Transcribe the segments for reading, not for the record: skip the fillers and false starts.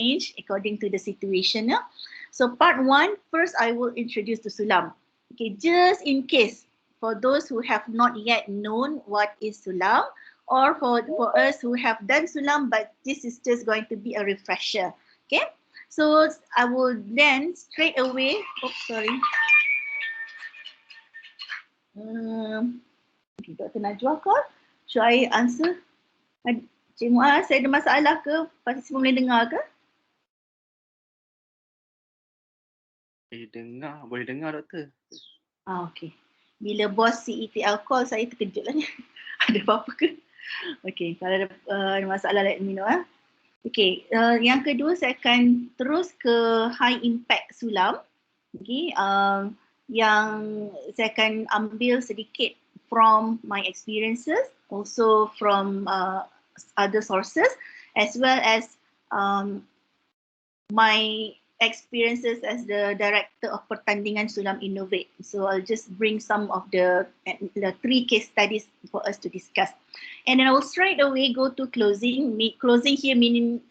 change according to the situation. Yeah? So part one, first I will introduce the SULAM. Okay, just in case for those who have not yet known what is SULAM, or for us who have done SULAM, but this is just going to be a refresher. Okay, so I will then straight away, oops, sorry. Dr. Najwa call. Should I answer? Cik Muaz, saya ada masalah ke? Participant boleh dengar ke? Boleh dengar doktor. Okey. Bila bos CETL call, saya terkejut lah ni. Ada apa-apa ke? Okey, kalau ada masalah let me know. Okey, yang kedua saya akan terus ke high impact SULAM. Okey, yang saya akan ambil sedikit from my experiences, also from other sources, as well as my experiences as the director of Pertandingan SULAM Innovate. So I'll just bring some of the 3 case studies for us to discuss. And then I will straight away go to closing. Closing here meaning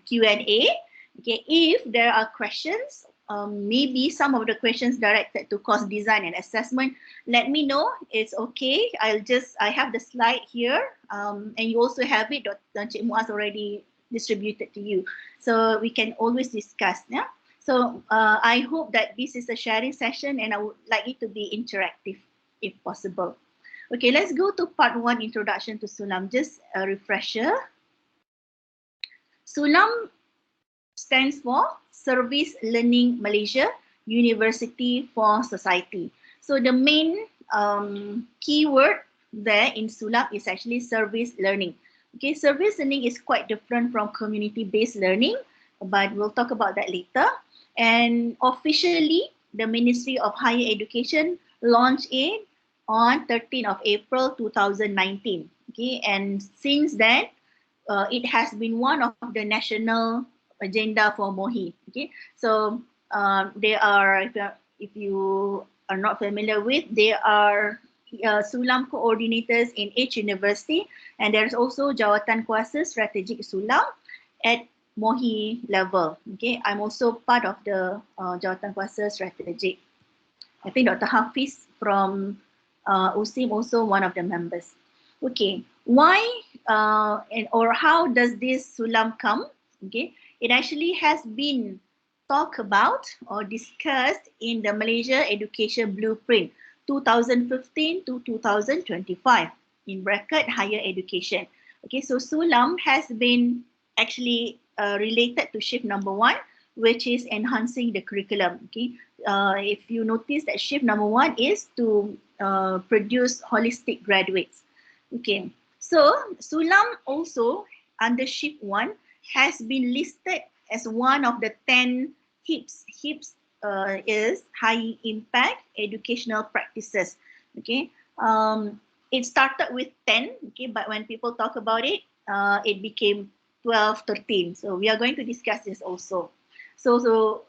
Q&A. Okay, if there are questions, maybe some of the questions directed to course design and assessment, let me know. It's okay. I have the slide here, and you also have it. Cik Muaz already distributed to you, so we can always discuss. Yeah. So I hope that this is a sharing session, and I would like it to be interactive if possible. Okay, let's go to part 1, introduction to SULAM. Just a refresher. SULAM stands for Service Learning Malaysia, University for Society. So the main keyword there in SULAM is actually service learning. Okay, service learning is quite different from community-based learning, but we'll talk about that later. And officially, the Ministry of Higher Education launched it on 13th of April 2019. Okay, and since then, it has been one of the national agenda for MOHI. Okay, so they are, if you are not familiar with, they are SULAM coordinators in each university, and there's also Jawatan Kuasa Strategic SULAM at MOHI level. Okay, I'm also part of the Jawatan Kuasa Strategic. I think Dr. Hafiz from USIM also one of the members. Okay, why or how does this SULAM come? Okay, it actually has been talked about or discussed in the Malaysia Education Blueprint 2015 to 2025 in bracket higher education. Okay, so SULAM has been actually related to shift number 1, which is enhancing the curriculum. Okay, if you notice that shift number 1 is to produce holistic graduates. Okay, so SULAM also under shift 1 has been listed as one of the 10 HIPs. HIPs is high impact educational practices. Okay, it started with 10. Okay, but when people talk about it, it became 12, 13. So we are going to discuss this also. So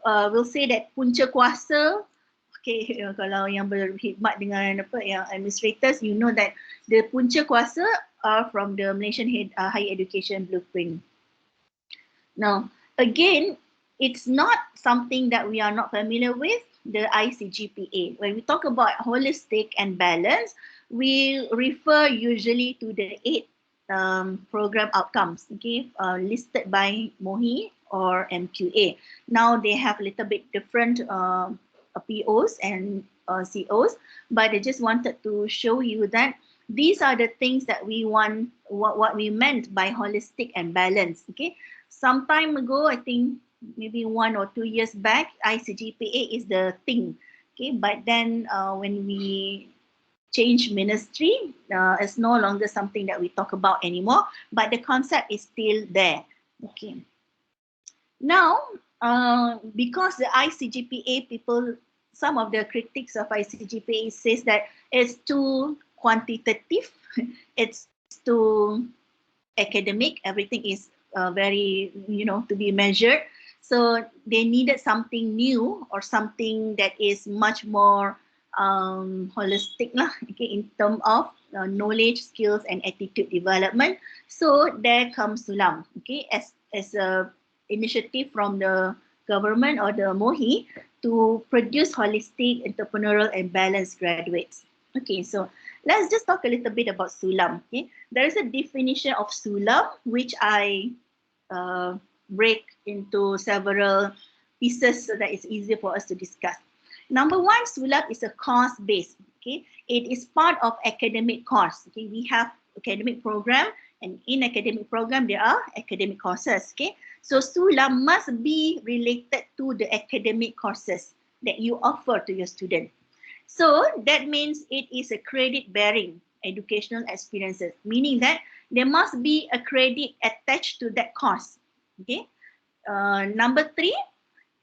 we'll say that punca kuasa. Okay, kalau yang berkhidmat dengan yang administrators, you know that the punca kuasa are from the Malaysian Higher Education Blueprint. Now, again, it's not something that we are not familiar with, the ICGPA. When we talk about holistic and balance, we refer usually to the 8 program outcomes, okay, listed by MOHI or MQA. Now they have a little bit different POs and COs, but I just wanted to show you that these are the things that we want, what we meant by holistic and balance. Okay, some time ago, I think maybe 1 or 2 years back, ICGPA is the thing. Okay, but then when we change ministry, it's no longer something that we talk about anymore, but the concept is still there. Okay. Now, because the ICGPA people, some of the critics of ICGPA says that it's too quantitative, it's too academic, everything is very, to be measured. So they needed something new or something that is much more holistic lah, okay, in terms of knowledge, skills, and attitude development. So there comes SULAM, okay, as a initiative from the government or the MOHI to produce holistic, entrepreneurial and balanced graduates. Okay, so let's just talk a little bit about SULAM. Okay, there is a definition of SULAM which I break into several pieces so that it's easier for us to discuss. Number one, SULAM is a course based. Okay, it is part of academic course. Okay, we have academic program, and in academic program there are academic courses. Okay, so SULAM must be related to the academic courses that you offer to your student. So that means it is a credit bearing educational experiences, meaning that there must be a credit attached to that course. Okay. Number three,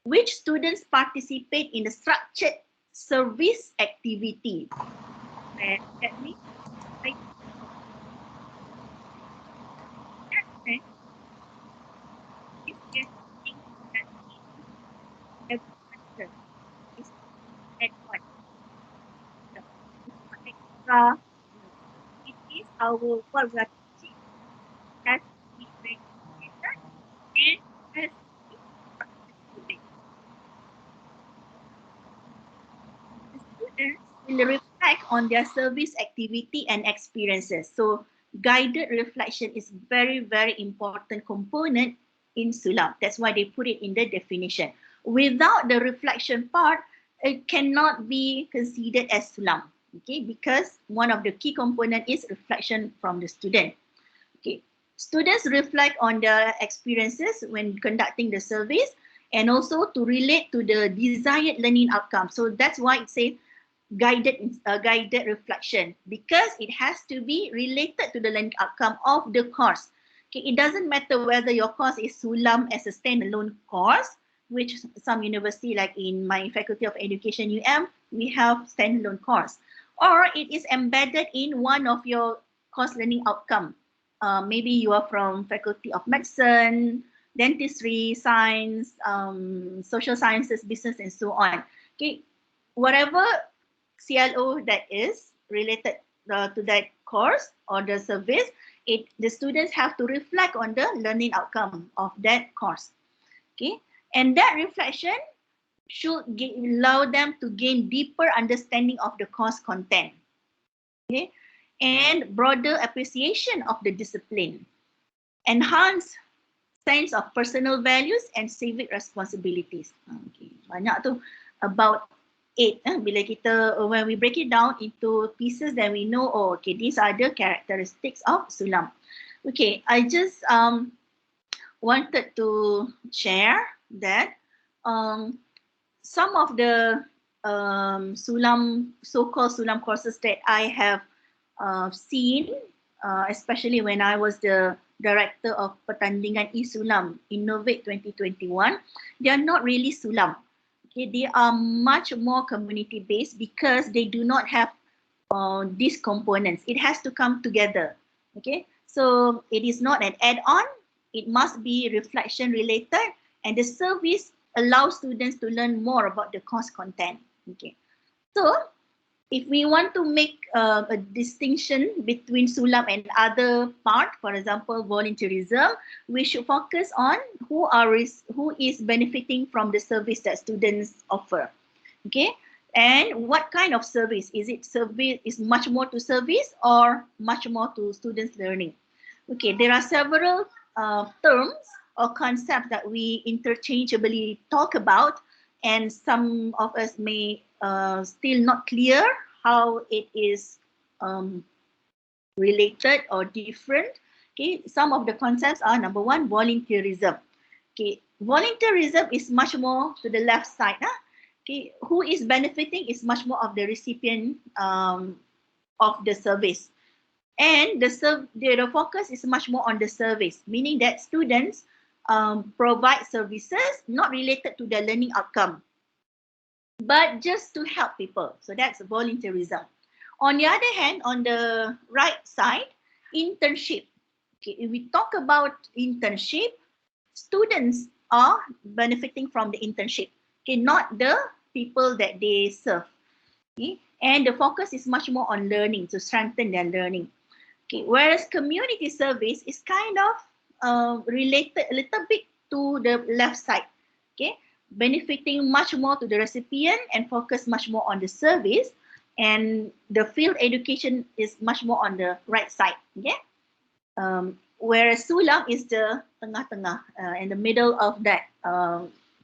which students participate in the structured service activity. And that means it is our what we are teaching has to be regulated and has to be student. The students will reflect on their service activity and experiences. So guided reflection is very, very important component in SULAM. That's why they put it in the definition. Without the reflection part, it cannot be considered as SULAM. Okay, because one of the key component is reflection from the student. Okay, students reflect on their experiences when conducting the service and also to relate to the desired learning outcome. So that's why it says guided reflection, because it has to be related to the learning outcome of the course. Okay, it doesn't matter whether your course is SULAM as a standalone course, which some university like in my Faculty of Education we have standalone course, or it is embedded in one of your course learning outcome. Maybe you are from Faculty of Medicine, Dentistry, Science, Social Sciences, Business, and so on. Okay, whatever CLO that is related to that course or the service, the students have to reflect on the learning outcome of that course. Okay, and that reflection should allow them to gain deeper understanding of the course content. Okay, and broader appreciation of the discipline, enhance sense of personal values and civic responsibilities. Okay, banyak tu, about 8. Bila kita, when we break it down into pieces, then we know, oh, okay, these are the characteristics of SULAM. Okay, I just wanted to share that some of the SULAM, so-called SULAM courses that I have seen, especially when I was the director of Pertandingan e-SULAM, Innovate 2021, they are not really SULAM. Okay, they are much more community-based because they do not have these components. It has to come together. Okay, so it is not an add-on. It must be reflection related, and the service allows students to learn more about the course content. Okay, so if we want to make a distinction between SULAM and other part, for example, volunteerism, we should focus on who is benefiting from the service that students offer. Okay, and what kind of service? Is it service is much more to service or much more to students learning? Okay, there are several terms or concepts that we interchangeably talk about, and some of us may still not clear how it is related or different. Okay, some of the concepts are: number one, volunteerism. Okay, volunteerism is much more to the left side. Okay, who is benefiting is much more of the recipient of the service, and the focus is much more on the service, meaning that students provide services not related to their learning outcome, but just to help people. So that's volunteerism. On the other hand, on the right side, internship. Okay, if we talk about internship, students are benefiting from the internship. Okay, not the people that they serve. Okay, and the focus is much more on learning, to strengthen their learning. Okay, whereas community service is kind of related a little bit to the left side, okay, benefiting much more to the recipient and focus much more on the service, and the field education is much more on the right side, okay. Whereas SULAM is the tengah-tengah, in the middle of that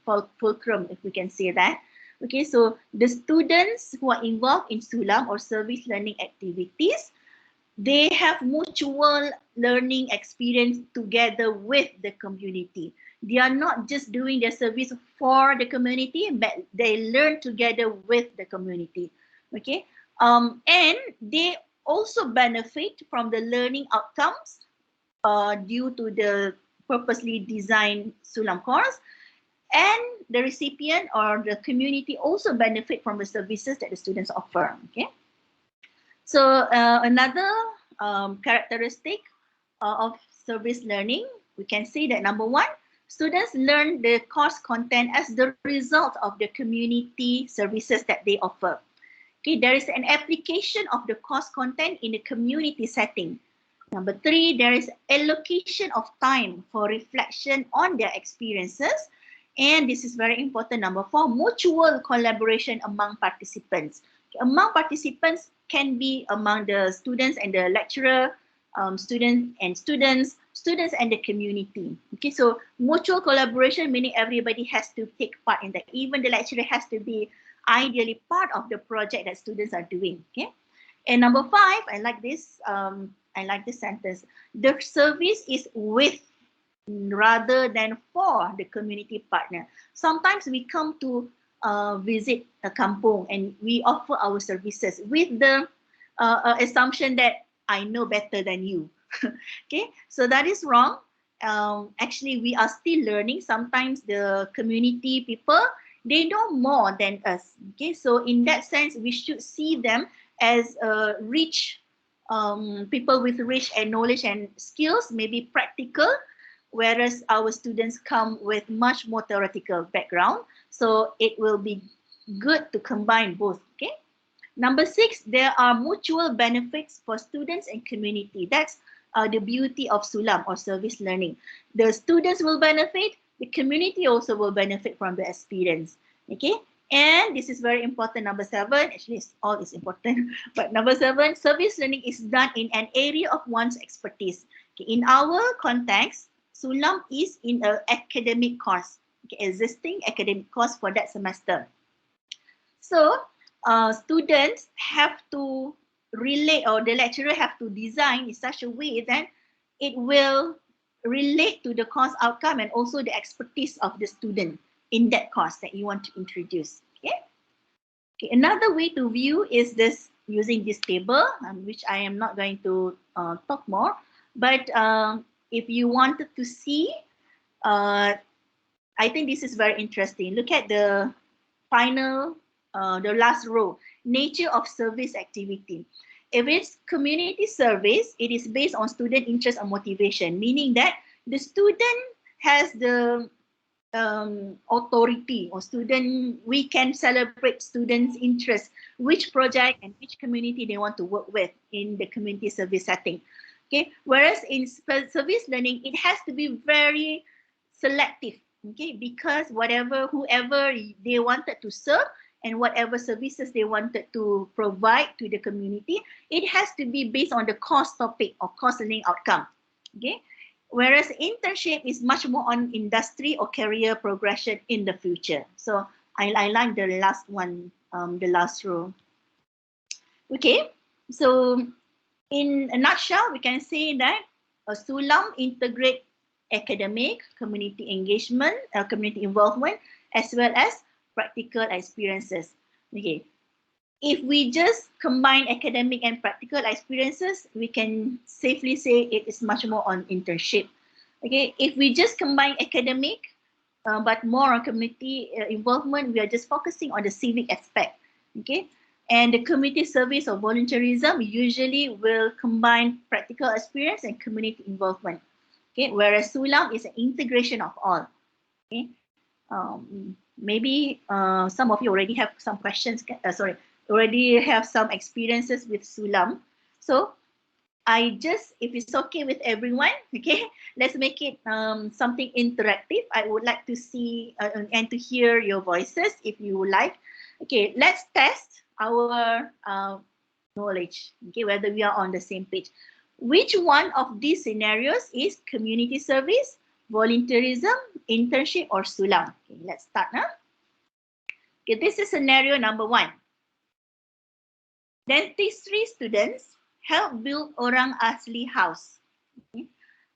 fulcrum, if we can say that. Okay, so the students who are involved in SULAM or service learning activities, they have mutual learning experience together with the community. They are not just doing their service for the community, but they learn together with the community. Okay, and they also benefit from the learning outcomes due to the purposely designed SULAM course, and the recipient or the community also benefit from the services that the students offer. Okay, so another characteristic of service learning, we can say that number one, students learn the course content as the result of the community services that they offer. Okay, there is an application of the course content in a community setting. Number three, there is allocation of time for reflection on their experiences. And this is very important. Number four, mutual collaboration among participants. Okay, among participants can be among the students and the lecturer, students and the community. Okay, so mutual collaboration meaning everybody has to take part in that. Even the lecturer has to be ideally part of the project that students are doing. Okay, and number five, I like this sentence. The service is with rather than for the community partner. Sometimes we come to visit a kampung and we offer our services with the assumption that I know better than you. Okay, so that is wrong. Actually, we are still learning. Sometimes the community people, they know more than us. Okay, so in that sense, we should see them as rich people with rich knowledge and skills, maybe practical, whereas our students come with much more theoretical background. So it will be good to combine both. Okay. Number six, there are mutual benefits for students and community. That's the beauty of SULAM or service learning. The students will benefit, the community also will benefit from the experience. Okay. And this is very important. Number seven, actually all is important, but number seven, service learning is done in an area of one's expertise. Okay. In our context, SULAM is in an academic course, okay, existing academic course for that semester. So students have to relate, or the lecturer have to design in such a way that it will relate to the course outcome and also the expertise of the student in that course that you want to introduce. Okay. Okay. Another way to view is this using this table, which I am not going to talk more. But if you wanted to see, I think this is very interesting. Look at the final, the last row, nature of service activity. If it's community service, it is based on student interest and motivation, meaning that the student has the authority, or we can celebrate students' interest, which project and which community they want to work with in the community service setting. Okay, whereas in service learning, it has to be very selective. Okay, because whoever they wanted to serve and whatever services they wanted to provide to the community, it has to be based on the course topic or course learning outcome. Okay. Whereas internship is much more on industry or career progression in the future. So I like the last one, the last row. Okay, so in a nutshell, we can say that SULAM integrate academic, community engagement, community involvement, as well as practical experiences. Okay, if we just combine academic and practical experiences, we can safely say it is much more on internship. Okay, if we just combine academic, but more on community involvement, we are just focusing on the civic aspect. Okay, and the community service or volunteerism usually will combine practical experience and community involvement. Okay, whereas SULAM is an integration of all. Okay, maybe some of you already have some questions. Already have some experiences with SULAM. So if it's okay with everyone, okay, let's make it something interactive. I would like to see and to hear your voices if you would like. Okay, let's test our knowledge, okay, whether we are on the same page. Which one of these scenarios is community service, volunteerism, internship, or SULAM? Okay, let's start now. Okay, this is scenario number 1. Dentistry students help build orang asli house. Okay.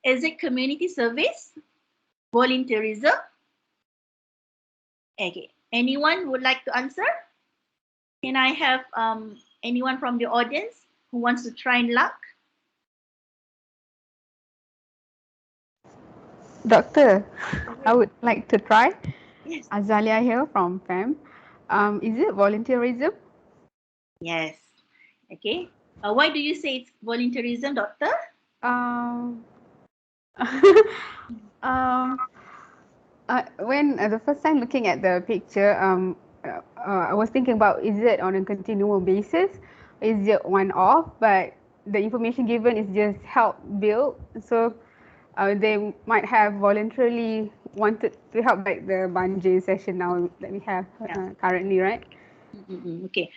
Is it community service, volunteerism? Okay, anyone would like to answer? Can I have anyone from the audience who wants to try luck? Doctor, I would like to try. Yes. Azalia here from FAM. Is it volunteerism? Yes. Okay. Why do you say it's volunteerism, doctor? Um, um, when the first time looking at the picture, I was thinking about, is it on a continual basis? Is it one off? But the information given is just help build. So they might have voluntarily wanted to help, like the bungee session now that we have currently, right? Okay.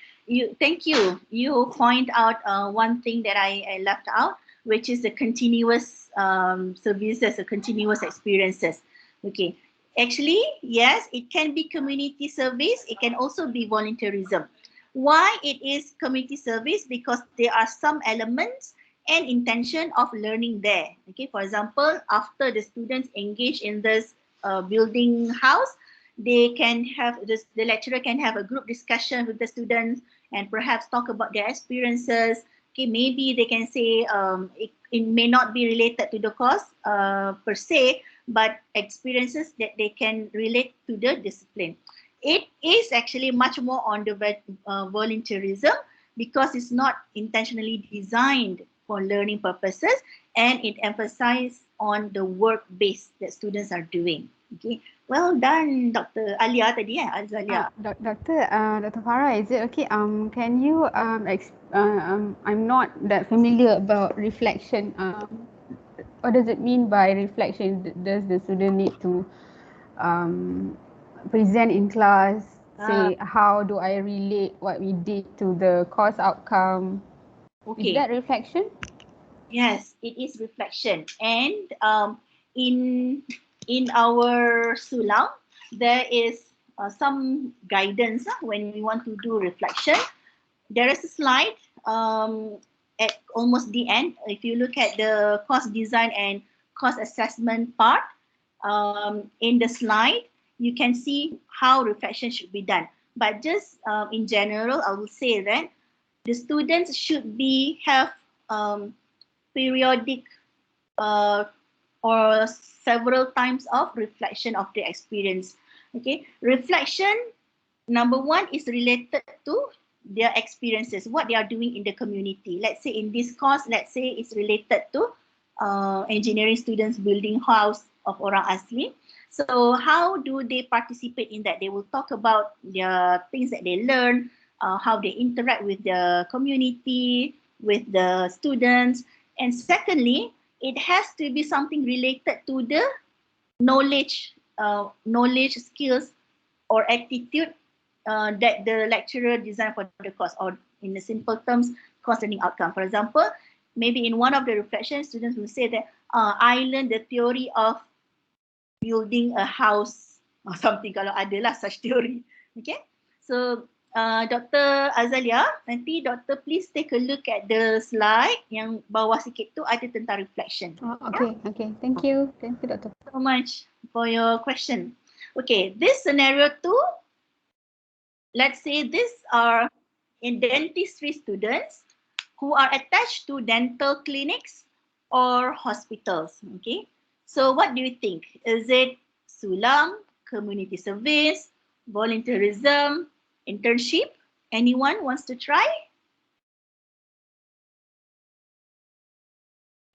Thank you. You point out one thing that I left out, which is the continuous services, the continuous experiences. Okay. Actually, yes, it can be community service. It can also be volunteerism. Why it is community service? Because there are some elements and intention of learning there. Okay. For example, after the students engage in this building house, they can have the lecturer can have a group discussion with the students and perhaps talk about their experiences. Okay, maybe they can say it may not be related to the course per se, but experiences that they can relate to the discipline. It is actually much more on the volunteerism because it's not intentionally designed for learning purposes, and it emphasizes on the work base that students are doing. Okay, well done, Dr. Alia tadi Azalia. Dr. Farah, is it okay? Can you I'm not that familiar about reflection. What does it mean by reflection? Does the student need to um, present in class? Say, how do I relate what we did to the course outcome? Is Okay. that reflection? Yes, it is reflection. And in our SULAM, there is some guidance when we want to do reflection. There is a slide at almost the end. If you look at the course design and course assessment part, in the slide, you can see how reflection should be done. But just in general, I will say that the students should have periodic or several times of reflection of the experience. Okay, reflection number 1 is related to their experiences, what they are doing in the community. Let's say in this course, let's say it's related to engineering students building house of orang asli. So how do they participate in that? They will talk about the things that they learn, how they interact with the community, with the students. And secondly, it has to be something related to the knowledge, skills, or attitude that the lecturer designed for the course, or in the simple terms, course learning outcome. For example, maybe in one of the reflections, students will say that I learned the theory of building a house or something, kalau ada lah such theory. Okay, so Dr. Azalia, nanti Dr. please take a look at the slide yang bawah sikit tu ada tentang reflection. Okay, okay. Thank you, Doctor. So much for your question. Okay, this scenario 2, let's say these are in dentistry students who are attached to dental clinics or hospitals. Okay, so what do you think? Is it SULAM, community service, volunteerism, internship? Anyone wants to try?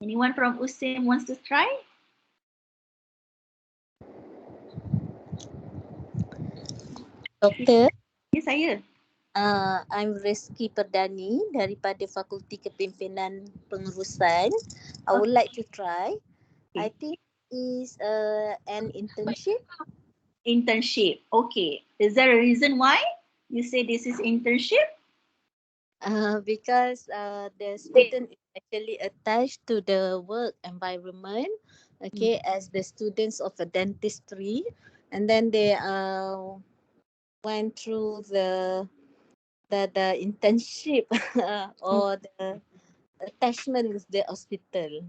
Anyone from USIM wants to try? Doktor, Ya, saya. I'm Reski Perdani daripada Fakulti Kepimpinan Pengurusan. I would like to try. I Okay. think is an internship. Internship. Okay. Is there a reason why you say this is internship? Because the student is actually attached to the work environment, Mm. okay, as the students of a dentistry, and then they went through the internship or the attachment with the hospital.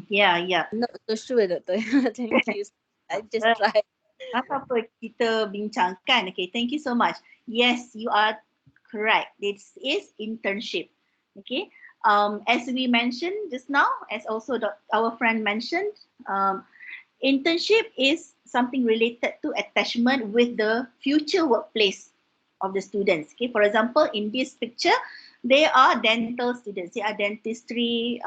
Yeah, yeah. I'm not so sure, Doctor. Thank you. I just tried. Apa-apa kita bincangkan. Okay, thank you so much. Yes, you are correct. This is internship. Okay. As we mentioned just now, as also our friend mentioned, internship is something related to attachment with the future workplace of the students. Okay, for example, in this picture, they are dental students. They are dentistry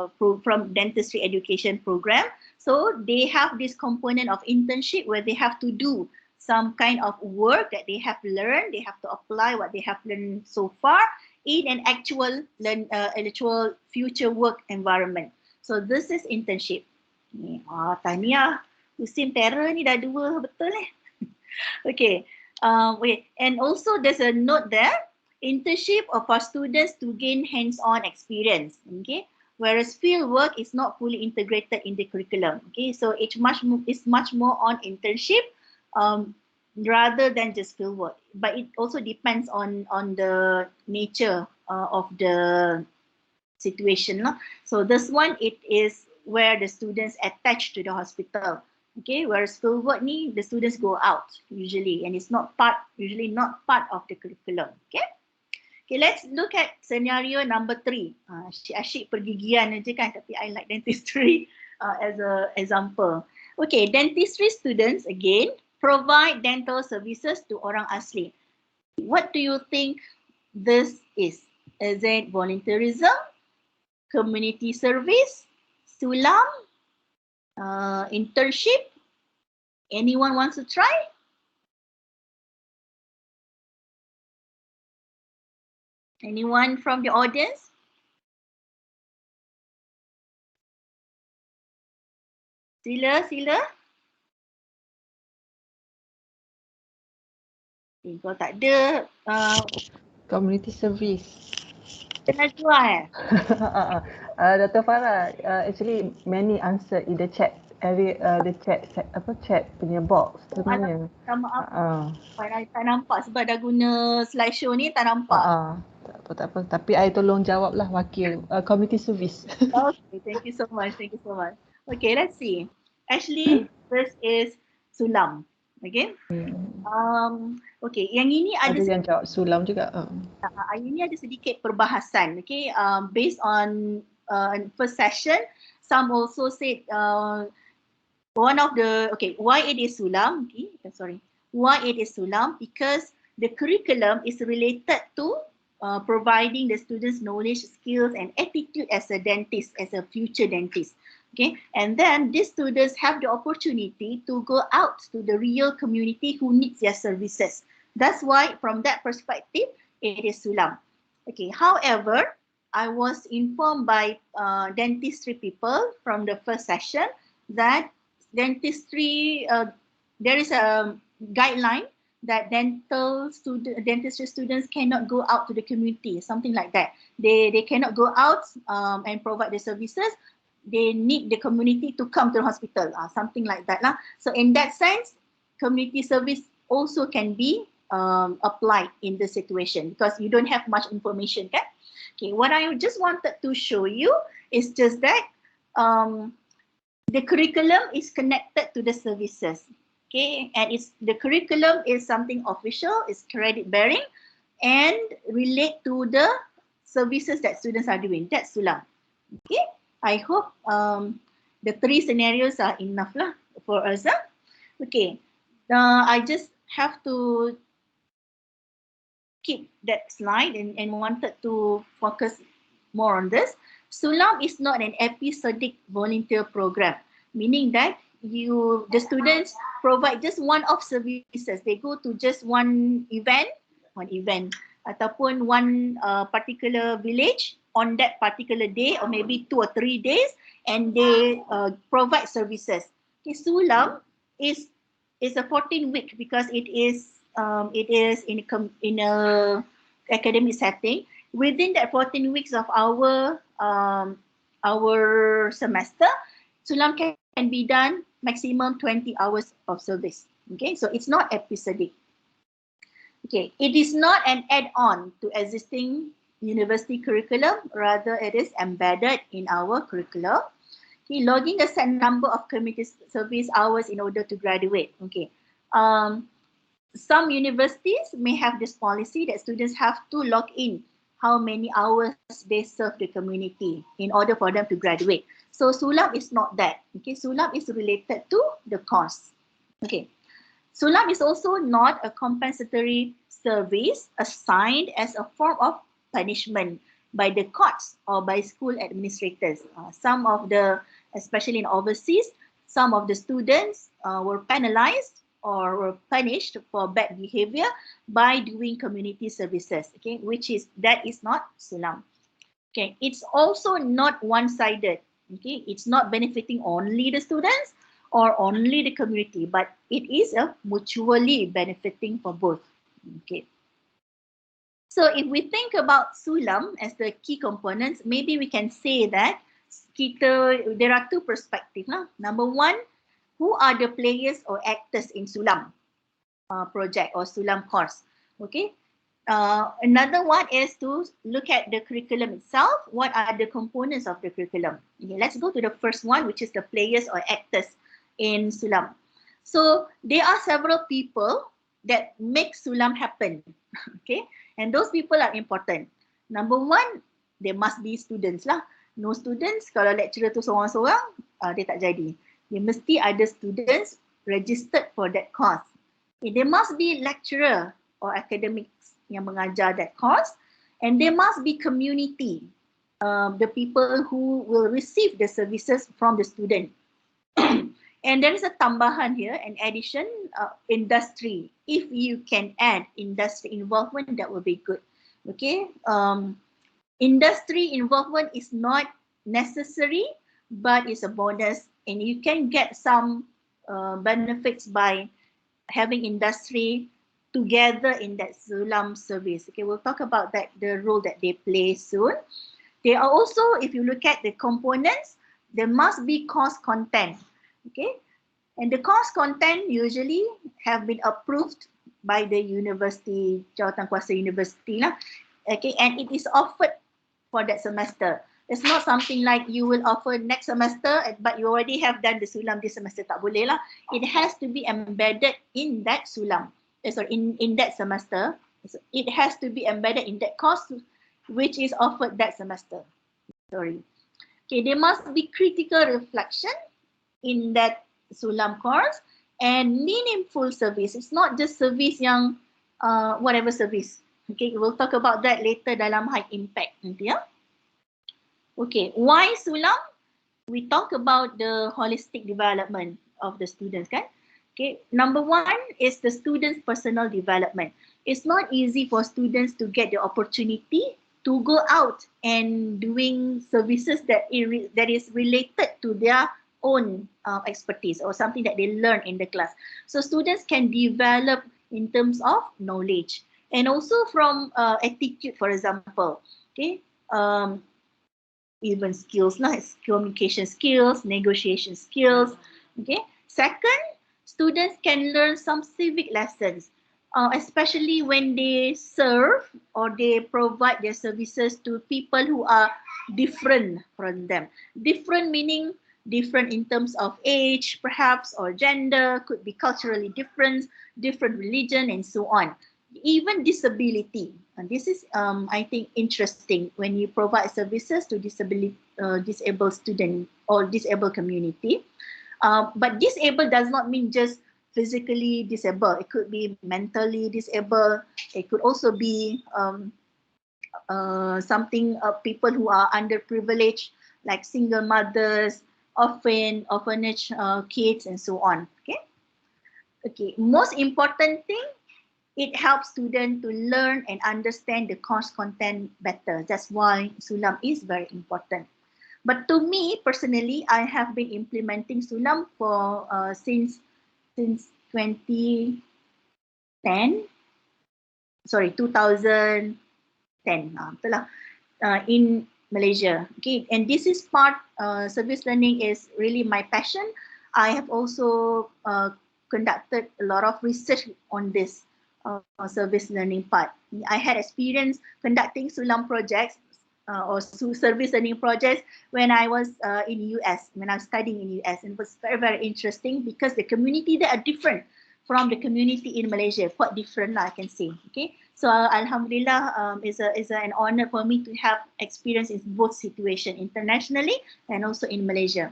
from dentistry education program. So they have this component of internship where they have to do some kind of work that they have learned. They have to apply what they have learned so far in an actual future work environment. So this is internship. Ni, tahniah. Musim terror ni dah dua betul eh. Okay. Wait. And also there's a note there. Internship are for students to gain hands-on experience. Okay. Whereas field work is not fully integrated in the curriculum. Okay. So it's much more on internship rather than just field work. But it also depends on the nature of the situation. No? So this one, it is where the students attach to the hospital. Okay, whereas field work ni, the students go out usually and it's usually not part of the curriculum. Okay. Okay, let's look at scenario number 3. Asyik pergigian aja kan, tapi I like dentistry as a example. Okay, dentistry students again provide dental services to orang asli. What do you think this is? Is it volunteerism, community service, SULAM, internship? Anyone wants to try? Anyone from the audience? Sila. Kalau tak ada, Community service. kena jual. Dr. Farah, actually many answer in the chat area, the chat punya box sebenarnya. Minta maaf, I tak nampak sebab dah guna slideshow ni, tak nampak. Tak apa. Tapi I tolong jawab lah wakil community service. Okay, thank you so much. Okay, let's see. Actually, this is SULAM. Okay. Okay, yang ini Ada yang jawab SULAM juga. Ini ada sedikit perbahasan. Okay, based on first session, some also said one of the why it is SULAM? Why it is SULAM? Because the curriculum is related to providing the students knowledge, skills, and attitude as a dentist, as a future dentist. Okay, and then these students have the opportunity to go out to the real community who needs their services. That's why, from that perspective, it is SULAM. Okay, however, I was informed by dentistry people from the first session that dentistry, there is a guideline that dentistry students cannot go out to the community, something like that. They cannot go out and provide the services. They need the community to come to the hospital, something like that lah. So in that sense, community service also can be applied in this situation because you don't have much information, kan? Okay, what I just wanted to show you is just that the curriculum is connected to the services. Okay, and the curriculum is something official, is credit bearing, and relate to the services that students are doing. That's SULAM. Okay, I hope the 3 scenarios are enough lah for us. Okay, I just have to keep that slide and wanted to focus more on this. SULAM is not an episodic volunteer program, meaning that the students provide just one-off services. They go to just one event, ataupun one particular village on that particular day, or maybe 2 or 3 days, and they provide services. Okay, SULAM is a 14-week because it is in a academic setting. Within that 14 weeks of our semester, SULAM can be done maximum 20 hours of service. Okay, so it's not episodic. Okay, it is not an add-on to existing university curriculum, rather it is embedded in our curriculum. Okay, logging a set number of community service hours in order to graduate. Okay, some universities may have this policy that students have to log in how many hours they serve the community in order for them to graduate. So SULAM is not that. Okay, SULAM is related to the course. Okay, SULAM is also not a compensatory service assigned as a form of punishment by the courts or by school administrators. Some of the, especially in overseas, some of the students were penalized or were punished for bad behavior by doing community services, okay, that is not SULAM. Okay, it's also not one-sided. Okay, it's not benefiting only the students or only the community, but it is a mutually benefiting for both. Okay. So if we think about SULAM as the key components, maybe we can say that there are two perspectives. Number one, who are the players or actors in SULAM project or SULAM course? Okay. Another one is to look at the curriculum itself. What are the components of the curriculum? Okay, let's go to the first one, which is the players or actors in SULAM. So there are several people that make SULAM happen. Okay, and those people are important. Number one, there must be students lah. No students, kalau lecturer tu seorang-seorang, dia tak jadi. Dia mesti ada students registered for that course. Okay, there must be lecturer or academics yang mengajar that course, and there must be community, the people who will receive the services from the student. And there is a tambahan here, an addition, industry. If you can add industry involvement, that will be good. Okay, industry involvement is not necessary, but it's a bonus, and you can get some benefits by having industry together in that SULAM service. Okay, we'll talk about that, the role that they play soon. They are also, if you look at the components, there must be course content. Okay, and the course content usually have been approved by the university, jawatankuasa university lah. Okay, and it is offered for that semester. It's not something like you will offer next semester, but you already have done the SULAM this semester. Tak boleh lah. It has to be embedded in that SULAM. In that semester. So it has to be embedded in that course which is offered that semester. Sorry. Okay, there must be critical reflection in that SULAM course and meaningful service. It's not just service yang whatever service. Okay, we'll talk about that later dalam high impact nanti ya. Okay, why SULAM? We talk about the holistic development of the students, kan? Okay, number one is the students' personal development. It's not easy for students to get the opportunity to go out and doing services that is related to their own expertise or something that they learn in the class. So students can develop in terms of knowledge and also from attitude, for example. Okay, even skills, communication skills, negotiation skills. Okay, second, students can learn some civic lessons, especially when they serve or they provide their services to people who are different from them. Different meaning different in terms of age, perhaps, or gender, could be culturally different, different religion, and so on. Even disability. And this is, I think, interesting when you provide services to disabled student or disabled community. But disabled does not mean just physically disabled. It could be mentally disabled. It could also be something people who are underprivileged, like single mothers, orphanage kids, and so on. Okay. Okay. Most important thing, it helps students to learn and understand the course content better. That's why SULAM is very important. But to me personally, I have been implementing SULAM for since 2010, sorry 2010, itulah, in Malaysia. Okay, and this is part, service learning is really my passion. I have also conducted a lot of research on this service learning part. I had experience conducting SULAM projects or service learning projects when I was in US, when I was studying in US, and it was very, very interesting because the community there are different from the community in Malaysia, quite different, I can say. Okay, so Alhamdulillah, is an honor for me to have experience in both situations, internationally and also in Malaysia.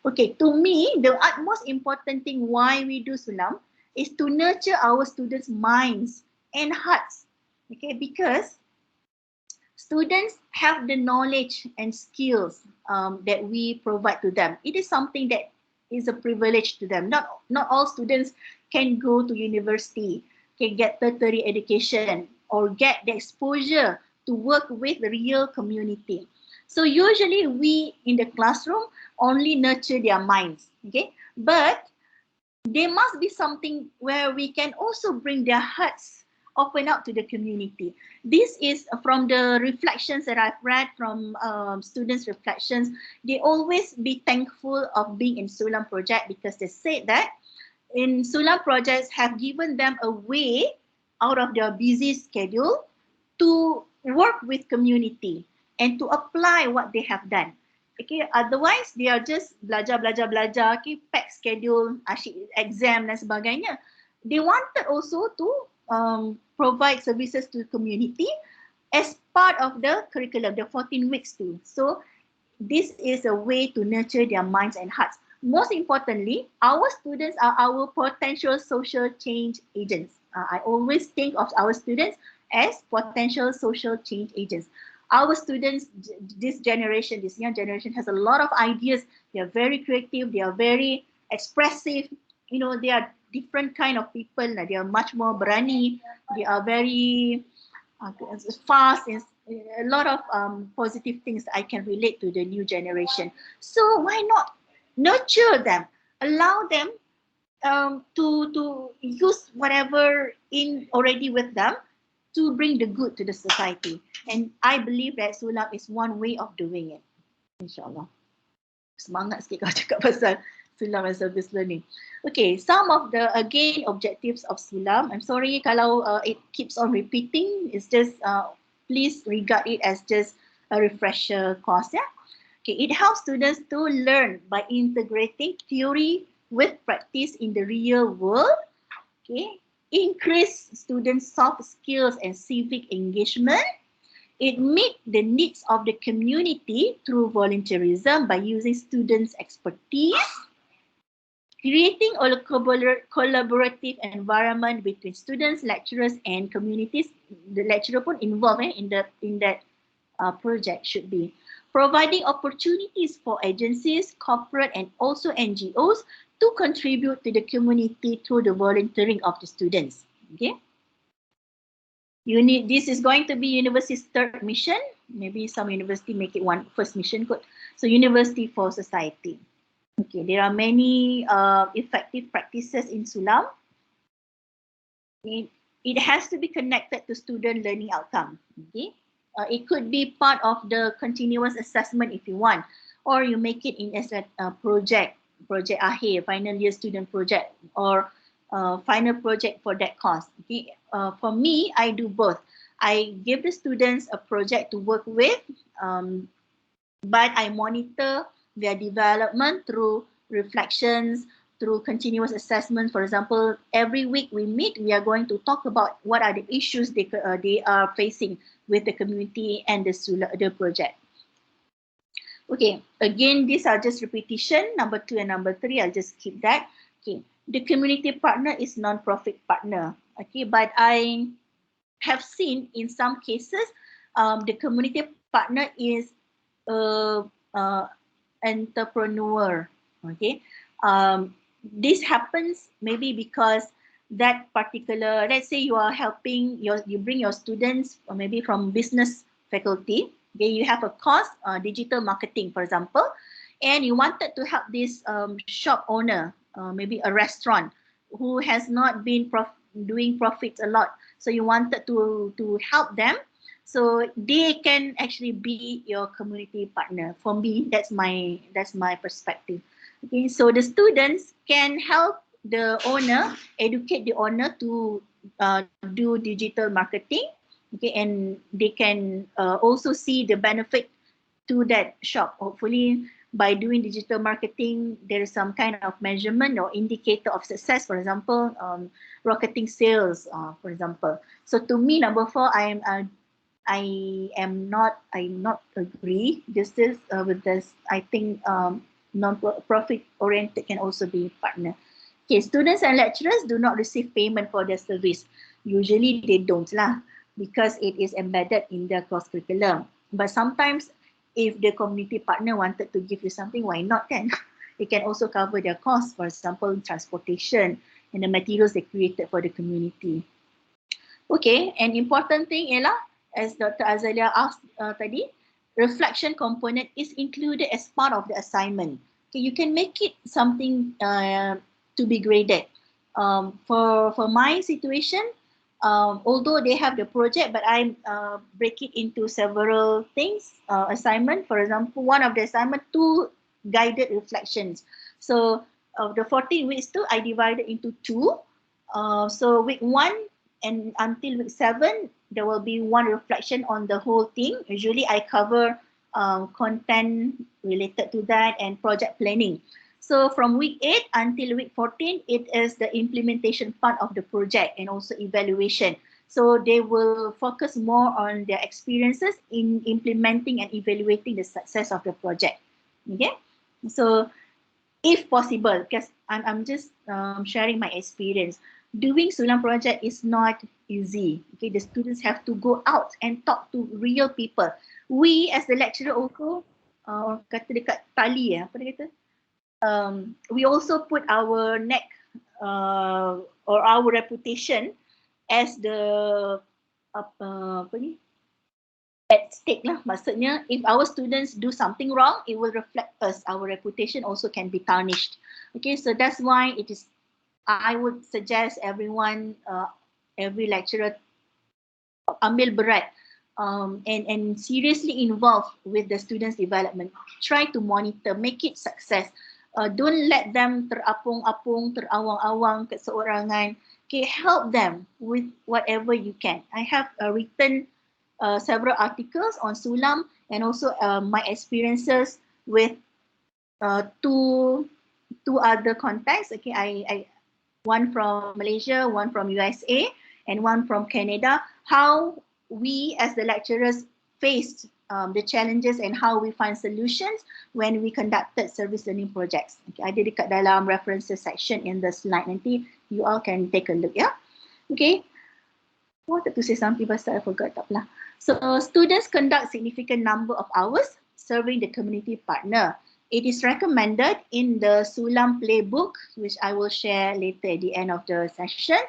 Okay, to me, the utmost important thing why we do SULAM is to nurture our students' minds and hearts. Okay, because students have the knowledge and skills that we provide to them. It is something that is a privilege to them. Not all students can go to university, can get tertiary education, or get the exposure to work with the real community. So usually we in the classroom only nurture their minds, okay? But there must be something where we can also bring their hearts open up to the community. This is from the reflections that I've read from students' reflections. They always be thankful of being in SULAM project because they said that in SULAM projects have given them a way out of their busy schedule to work with community and to apply what they have done. Okay, otherwise they are just belajar, okay, pack schedule, asyik exam dan sebagainya. They wanted also to provide services to the community as part of the curriculum, the 14 weeks too. So this is a way to nurture their minds and hearts. Most importantly, our students are our potential social change agents. I always think of our students as potential social change agents. Our students, this generation, this young generation has a lot of ideas. They are very creative. They are very expressive. You know, they are different kind of people. They are much more berani. They are very fast. And a lot of positive things I can relate to the new generation. So why not nurture them? Allow them to use whatever in already with them to bring the good to the society. And I believe that SULAM is one way of doing it. InsyaAllah. Semangat sikit kalau cakap pasal SULAM and service learning. Okay, some of the, again, objectives of SULAM. I'm sorry kalau it keeps on repeating. It's just, please regard it as just a refresher course. Yeah? Okay, it helps students to learn by integrating theory with practice in the real world. Okay, increase students' soft skills and civic engagement. It meets the needs of the community through volunteerism by using students' expertise, creating a collaborative environment between students, lecturers, and communities. The lecturer pun involved in that project should be. Providing opportunities for agencies, corporate, and also NGOs to contribute to the community through the volunteering of the students. Okay. This is going to be university's third mission. Maybe some university make it one first mission. Good. So university for society. Okay, there are many effective practices in SULAM. It has to be connected to student learning outcome. Okay. It could be part of the continuous assessment if you want, or you make it in as a project akhir, final year student project, or final project for that course. Okay. For me, I do both. I give the students a project to work with, but I monitor their development through reflections, through continuous assessment. For example, every week we meet, we are going to talk about what are the issues they are facing with the community and the project. Okay, again, these are just repetition. Number 2 and number 3, I'll just keep that. Okay, the community partner is non-profit partner. Okay, but I have seen in some cases, the community partner is entrepreneur. Okay, this happens maybe because that particular, let's say you are helping you bring your students or maybe from business faculty, okay, you have a course, digital marketing, for example, and you wanted to help this shop owner, maybe a restaurant who has not been doing profits a lot. So you wanted to help them, so they can actually be your community partner. For me, that's my perspective. Okay, so the students can help the owner, educate the owner to do digital marketing. Okay, and they can also see the benefit to that shop. Hopefully, by doing digital marketing, there is some kind of measurement or indicator of success. For example, rocketing sales, for example. So to me, number four, I'm not agree. This is with this. I think non-profit oriented can also be partner. Okay, students and lecturers do not receive payment for their service. Usually they don't lah, because it is embedded in their course curriculum. But sometimes if the community partner wanted to give you something, why not then? It can also cover their costs, for example, transportation and the materials they created for the community. Okay, an important thing ialah, as Dr. Azalia asked tadi, reflection component is included as part of the assignment. Okay, you can make it something to be graded. For my situation, although they have the project, but I break it into several things, assignment. For example, one of the assignment, 2 guided reflections. So of the 14 weeks too, I divided into 2. So week 1 and until week 7, there will be 1 reflection on the whole thing. Usually I cover content related to that and project planning. So from week 8 until week 14, it is the implementation part of the project and also evaluation. So they will focus more on their experiences in implementing and evaluating the success of the project. Okay, so if possible, because I'm just sharing my experience, doing SULAM project is not easy. Okay, the students have to go out and talk to real people. We as the lecturer also, kata dekat tali apa dia kata, we also put our neck or our reputation as the apa ni, at stake lah. Maksudnya, if our students do something wrong, it will reflect us. Our reputation also can be tarnished. Okay, so that's why it is, I would suggest everyone, every lecturer, ambil berat and seriously involved with the students' development. Try to monitor, make it success. Don't let them terapung-apung, terawang-awang, keseorangan. Okay, help them with whatever you can. I have written several articles on SULAM and also my experiences with two other contacts. Okay, I one from Malaysia, one from USA, and one from Canada. How we as the lecturers faced the challenges and how we find solutions when we conducted service learning projects. Okay, ada dekat dalam references section in the slide. Nanti you all can take a look, yeah. Okay. I wanted to say something but I forgot, tak apalah. So students conduct significant number of hours serving the community partner. It is recommended in the SULAM playbook, which I will share later at the end of the session.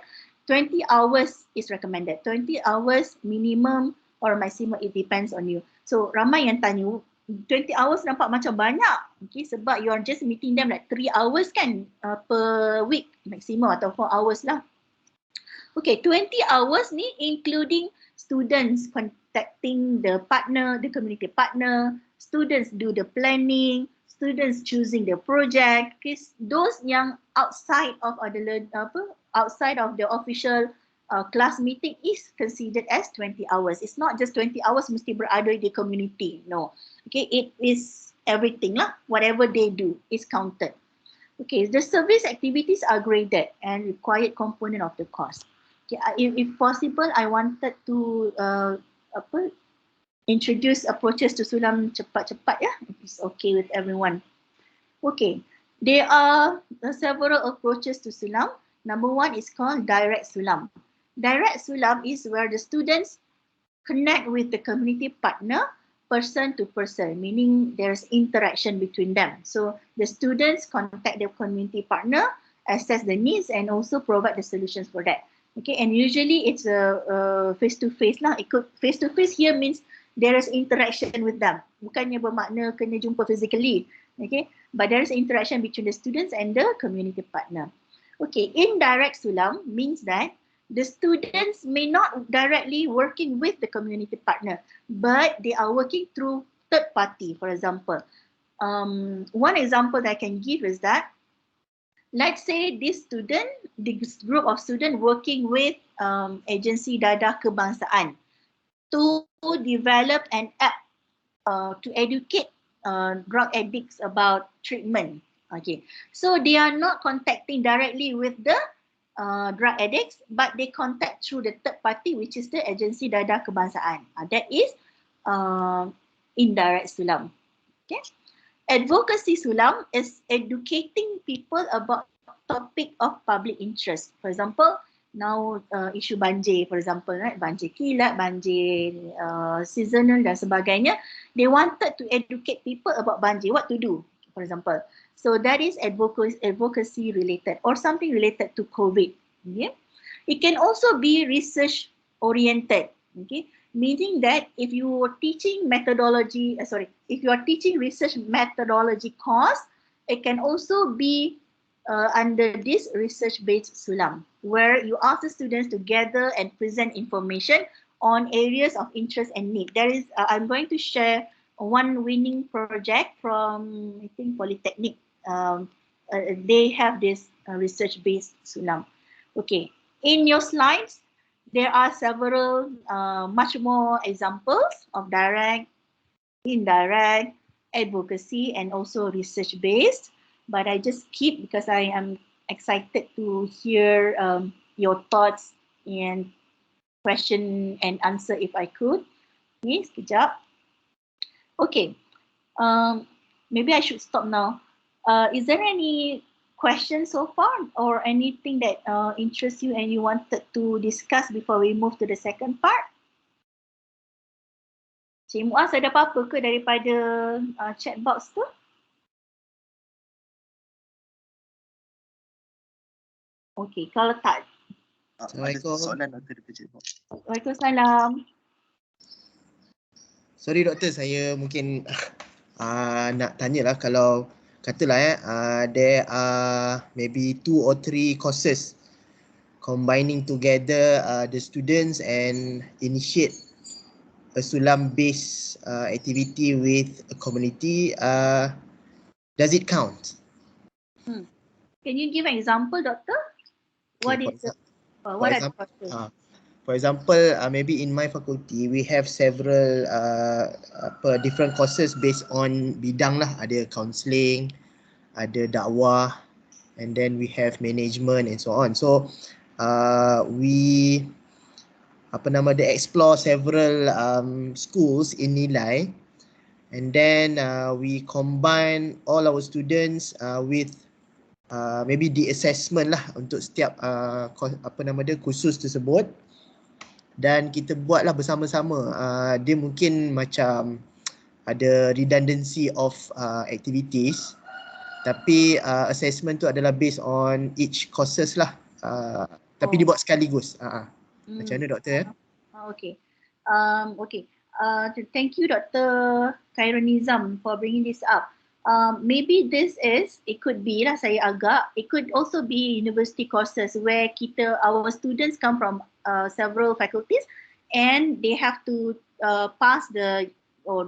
20 hours is recommended. 20 hours minimum or maximum, it depends on you. So ramai yang tanya, 20 hours nampak macam banyak. Okay, sebab you are just meeting them like 3 hours kan per week maximum atau 4 hours lah. Okay, 20 hours ni including students contacting the partner, the community partner, students do the planning, students choosing the project. Okay, those yang outside of the official class meeting is considered as 20 hours. It's not just 20 hours mesti berada di community. No. Okay, it is everything lah. Whatever they do is counted. Okay, the service activities are graded and required component of the course. Okay, if possible, I wanted to introduce approaches to SULAM cepat-cepat, ya. If it's okay with everyone. Okay, there are several approaches to SULAM. Number 1 is called direct SULAM. Direct SULAM is where the students connect with the community partner person to person, meaning there's interaction between them. So the students contact the community partner assess the needs and also provide the solutions for that. Okay, and usually it's a face-to-face lah. Face-to-face here means there is interaction with them. Bukannya bermakna kena jumpa physically. Okay, but there is interaction between the students and the community partner. Okay, indirect SULAM means that the students may not directly working with the community partner, but they are working through third party, for example. One example that I can give is that, let's say this group of students working with agensi dadah kebangsaan to develop an app to educate drug addicts about treatment. Okay, so they are not contacting directly with the drug addicts, but they contact through the third party, which is the agensi dadah kebangsaan. That is indirect SULAM. Okay. Advocacy SULAM is educating people about topic of public interest. For example, now isu banjir, for example, right? Banjir kilat, banjir seasonal dan sebagainya. They wanted to educate people about banjir, what to do, for example. So that is advocacy related or something related to COVID. Okay? It can also be research oriented. Okay? Meaning that if you are teaching if you are teaching research methodology course, it can also be under this research-based SULAM, where you ask the students to gather and present information on areas of interest and need. I'm going to share one winning project from, I think, Polytechnic. They have this research-based SULAM. Okay, in your slides, there are several much more examples of direct, indirect, advocacy, and also research-based. But I just skip because I am excited to hear your thoughts and question and answer if I could. Okay, sekejap. Okay, maybe I should stop now. Is there any questions so far or anything that interests you and you wanted to discuss before we move to the second part? Cik Muaz, ada apa-apa ke daripada chat box tu? Okay, kalau tak. Assalamualaikum. Ada soalan daripada chat box. Waalaikumsalam. Sorry doktor, saya mungkin nak tanyalah kalau katalah there are maybe 2 or 3 courses combining together the students and initiate a SULAM based activity with a community, does it count? Can you give an example, doctor? What Okay, is the what are the courses? For example, maybe in my faculty we have several different courses based on bidang lah. Ada counselling, ada dakwah, and then we have management and so on. So we they explore several schools in Nilai, and then we combine all our students with maybe the assessment lah untuk setiap kursus tersebut, dan kita buatlah bersama-sama. Dia mungkin macam ada redundancy of activities, tapi assessment tu adalah based on each courses lah, tapi dibuat sekaligus. Macam mana doktor? Okay. Okay. Thank you, Dr. Khairul Nizam, for bringing this up. Maybe it could be lah, saya agak, it could also be university courses where our students come from several faculties and they have to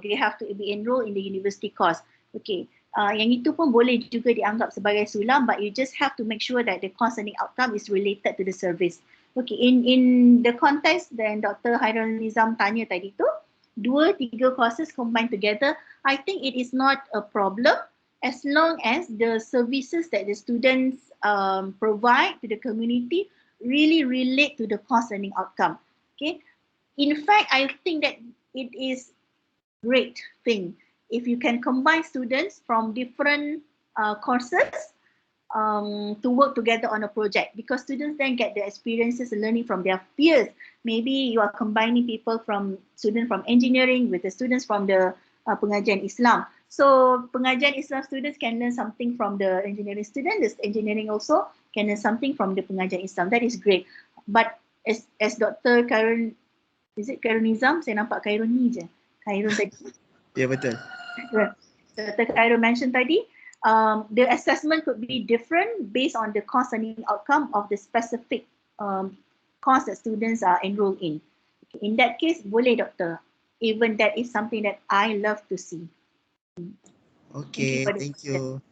they have to be enrolled in the university course. Okay, yang itu pun boleh juga dianggap sebagai SULAM, but you just have to make sure that the course learning outcome is related to the service. Okay, in the context that Dr. Khairul Nizam tanya tadi tu, 2-3 courses combined together, I think it is not a problem as long as the services that the students provide to the community really relate to the course learning outcome. Okay, in fact, I think that it is great thing if you can combine students from different courses to work together on a project, because students then get the experiences and learning from their peers. Maybe you are combining students from engineering with the students from the pengajian Islam. So pengajian Islam students can learn something from the engineering students. The engineering also can learn something from the pengajian Islam. That is great. But as Dr. Khairul, is it Khairul Nizam? Saya nampak Khairul ni je. Khairul tadi. Ya, betul. Dr. Khairul mentioned tadi, the assessment could be different based on the course learning outcome of the specific course that students are enrolled in. In that case, boleh doktor. Even that is something that I love to see. Okay, thank you.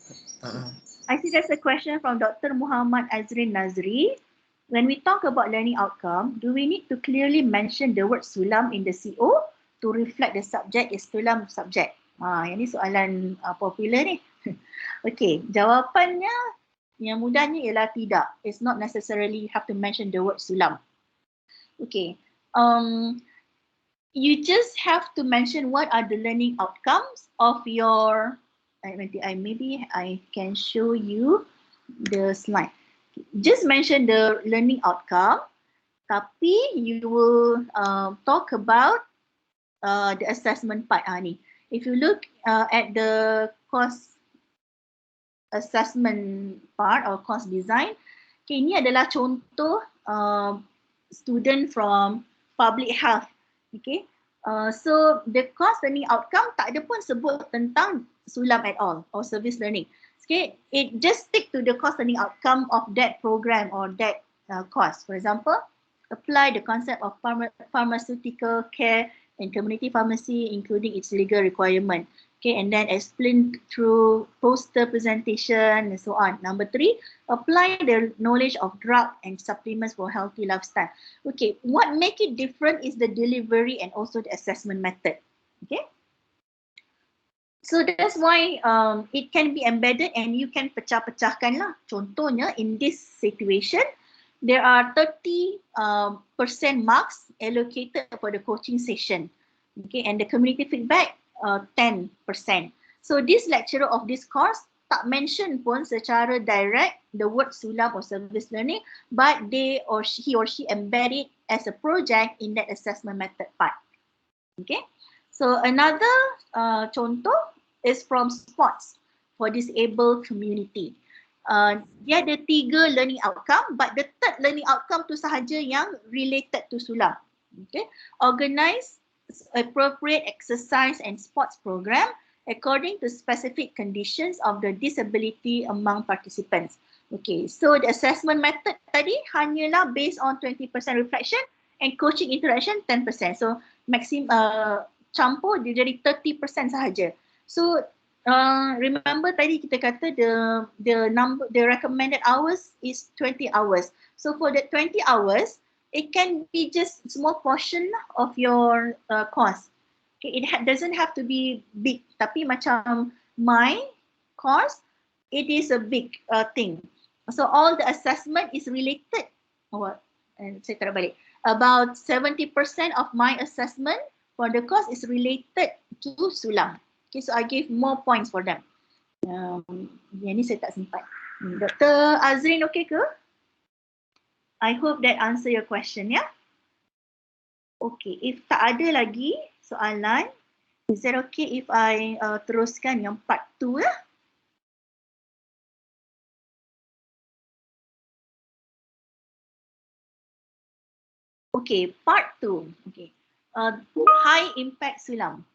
I see there's a question from Dr. Muhammad Azrin Nazri. When we talk about learning outcome, do we need to clearly mention the word SULAM in the CO to reflect the subject is SULAM subject? Yang ni soalan popular ni. Okay, jawapannya yang mudahnya ialah tidak. It's not necessarily have to mention the word SULAM. Okay, you just have to mention what are the learning outcomes of your, maybe I can show you the slide. Just mention the learning outcome, tapi you will talk about the assessment part ni. If you look at the course assessment part or course design, okay, ini adalah contoh student from public health. Okay, so the course learning outcome tak ada pun sebut tentang SULAM at all or service learning. Okay, it just stick to the course learning outcome of that program or that course. For example, apply the concept of pharmaceutical care and community pharmacy, including its legal requirement. Okay, and then explain through poster presentation and so on. Number 3, apply the knowledge of drug and supplements for healthy lifestyle. Okay, what make it different is the delivery and also the assessment method. Okay, so that's why it can be embedded and you can pecah-pecahkan lah. Contohnya in this situation, there are 30% marks allocated for the coaching session. Okay, and the community feedback 10%. So this lecturer of this course tak mention pun secara direct the word SULAM or service learning, but he or she embed it as a project in that assessment method part. Okay, so another contoh is from sports for disabled community. Dia ada 3 learning outcome, but the third learning outcome tu sahaja yang related to SULAM. Okay, organize appropriate exercise and sports program according to specific conditions of the disability among participants. Okay, so the assessment method tadi hanyalah based on 20% reflection and coaching interaction 10%. So campur dia jadi 30% sahaja. So remember tadi kita kata the recommended hours is 20 hours. So for that 20 hours, it can be just small portion of your course. Okay, it doesn't have to be big. Tapi macam my course, it is a big thing. So all the assessment is related. Saya taruh balik. About 70% of my assessment for the course is related to SULAM. Okay, so I give more points for them. Yang ni saya tak sempat. Dr. Azrin okay ke? I hope that answer your question, ya. Okay, if tak ada lagi soalan, is that okay if I teruskan yang part 2 lah? Okay, part 2. Okay, high impact SULAM.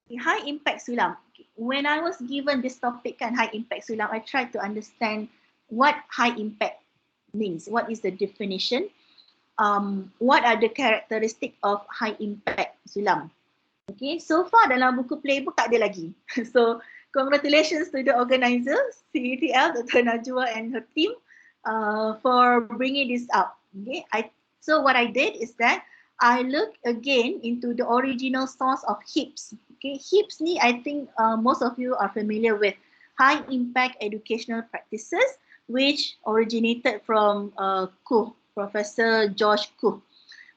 Okay, high impact SULAM. Okay. When I was given this topic kan, high impact SULAM, I tried to understand what high impact means. What is the definition? What are the characteristics of high impact SULAM? Okay, so far dalam buku playbook tak ada lagi. So congratulations to the organizers, CETL, Dr. Najwa and her team for bringing this up. Okay, so what I did is that I look again into the original source of HIPS. Okay, HIPS ni I think most of you are familiar with, high impact educational practices, which originated from Professor George Kuh.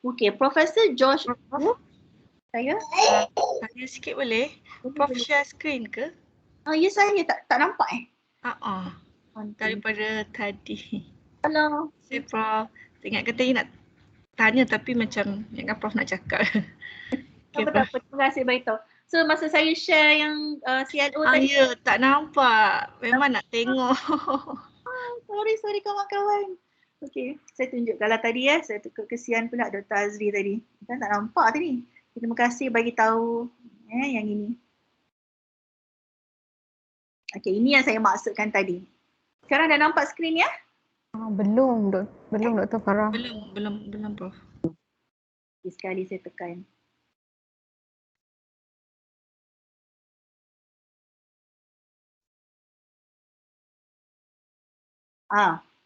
Okay, Professor George Kuh. Saya sikit boleh? Prof share screen ke? Ya, saya tak nampak daripada tadi. Hello. Saya Prof. Ingat kata nak tanya tapi macam ingatkan Prof nak cakap. Okay, Prof. Terima kasih beritahu. So masa saya share yang CLO tadi, Ya, tak nampak. Memang nak tengok. sorry kawan-kawan. Okey, saya tunjuk kalau tadi ya, saya kesian pula Dr. Azri tadi. Kita tak nampak tadi. Terima kasih bagi tahu yang ini. Okey, ini yang saya maksudkan tadi. Sekarang dah nampak skrin ya? Belum Dr. Farah. Belum Prof. Sekali saya tekan.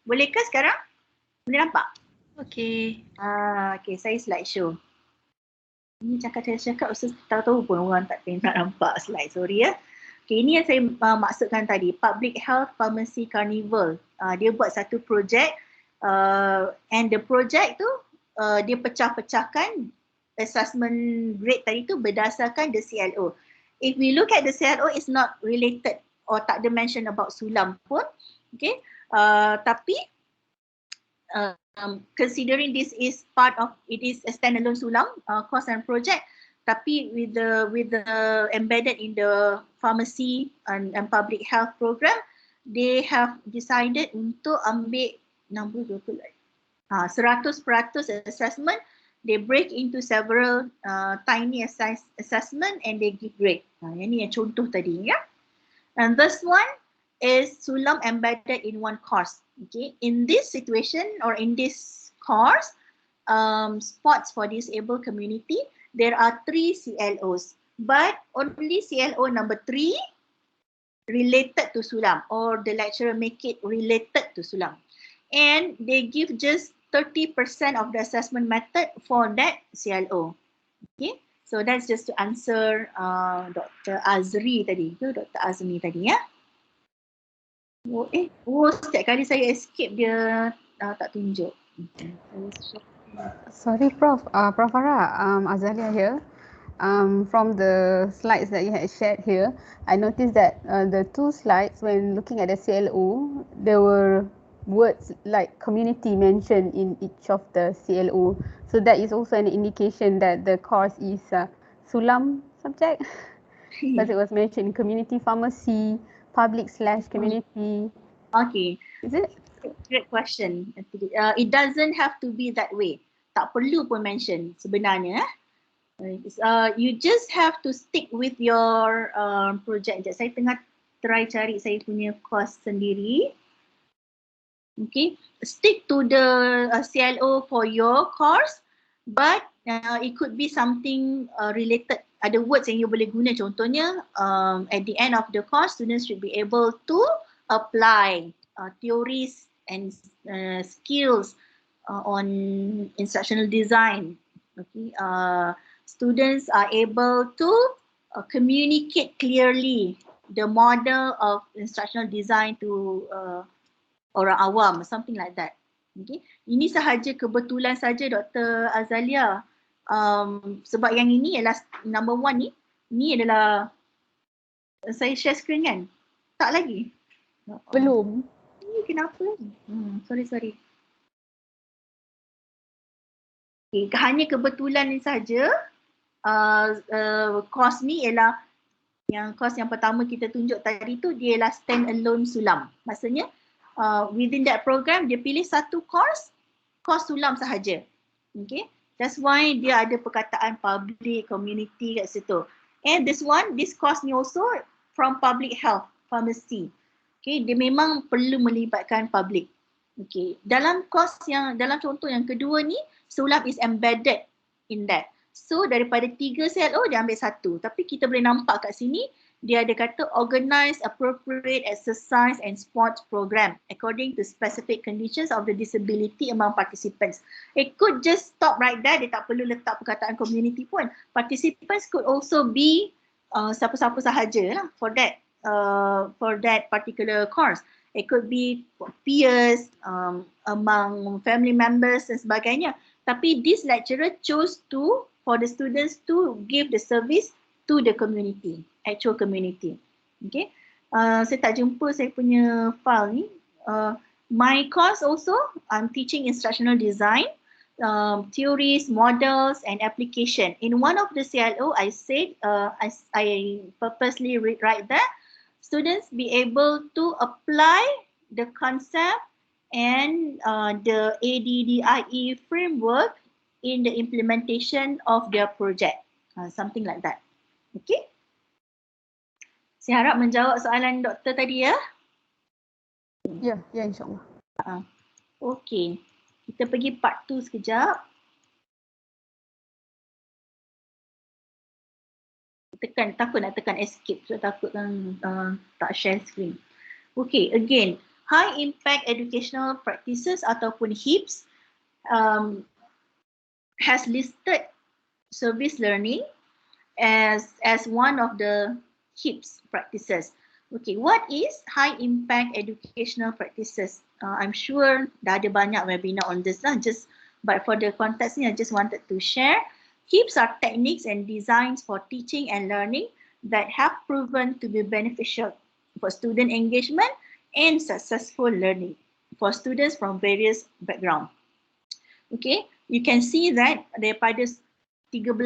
Bolehkah sekarang? Boleh nampak? Okey. Okey, saya slideshow. Ini saya cakap tahu pun orang tak nampak slide, sorry ya. Okay, ini yang saya maksudkan tadi, Public Health Pharmacy Carnival. Dia buat satu projek and the project tu dia pecah-pecahkan assessment grade tadi tu berdasarkan the CLO. If we look at the CLO, it's not related or tak ada mention about SULAM pun. Okay, tapi considering this is part of, it is a standalone SULAM course and project, tapi with the embedded in the pharmacy and public health program, they have decided untuk ambil 100% assessment. They break into several tiny assessment and they give grade. Ini yang contoh tadi ya. And this one is SULAM embedded in one course. Okay, in this situation or in this course, sports for disabled community, there are 3 CLOs, but only CLO number 3 related to SULAM, or the lecturer make it related to SULAM. And they give just 30% of the assessment method for that CLO. Okay, so that's just to answer Dr. Azri tadi, Dr. Azmi tadi ya. Setiap kali saya escape dia tak tunjuk. Sorry Prof. Prof Farah, Azalia here. From the slides that you had shared here, I noticed that the 2 slides, when looking at the CLO, there were words like community mentioned in each of the CLO. So that is also an indication that the course is SULAM subject, because it was mentioned community pharmacy, public/community. Okay. Is it? Great question. It doesn't have to be that way. Tak perlu pun mention sebenarnya. You just have to stick with your project. Saya tengah try cari saya punya course sendiri. Okay, stick to the CLO for your course, but it could be something related. Ada words yang you boleh guna, contohnya at the end of the course, students should be able to apply theories and skills on instructional design. Okay, students are able to communicate clearly the model of instructional design to orang awam, something like that. Okay, ini sahaja kebetulan saja Dr. Azalia. Sebab yang ini ialah number 1 ni, ini adalah saya share screen kan? Tak lagi? Belum. Ini kenapa ni? Sorry. Okay, hanya kebetulan ni saja course ni ialah yang course yang pertama kita tunjuk tadi tu, dia ialah stand-alone SULAM. Maksudnya within that program dia pilih satu course SULAM sahaja. Okay, that's why dia ada perkataan public, community kat situ. And this course ni also from public health, pharmacy. Okay, dia memang perlu melibatkan public. Okay, dalam contoh yang kedua ni, SULAM is embedded in that. So daripada 3 CLO dia ambil 1. Tapi kita boleh nampak kat sini, dia ada kata organize appropriate exercise and sports program according to specific conditions of the disability among participants. It could just stop right there, dia tak perlu letak perkataan community pun. Participants could also be siapa-siapa sahaja lah for that particular course. It could be peers, among family members dan sebagainya. Tapi this lecturer chose for the students to give the service to the community, actual community. Okay, saya tak jumpa saya punya file ni. My course also, I'm teaching instructional design. theories, models, and application. In one of the CLO, I said, I purposely write that students be able to apply the concept and the ADDIE framework in the implementation of their project, something like that. Okay. Saya harap menjawab soalan doktor tadi ya. Ya, ya insyaAllah. Okay. Kita pergi part 2 sekejap. Takut nak tekan escape. So takut tak share screen. Okay, again. High impact educational practices ataupun HIPS has listed service learning as one of the HIPS practices. Okay, what is high impact educational practices? I'm sure dah ada banyak webinar on this lah. But for the context ni, I just wanted to share. HIPS are techniques and designs for teaching and learning that have proven to be beneficial for student engagement and successful learning for students from various backgrounds. Okay, you can see that daripada 13,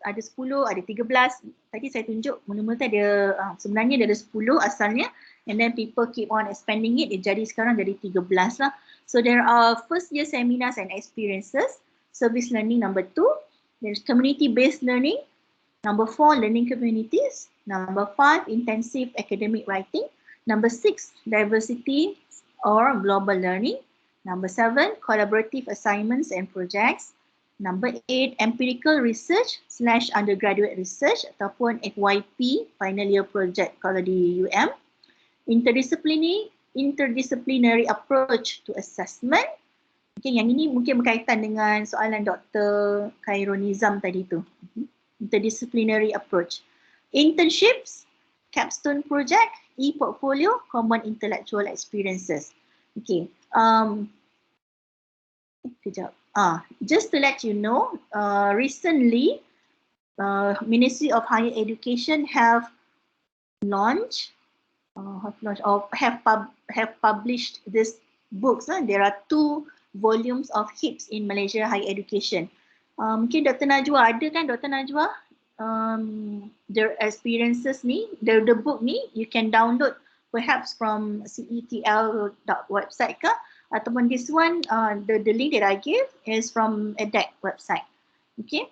ada 10, ada 13. Tadi saya tunjuk mula-mula ada, sebenarnya dia ada 10 asalnya, and then people keep on expanding it, dia jadi sekarang jadi 13 lah. So there are first year seminars and experiences, service learning number 2, there's community based learning, number 4 learning communities, number 5 intensive academic writing, number 6 diversity or global learning, number 7 collaborative assignments and projects, number 8 empirical research / undergraduate research ataupun FYP final year project kalau di UM, interdisciplinary approach to assessment. Okay, yang ini mungkin berkaitan dengan soalan Dr. Khairul Nizam tadi tu. Interdisciplinary approach. Internships, capstone project, e-portfolio, common intellectual experiences. Okay. Kejap. Just to let you know, recently, Ministry of Higher Education have launched or have published these books. There are 2 volumes of HIPS in Malaysia Higher Education. Mungkin Dr. Najwa ada kan, Dr. Najwa? Their experiences ni, the book ni, you can download perhaps from cetl.website ke, ataupun this one, the link that I give is from EDEC website. Okay?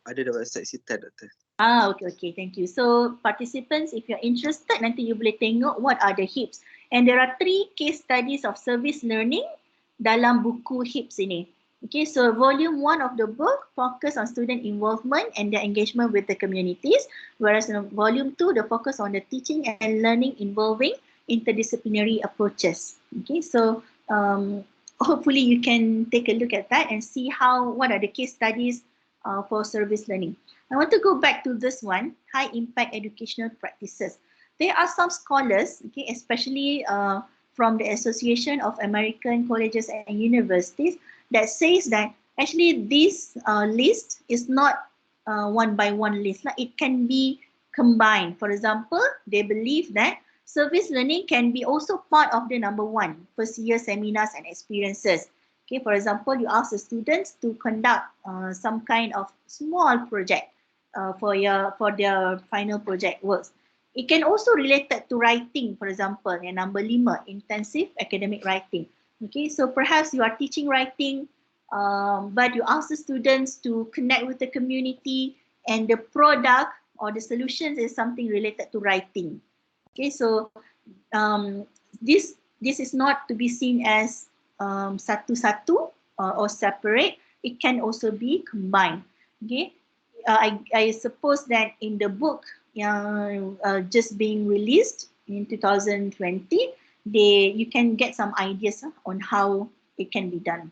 Ada di website CITAD, Doktor. Okay, thank you. So participants, if you're interested, nanti you boleh tengok what are the HIPS. And there are 3 case studies of service learning dalam buku HIPS ini. Okay, so volume 1 of the book focus on student involvement and their engagement with the communities, whereas in volume 2, the focus on the teaching and learning involving interdisciplinary approaches. Okay, so hopefully you can take a look at that and see what are the case studies for service learning. I want to go back to this one, high impact educational practices. There are some scholars, okay, especially from the Association of American Colleges and Universities, that says that actually this list is not one by one list. It can be combined. For example, they believe that service learning can be also part of the number 1, first year seminars and experiences. Okay, for example, you ask the students to conduct some kind of small project for their final project works. It can also relate to writing, for example, and number 5, intensive academic writing. Okay, so perhaps you are teaching writing, but you ask the students to connect with the community, and the product or the solutions is something related to writing. Okay, so this is not to be seen as satu-satu or separate. It can also be combined. Okay, I suppose that in the book just being released in 2020, you can get some ideas on how it can be done.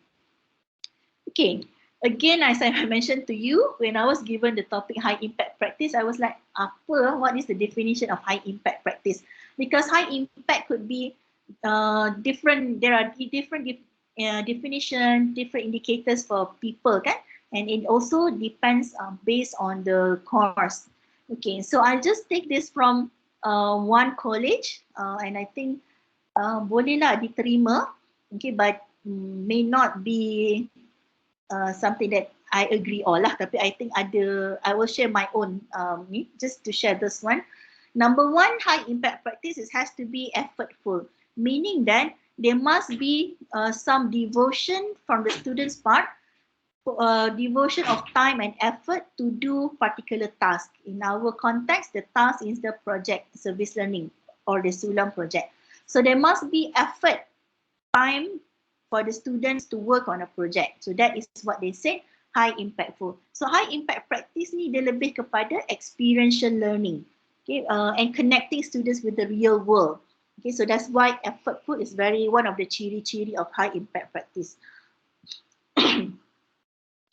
Okay, again, as I mentioned to you, when I was given the topic high impact practice, I was like, what is the definition of high impact practice? Because high impact could be different, there are different definition, different indicators for people, kan? And it also depends based on the course. Okay, so I'll just take this from one college, and I think bolehlah diterima, okay, but may not be something that I agree all lah, tapi I think I will share my own just to share this one. Number one, high impact practice has to be effortful, meaning that there must be some devotion from the students' part, devotion of time and effort to do particular task. In our context, the task is the project service learning or the SULAM project. So there must be effort, time for the students to work on a project. So that is what they said, high impactful. So high impact practice ni dia lebih kepada experiential learning, okay, and connecting students with the real world. Okay, so that's why effortful is one of the ciri-ciri of high impact practice.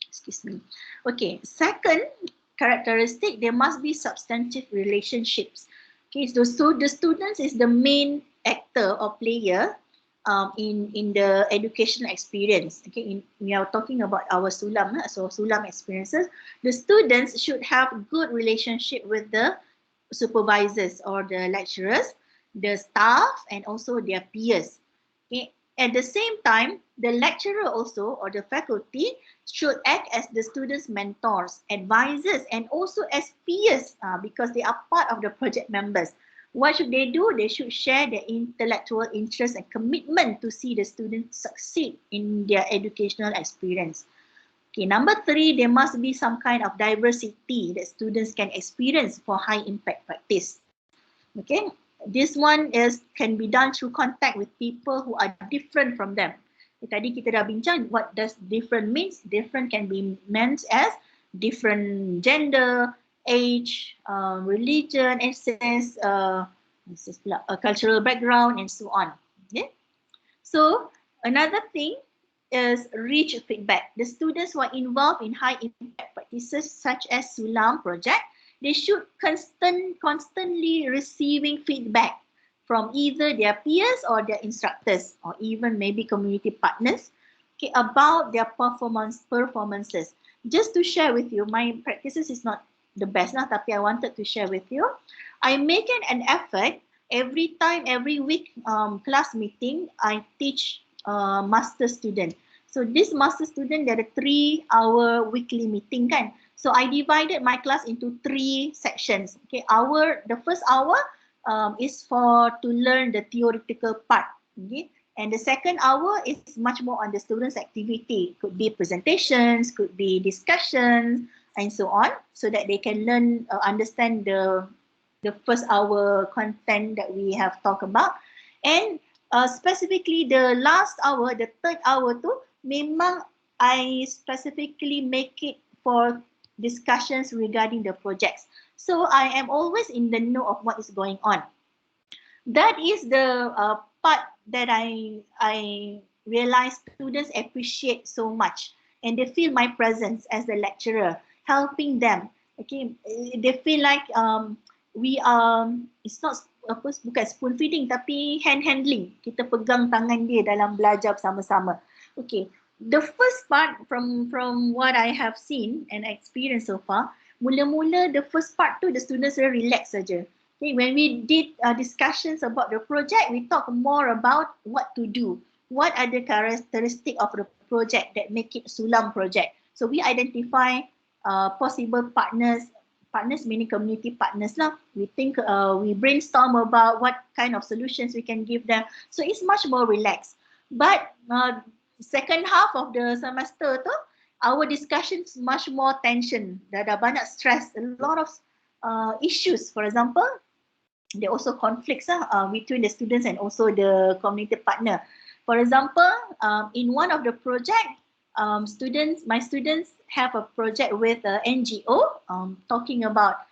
Excuse me. Okay, second characteristic, there must be substantive relationships. Okay, so the students is the main actor or player in the educational experience. Okay, we are talking about our SULAM, so SULAM experiences. The students should have good relationship with the supervisors or the lecturers, the staff, and also their peers. Okay, at the same time, the lecturer also or the faculty should act as the students' mentors, advisors, and also as peers because they are part of the project members. What should they do? They should share their intellectual interest and commitment to see the students succeed in their educational experience. Okay, number three, there must be some kind of diversity that students can experience for high impact practice. Okay, this one can be done through contact with people who are different from them. Tadi kita dah bincang what does different means. Different can be meant as different gender, age, religion, access, cultural background, and so on. Okay? So another thing is rich feedback. The students who are involved in high impact practices such as SULAM project, they should constantly receiving feedback from either their peers or their instructors or even maybe community partners, okay, about their performances. Just to share with you, my practices is not the best lah, tapi I wanted to share with you. I make an effort every week class meeting, I teach master student. So this master student, there are 3-hour weekly meeting kan. So I divided my class into 3 sections. Okay, the first hour is to learn the theoretical part. Okay, and the second hour is much more on the students' activity. Could be presentations, could be discussions, and so on, so that they can learn, understand the first hour content that we have talked about. And specifically the last hour, the third hour tu, memang I specifically make it for discussions regarding the projects. So I am always in the know of what is going on. That is the part that I realize students appreciate so much, and they feel my presence as the lecturer, helping them. Okay, they feel like we are, it's not bukan spoon feeding tapi hand handling. Kita pegang tangan dia dalam belajar bersama-sama. Okay, the first part from what I have seen and experienced so far, mula-mula the first part tu the students very relax saja. Okay, when we did discussions about the project, we talk more about what to do. What are the characteristics of the project that make it SULAM project? So we identify possible partners meaning community partners lah. We think, we brainstorm about what kind of solutions we can give them. So it's much more relaxed. But second half of the semester tu, our discussions much more tension. Dah banyak stress, a lot of issues. For example, there are also conflicts between the students and also the community partner. For example, in one of the project, my students have a project with an NGO talking about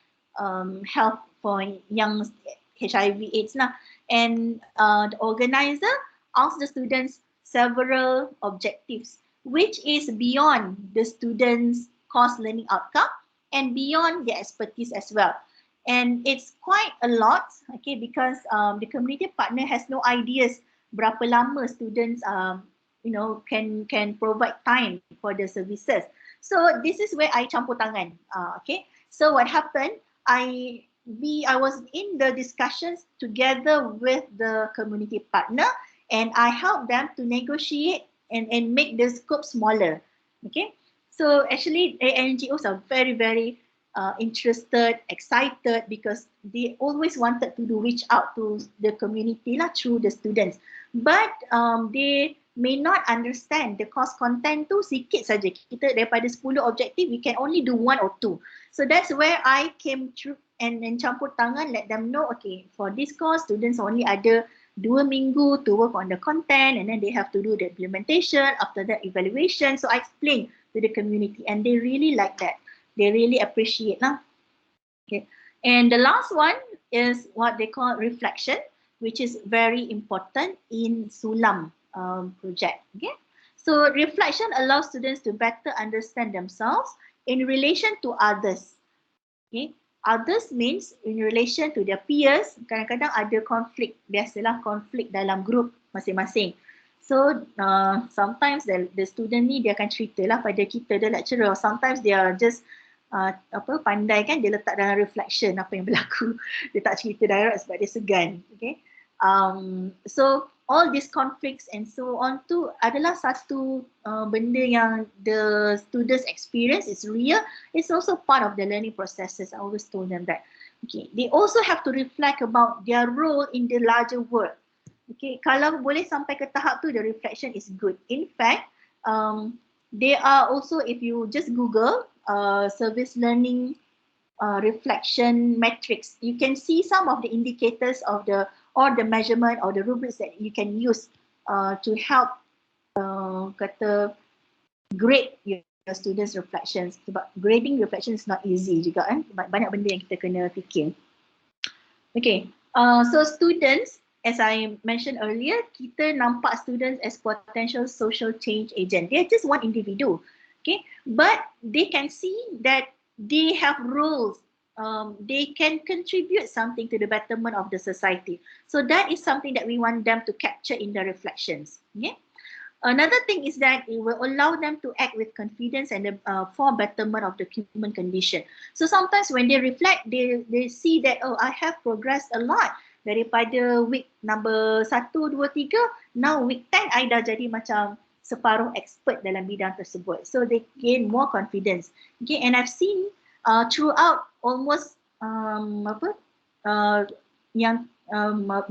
health for young HIV/AIDS lah. And the organizer asked the students several objectives, which is beyond the students' course learning outcome and beyond their expertise as well. And it's quite a lot, okay, because the community partner has no ideas berapa lama students can provide time for the services. So this is where I campur tangan. Okay, so what happened? I was in the discussions together with the community partner, and I helped them to negotiate and make the scope smaller. Okay, so actually NGOs are very, very interested, excited because they always wanted to reach out to the community lah through the students. But they may not understand the course content tu sikit saja. Kita daripada 10 objektif, we can only do 1 or 2. So that's where I came through and campur tangan, let them know, okay, for this course, students only ada 2 minggu to work on the content, and then they have to do the implementation, after that evaluation. So I explain to the community and they really like that. They really appreciate lah. Okay. And the last one is what they call reflection, which is very important in SULAM project. Okay. So reflection allows students to better understand themselves in relation to others. Okay. Others means in relation to their peers, kadang-kadang ada konflik, biasalah konflik dalam group masing-masing. So sometimes the student ni dia akan ceritalah pada kita, the lecturer, sometimes they are just pandai kan, dia letak dalam reflection apa yang berlaku. Dia tak cerita direct sebab dia segan. Okay. So all these conflicts and so on tu adalah satu benda yang the students experience, is real. It's also part of the learning processes. I always told them that. Okay, they also have to reflect about their role in the larger world. Okay, kalau boleh sampai ke tahap tu, the reflection is good. In fact, they are also, if you just Google service learning reflection metrics, you can see some of the indicators of the measurement or the rubrics that you can use to help kata grade your students' reflections. Sebab grading reflection is not easy juga kan, banyak benda yang kita kena fikir. Okay, so students, as I mentioned earlier, kita nampak students as potential social change agent. They're just one individual, okay, but they can see that they have roles. They can contribute something to the betterment of the society. So that is something that we want them to capture in the reflections. Okay? Another thing is that it will allow them to act with confidence and for betterment of the human condition. So sometimes when they reflect, they see that, oh, I have progressed a lot. Daripada week number 1, 2, 3, now week 10, I dah jadi macam separuh expert dalam bidang tersebut. So they gain more confidence. Okay, and I've seen throughout almost yang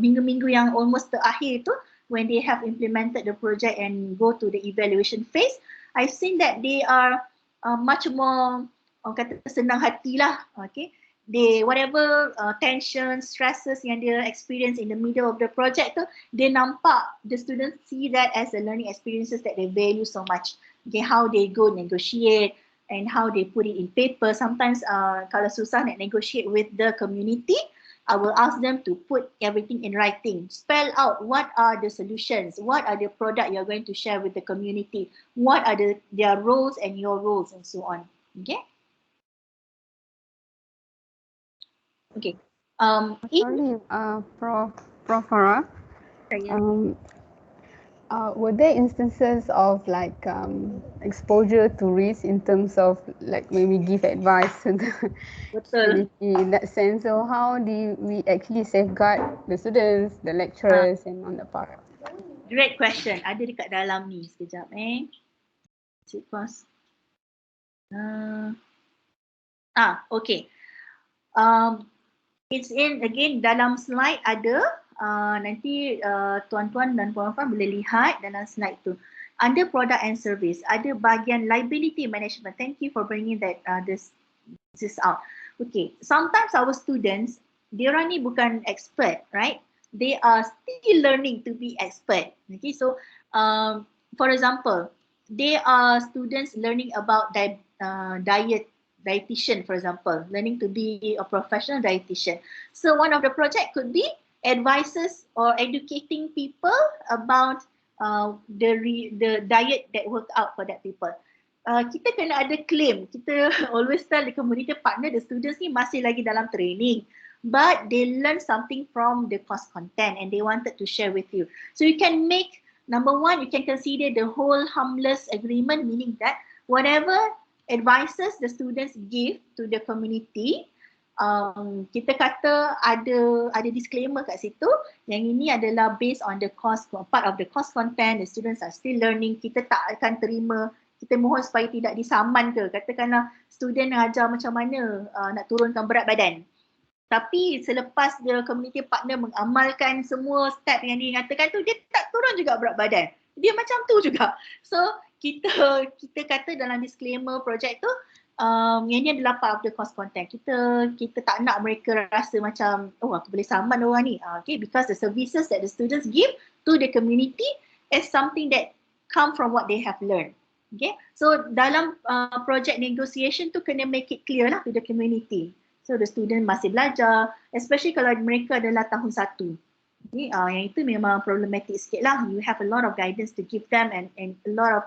minggu-minggu yang almost terakhir tu, when they have implemented the project and go to the evaluation phase, I've seen that they are much more kata senang hati lah. Okay, they whatever tension, stresses yang dia experience in the middle of the project tu, they nampak, the students see that as the learning experiences that they value so much. Okay, how they go negotiate and how they put it in paper. Sometimes kalau susah nak negotiate with the community, I will ask them to put everything in writing. Spell out what are the solutions, what are the product you're going to share with the community, what are their roles and your roles and so on. Okay. Okay. Sorry, Prof. Farah. Were there instances of like exposure to risk in terms of like maybe give advice to the community in that sense? So how do we actually safeguard the students, the lecturers and on the part? Great question. Ada dekat dalam ni sekejap Cik Pos. Okay. It's in again dalam slide ada. Nanti tuan-tuan dan puan-puan boleh lihat dalam slide tu. Under product and service, ada bahagian liability management. Thank you for bringing that this out. Okay, sometimes our students, diorang ni bukan expert, right? They are still learning to be expert. Okay, so for example, they are students learning about dietitian, for example, learning to be a professional dietitian. So one of the project could be advices or educating people about the diet that work out for that people. Kita kena ada claim. Kita always tell the community partner, the students ni masih lagi dalam training, but they learn something from the course content and they wanted to share with you. So you can make, number one, you can consider the whole harmless agreement, meaning that whatever advices the students give to the community, kita kata ada disclaimer kat situ, yang ini adalah based on the course, part of the course content, the students are still learning, kita tak akan terima kita mohon supaya tidak disaman ke. Katakanlah student ajar macam mana nak turunkan berat badan. Tapi selepas dia community partner mengamalkan semua step yang dinyatakan tu, dia tak turun juga berat badan. Dia macam tu juga. So kita kata dalam disclaimer projek tu, yang ni adalah part of the course content. Kita tak nak mereka rasa macam, oh aku boleh saman orang ni. Okay, because the services that the students give to the community is something that come from what they have learned. Okay, so dalam project negotiation tu kena make it clear lah to the community. So the student masih belajar, especially kalau mereka adalah tahun 1. Okay, yang itu memang problematic sikit lah. You have a lot of guidance to give them and a lot of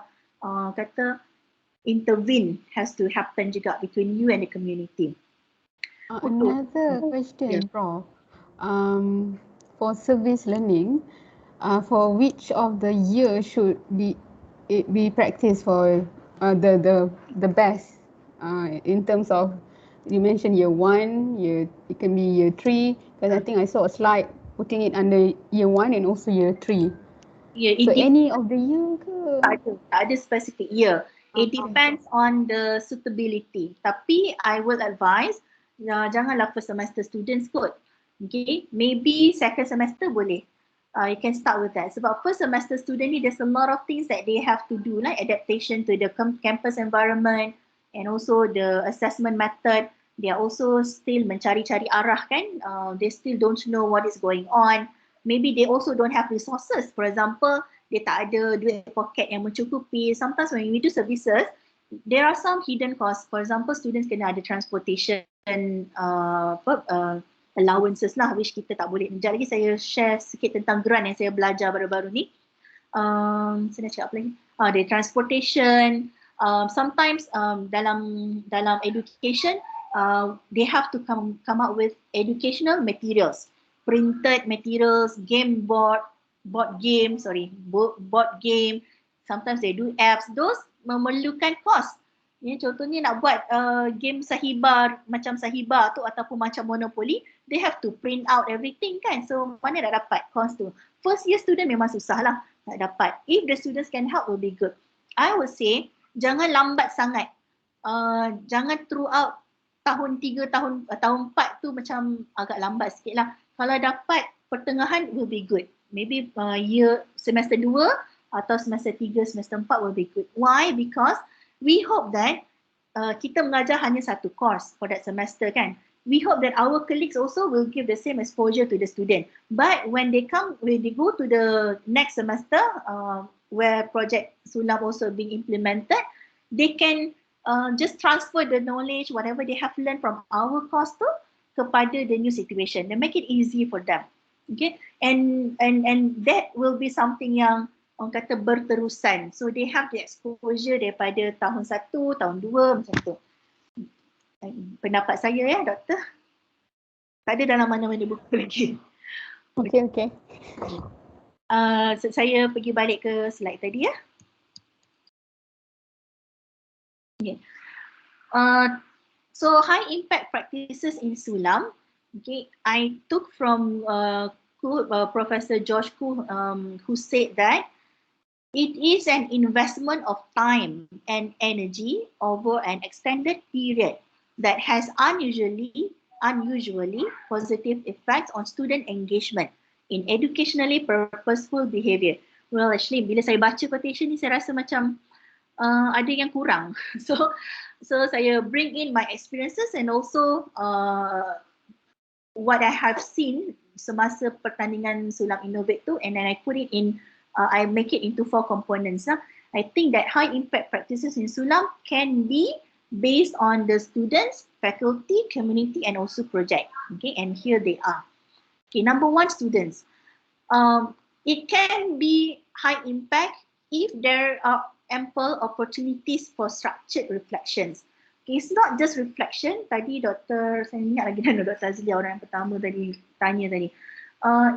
intervene has to happen juga between you and the community. Another question, Prof. For service learning, for which of the year should it be practiced for the best in terms of, you mentioned year 1, it can be year 3, because I think I saw a slide putting it under year 1 and also year 3. Yeah, so any of the year ke? Tak ada specific year. It depends on the suitability. Tapi I will advise, janganlah first semester students kot. Okay, maybe second semester boleh. You can start with that. Sebab first semester student ni, there's a lot of things that they have to do, like adaptation to the campus environment and also the assessment method. They are also still mencari-cari arah kan. They still don't know what is going on. Maybe they also don't have resources. For example, dia tak ada duit pocket yang mencukupi. Sometimes when we do services, there are some hidden costs. For example, students kena ada transportation allowances lah, which kita tak boleh. Sekejap lagi saya share sikit tentang grant yang saya belajar baru-baru ni. Saya nak cakap apa lagi? The transportation. Sometimes dalam education, they have to come up with educational materials, printed materials, board game. Sometimes they do apps. Those memerlukan cost. Ya, contohnya nak buat game sahibar macam sahibar tu ataupun macam Monopoly, they have to print out everything kan. So mana nak dapat cost tu? First year student memang susah lah nak dapat. If the students can help, will be good. I would say jangan lambat sangat. Jangan throughout tahun 3, tahun 4 tu macam agak lambat sikit lah. Kalau dapat pertengahan will be good. Maybe semester 2 atau semester 3, semester 4 will be good. Why? Because we hope that kita mengajar hanya satu course for that semester kan. We hope that our colleagues also will give the same exposure to the student. But when they go to the next semester where project SULAM also being implemented, they can just transfer the knowledge, whatever they have learned from our course tu kepada the new situation. They make it easy for them. Okay, and that will be something yang orang kata berterusan. So they have the exposure daripada tahun 1, tahun 2 macam tu. Pendapat saya ya, doktor. Tak ada dalam mana-mana buku lagi. Okay. Saya pergi balik ke slide tadi ya. Okay. So high impact practices in SULAM. Okay, I took from Professor George Koo, who said that it is an investment of time and energy over an extended period that has unusually positive effects on student engagement in educationally purposeful behavior. Well, actually, bila saya baca quotation ni, saya rasa macam ada yang kurang. So saya bring in my experiences and also what I have seen semasa pertandingan SULAM Innovate tu, and then I put it in, I make it into 4 components. I think that high impact practices in SULAM can be based on the students, faculty, community and also project. Okay, and here they are. Okay, number 1, students. It can be high impact if there are ample opportunities for structured reflections. Okay, it's not just reflection. Tadi saya ingat lagi Dr. Azlia, orang yang pertama tadi tanya tadi.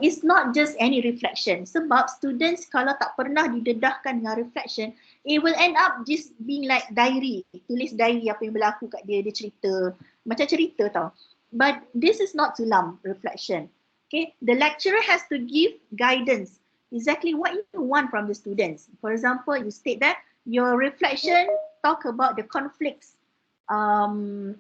It's not just any reflection. Sebab students kalau tak pernah didedahkan dengan reflection, it will end up just being like diary. Tulis diary apa yang berlaku kat dia, dia cerita. Macam cerita tau. But this is not SULAM reflection. Okay, the lecturer has to give guidance. Exactly what you want from the students. For example, you state that your reflection talk about the conflicts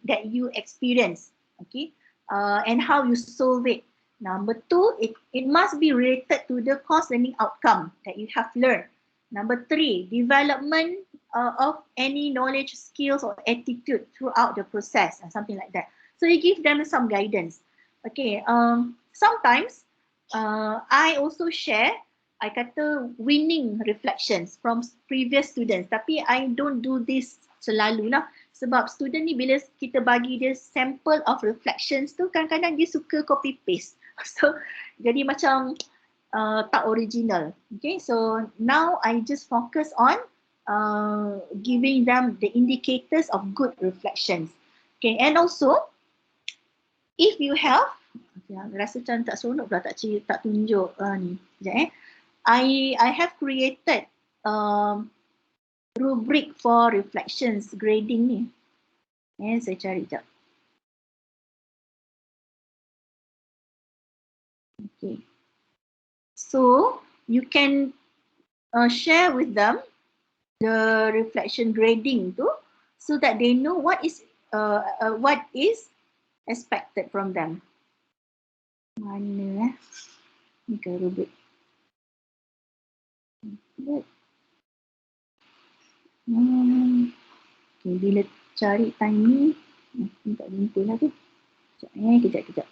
that you experience, okay, and how you solve it. Number two, it must be related to the course learning outcome that you have learned. Number three, development of any knowledge, skills or attitude throughout the process and something like that. So you give them some guidance. Okay, sometimes I also share, I kata winning reflections from previous students, tapi I don't do this selalu lah. Sebab student ni bila kita bagi dia sample of reflections tu kadang-kadang dia suka copy paste. So jadi macam tak original. Okay, so now I just focus on giving them the indicators of good reflections. Okay, and also if you have, rasa macam tak seronok pula tak tunjuk ni. Sekejap I have created rubric for reflections grading ni. Saya cari sekejap. Okay. So you can share with them the reflection grading tu so that they know what is expected from them. Mana ni ke rubric? Okay, bila cari time ni tak jumpa lah tu. Kejap.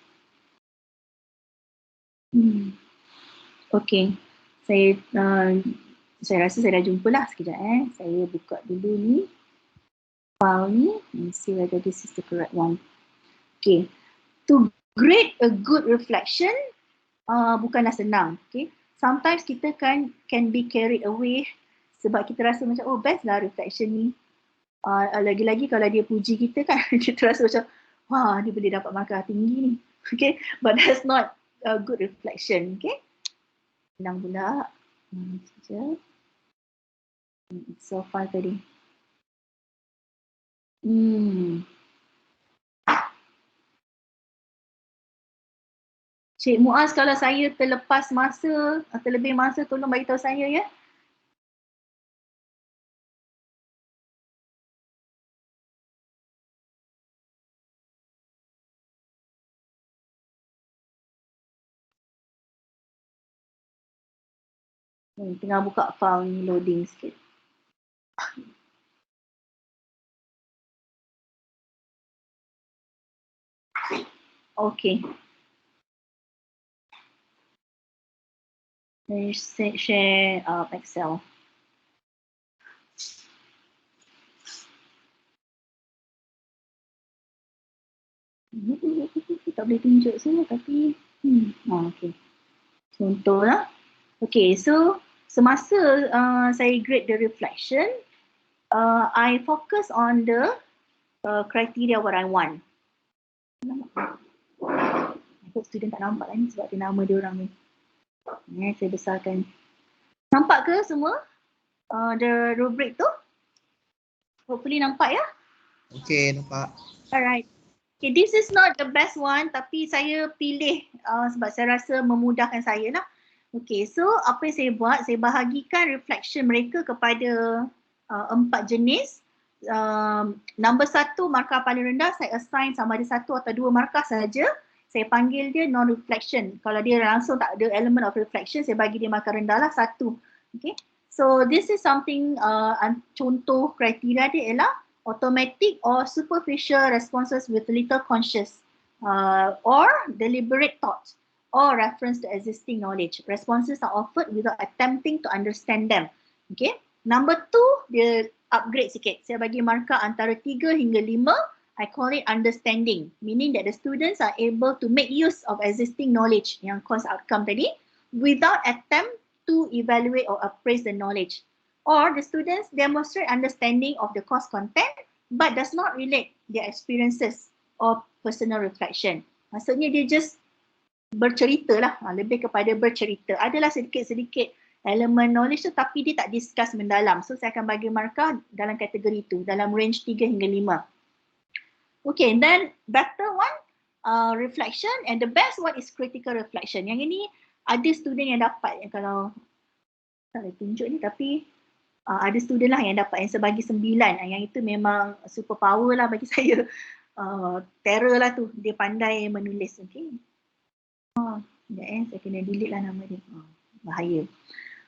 Okay, saya rasa saya dah jumpa lah. Sekejap saya buka dulu ni file ni and see whether this is the correct one. Okay, to grade a good reflection bukanlah senang. Okay, sometimes kita can be carried away sebab kita rasa macam oh best lah reflection ni. Lagi-lagi kalau dia puji kita kan kita rasa macam wah dia boleh dapat markah tinggi ni. Okay, but that's not a good reflection. Okay, senang pula. Sekejap. So far tadi. Cik Muaz, kalau saya terlepas masa, terlebih masa, tolong bagi tahu saya ya. Tengah buka file ni, loading sikit. Okay. Share Excel. Tak boleh tunjuk saya tapi okay. Contohlah. Okay, so semasa saya grade the reflection, I focus on the criteria what I want. I hope student tak nampak lah ni sebab ada nama dia orang ni. Saya besarkan. Nampak ke semua the rubric tu? Hopefully nampak ya? Okay, nampak. Alright. Okay, this is not the best one tapi saya pilih sebab saya rasa memudahkan saya lah. Okay, so apa yang saya buat, saya bahagikan reflection mereka kepada 4 jenis. Number 1, markah paling rendah, saya assign sama ada 1 atau 2 markah saja. Saya panggil dia non-reflection. Kalau dia langsung tak ada element of reflection, saya bagi dia markah rendah lah 1. Okay, so this is something, contoh kriteria dia ialah automatic or superficial responses with little conscious or deliberate thought or reference to existing knowledge. Responses are offered without attempting to understand them. Okay. Number 2, dia upgrade sikit. Saya bagi markah antara 3 hingga 5. I call it understanding. Meaning that the students are able to make use of existing knowledge yang course outcome tadi without attempt to evaluate or appraise the knowledge. Or the students demonstrate understanding of the course content but does not relate their experiences or personal reflection. Maksudnya dia just bercerita lah, lebih kepada bercerita. Adalah sedikit-sedikit elemen knowledge tu tapi dia tak discuss mendalam. So saya akan bagi markah dalam kategori tu, dalam range 3 hingga 5. Okay, then better one, reflection, and the best one is critical reflection. Yang ini ada student yang dapat, yang kalau tak boleh tunjuk ni tapi Ada student lah yang dapat answer bagi 9. Yang itu memang super power lah bagi saya. Terror lah tu. Dia pandai menulis. Okay. Saya kena delete lah nama dia. Bahaya.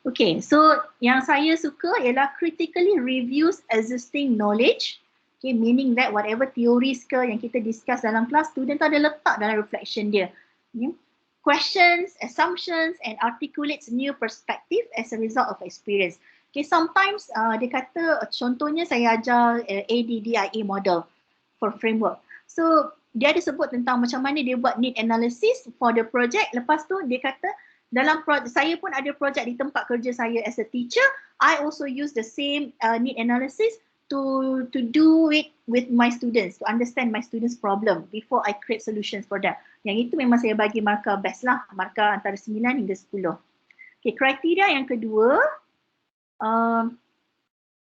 Okay, so yang saya suka ialah critically reviews existing knowledge. Okay, meaning that whatever theories ke yang kita discuss dalam kelas, student tu ada letak dalam reflection dia. Okay. Questions, assumptions and articulates new perspective as a result of experience. Okay, sometimes dia kata contohnya saya ajar ADDIE model for framework. So dia ada sebut tentang macam mana dia buat need analysis for the project. Lepas tu dia kata dalam saya pun ada projek di tempat kerja saya as a teacher. I also use the same need analysis to do it with my students, to understand my students' problem before I create solutions for them. Yang itu memang saya bagi markah best lah, markah antara 9 hingga 10. Okay, kriteria yang kedua,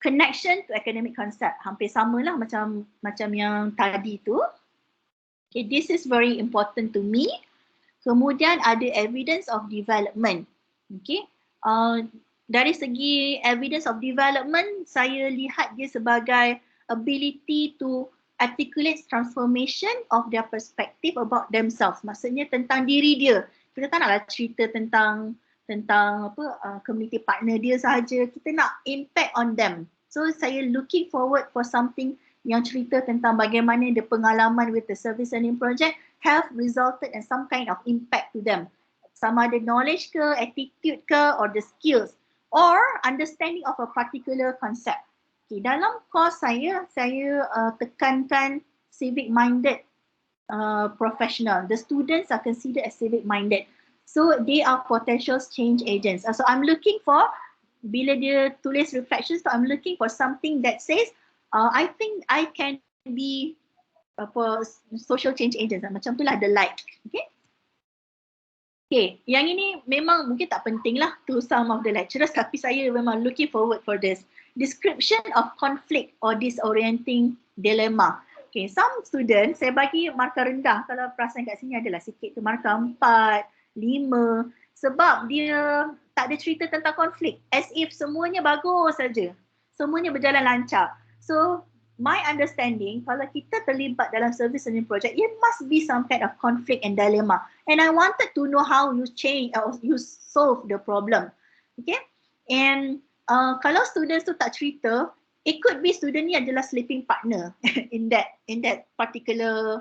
connection to academic concept. Hampir sama lah macam yang tadi tu. Okay, this is very important to me. Kemudian ada evidence of development. Okay. Dari segi evidence of development, saya lihat dia sebagai ability to articulate transformation of their perspective about themselves. Maksudnya tentang diri dia. Kita tak naklah cerita tentang community partner dia sahaja. Kita nak impact on them. So saya looking forward for something yang cerita tentang bagaimana the pengalaman with the service learning project have resulted in some kind of impact to them. Sama ada knowledge ke, attitude ke, or the skills, or understanding of a particular concept. Okay, dalam course saya tekankan civic-minded professional. The students are considered as civic-minded. So they are potential change agents. So I'm looking for, bila dia tulis reflections, so I'm looking for something that says, I think I can be social change agent. Macam tu lah the like. Okay. Okay, yang ini memang mungkin tak penting lah to some of the lecturers, tapi saya memang looking forward for this. Description of conflict or disorienting dilemma. Okay, some students saya bagi markah rendah. Kalau perasan kat sini adalah sikit tu markah 4, 5. Sebab dia tak ada cerita tentang konflik. As if semuanya bagus saja. Semuanya berjalan lancar. So my understanding, kalau kita terlibat dalam service learning project, it must be some kind of conflict and dilemma. And I wanted to know how you change or you solve the problem. Okay? And kalau students tu tak cerita, it could be student ni adalah sleeping partner in that particular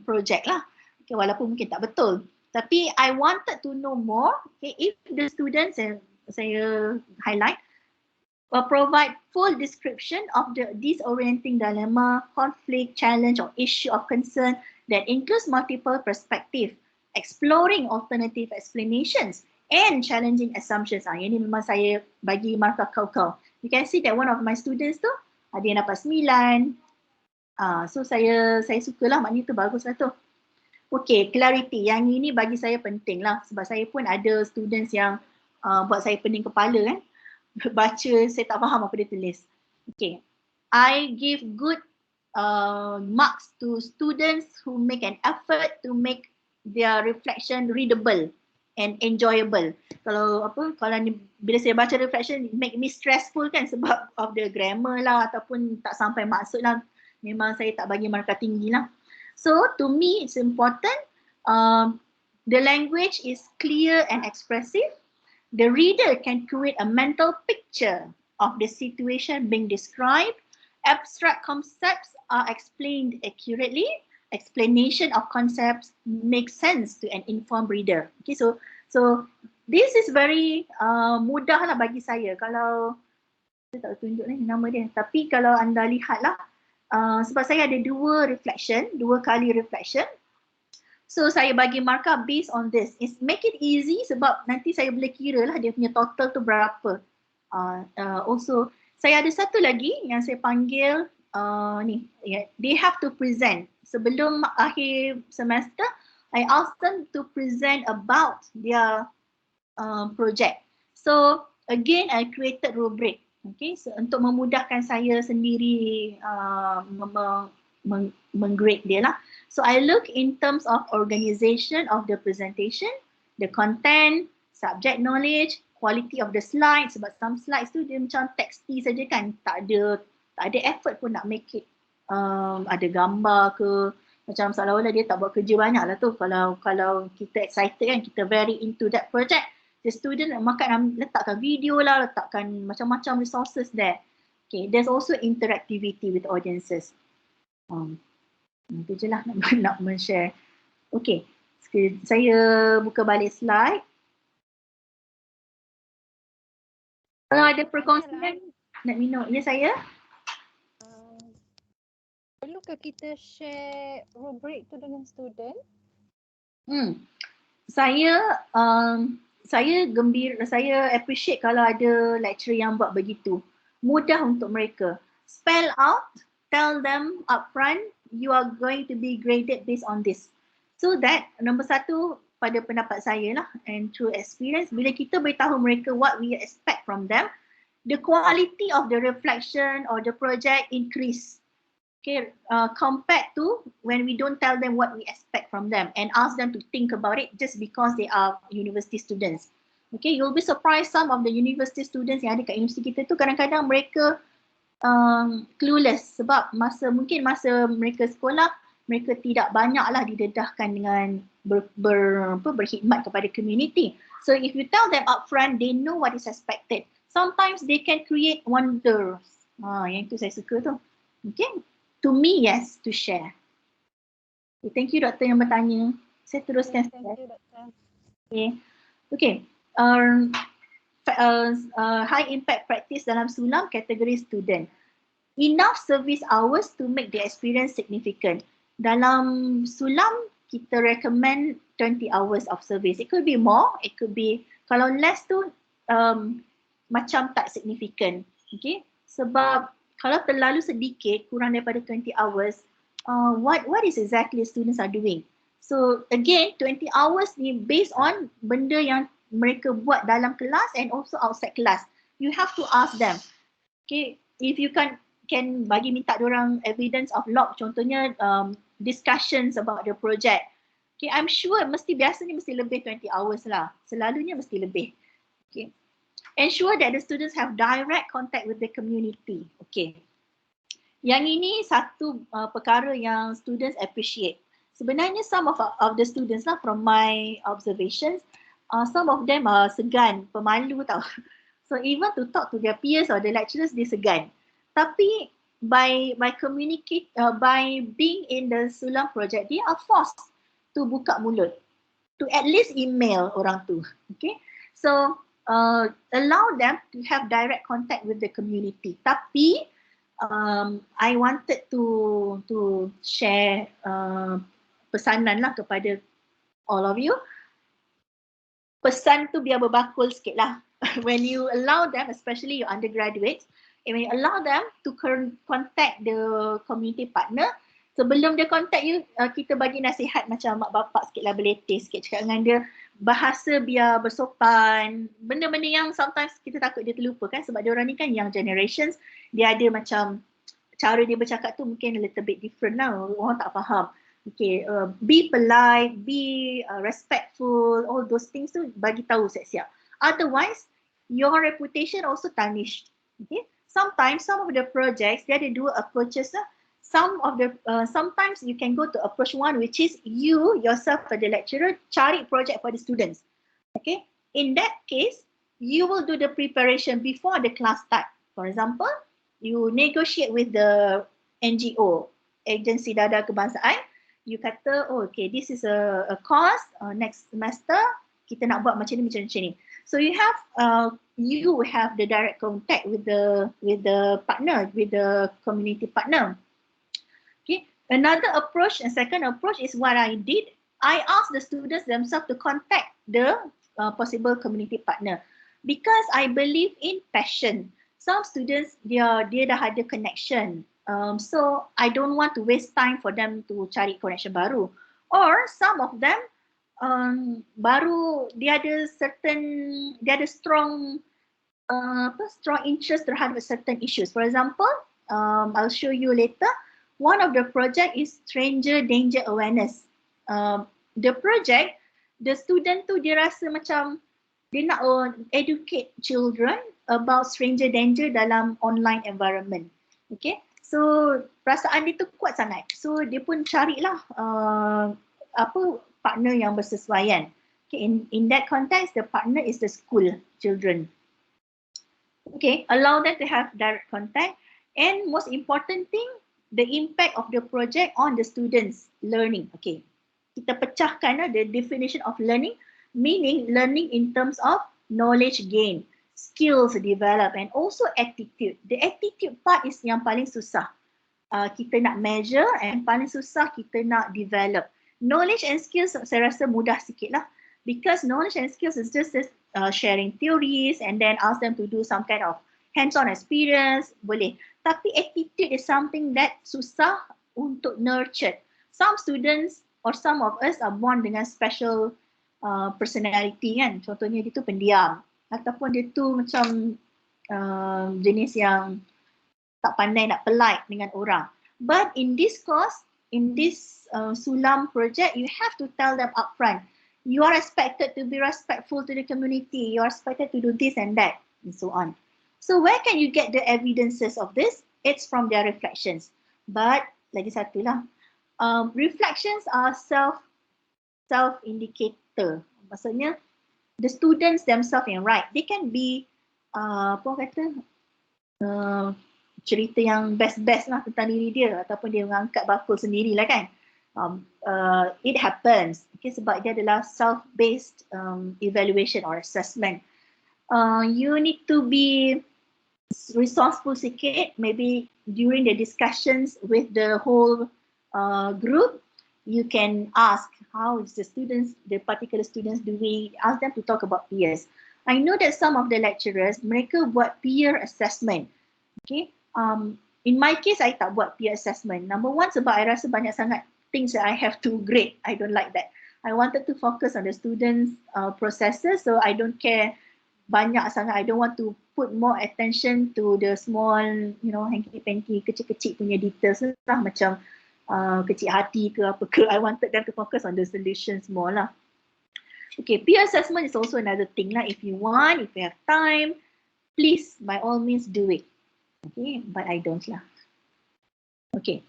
project lah. Okay, walaupun mungkin tak betul. Tapi I wanted to know more. Okay, if the students saya highlight provide full description of the disorienting dilemma, conflict, challenge or issue of concern that includes multiple perspective, exploring alternative explanations and challenging assumptions. Ini memang saya bagi markah kau-kau. You can see that one of my students tu ada yang dapat 9. So saya sukalah, maknanya tu bagus lah tu. Okay, clarity. Yang ini bagi saya penting lah sebab saya pun ada students yang buat saya pening kepala kan. Baca, saya tak faham apa dia tulis. Okay, I give good marks to students who make an effort to make their reflection readable and enjoyable. Kalau bila saya baca reflection, it make me stressful kan sebab of the grammar lah ataupun tak sampai maksud lah. Memang saya tak bagi markah tinggi lah. So to me it's important, the language is clear and expressive. The reader can create a mental picture of the situation being described. Abstract concepts are explained accurately. Explanation of concepts makes sense to an informed reader. Okay, so this is very mudah lah bagi saya. Kalau saya tak tunjuk ni nama dia, tapi kalau anda lihat lah, sebab saya ada 2 kali reflection. So saya bagi markah based on this. It's make it easy sebab nanti saya boleh kira lah dia punya total tu berapa. Also saya ada satu lagi yang saya panggil they have to present. Sebelum akhir semester, I ask them to present about their project. So again, I created rubric. Okay, so untuk memudahkan saya sendiri menggrade dia lah. So I look in terms of organization of the presentation, the content, subject knowledge, quality of the slides, sebab some slides tu dia macam texty saja kan, tak ada effort pun nak make it ada gambar ke, macam seolah-olah dia tak buat kerja banyak lah tu. Kalau kita excited kan, kita very into that project, the student letakkan video lah, letakkan macam-macam resources there. Okay, there's also interactivity with audiences. Itu je lah nak men-share. Okay, saya buka balik slide. Kalau ada perkongsian, let me know. Ya saya? Perlukah kita share rubrik tu dengan student? Saya gembira, saya appreciate kalau ada lecturer yang buat begitu. Mudah untuk mereka. Spell out, tell them upfront, you are going to be graded based on this. So that, nombor satu, pada pendapat saya lah, and through experience, bila kita beritahu mereka what we expect from them, the quality of the reflection or the project increase. Okay, compared to when we don't tell them what we expect from them and ask them to think about it just because they are university students. Okay, you'll be surprised some of the university students yang ada kat universiti kita tu kadang-kadang mereka clueless sebab mungkin masa mereka sekolah mereka tidak banyaklah didedahkan dengan berkhidmat kepada community. So if you tell them upfront, they know what is expected. Sometimes they can create wonders. Yang tu saya suka tu. Okay. To me, yes, to share. Okay, thank you doktor yang bertanya. Saya teruskan. Thank you doktor. Okay. High impact practice dalam SULAM kategori student. Enough service hours to make the experience significant. Dalam SULAM, kita recommend 20 hours of service. It could be more, it could be, kalau less tu macam tak significant. Okay, sebab kalau terlalu sedikit, kurang daripada 20 hours, what is exactly students are doing? So again, 20 hours ni based on benda yang mereka buat dalam kelas and also outside class. You have to ask them. Okay, if you can bagi minta diorang evidence of log, contohnya discussions about the project. Okay, I'm sure biasanya mesti lebih 20 hours lah. Selalunya mesti lebih. Okay. Ensure that the students have direct contact with the community. Okay. Yang ini satu perkara yang students appreciate. Sebenarnya some of the students lah from my observations, some of them are segan, pemalu tau. So even to talk to their peers or the lecturers, dia segan. Tapi by being in the SULAM project, they are forced to buka mulut, to at least email orang tu. Okay. So allow them to have direct contact with the community. Tapi I wanted to share pesanan lah kepada all of you. Pesan tu biar berbakul sikit lah. When you allow them, especially your undergraduates, and when you allow them to contact the community partner, sebelum dia contact you, kita bagi nasihat macam mak bapak sikit lah, beletih sikit, cakap dengan dia, bahasa biar bersopan, benda-benda yang sometimes kita takut dia terlupa kan, sebab dia orang ni kan young generations, dia ada macam cara dia bercakap tu mungkin a little bit different lah, orang tak faham. Okay, be polite, be respectful, all those things tu bagi tahu siap-siap. Otherwise, your reputation also tarnished. Okay, sometimes some of the projects dia ada dua approaches lah. Sometimes you can go to approach one, which is you yourself as the lecturer cari project for the students. Okay, in that case, you will do the preparation before the class start. For example, you negotiate with the NGO, Agensi Dada Kebangsaan. You kata, oh, okay, this is a course next semester, kita nak buat macam ni, macam ni. So you have the direct contact with the partner, with the community partner. Okay. Another approach and second approach is what I did. I asked the students themselves to contact the possible community partner because I believe in passion. Some students dia dah ada connection, so I don't want to waste time for them to cari connection baru. Or some of them baru dia ada strong interest terhadap certain issues. For example, I'll show you later. One of the project is stranger danger awareness. The project, the student tu dia rasa macam Dia nak educate children about stranger danger dalam online environment. Okay, so perasaan dia tu kuat sangat. So dia pun carilah partner yang bersesuaian. Okay, in that context, the partner is the school children. Okay, allow them to have direct contact, and most important thing, the impact of the project on the students' learning. Okay, kita pecahkan the definition of learning, meaning learning in terms of knowledge gain, skills develop, and also attitude. The attitude part is yang paling susah. Kita nak measure, and paling susah kita nak develop. Knowledge and skills saya rasa mudah sikit lah, because knowledge and skills is just sharing theories and then ask them to do some kind of hands-on experience, boleh. Tapi attitude is something that susah untuk nurture. Some students or some of us are born dengan special personality kan. Contohnya dia tu pendiam, ataupun dia tu macam jenis yang tak pandai nak polite dengan orang. But in this course, in this SULAM project, you have to tell them upfront. You are expected to be respectful to the community. You are expected to do this and that, and so on. So where can you get the evidences of this? It's from their reflections. But lagi satu lah, reflections are self-indicator. Maksudnya the students themselves yang write. They can be cerita yang best-best lah tentang diri dia, ataupun dia mengangkat bakul sendiri lah kan. It happens. Okay, sebab dia adalah self-based evaluation or assessment. You need to be resourceful sikit. Maybe during the discussions with the whole group, you can ask how is the particular students doing. Ask them to talk about peers. I know that some of the lecturers, mereka buat peer assessment. Okay, in my case, I tak buat peer assessment. Number one, sebab I rasa banyak sangat things that I have to grade. I don't like that. I wanted to focus on the students' processes, so I don't care banyak sangat. I don't want to put more attention to the small, hanky-panky, kecil-kecil punya details lah, macam kecil hati ke apa ke. I wanted them to focus on the solutions more lah. Okay, peer assessment is also another thing lah. If you want, if you have time, please, by all means, do it. Okay, but I don't lah. Okay.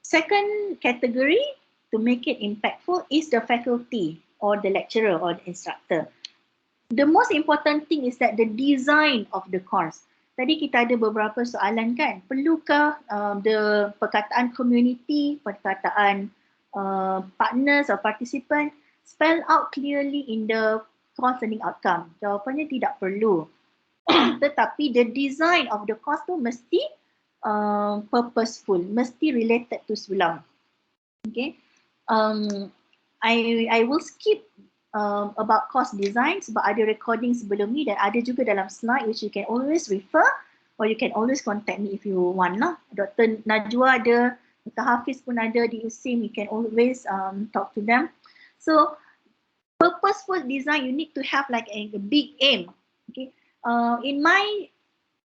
Second category to make it impactful is the faculty or the lecturer or the instructor. The most important thing is that the design of the course. Tadi kita ada beberapa soalan kan, perlukah the perkataan community, perkataan partners or participant spell out clearly in the course learning outcome? Jawapannya tidak perlu. Tetapi the design of the course tu mesti purposeful, mesti related to SULAM. Okay, I will skip about course design sebab ada recording sebelum ni dan ada juga dalam slide which you can always refer or you can always contact me if you want lah. Dr. Najwa ada, Dr. Hafiz pun ada di USIM, you can always talk to them. So purposeful design, you need to have like a big aim. Okay, in my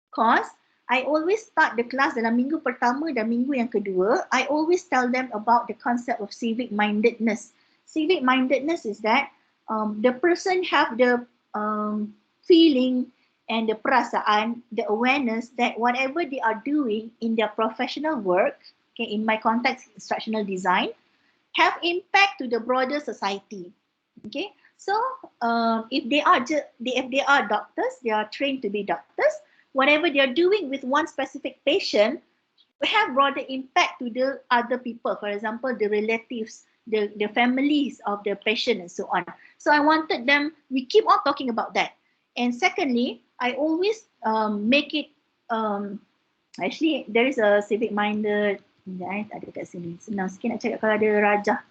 course, I always start the class dalam minggu pertama dan minggu yang kedua. I always tell them about the concept of civic mindedness. Civic mindedness is that the person have the feeling and the perasaan, the awareness that whatever they are doing in their professional work, okay, in my context, instructional design, have impact to the broader society. Okay, so if they are doctors, they are trained to be doctors. Whatever they are doing with one specific patient have broader impact to the other people. For example, the relatives, the families of the patient and so on. So I wanted them, we keep on talking about that. And secondly, I always make it, actually there is a civic minded, ada kat sini, senang sikit nak cakap kalau ada rajah.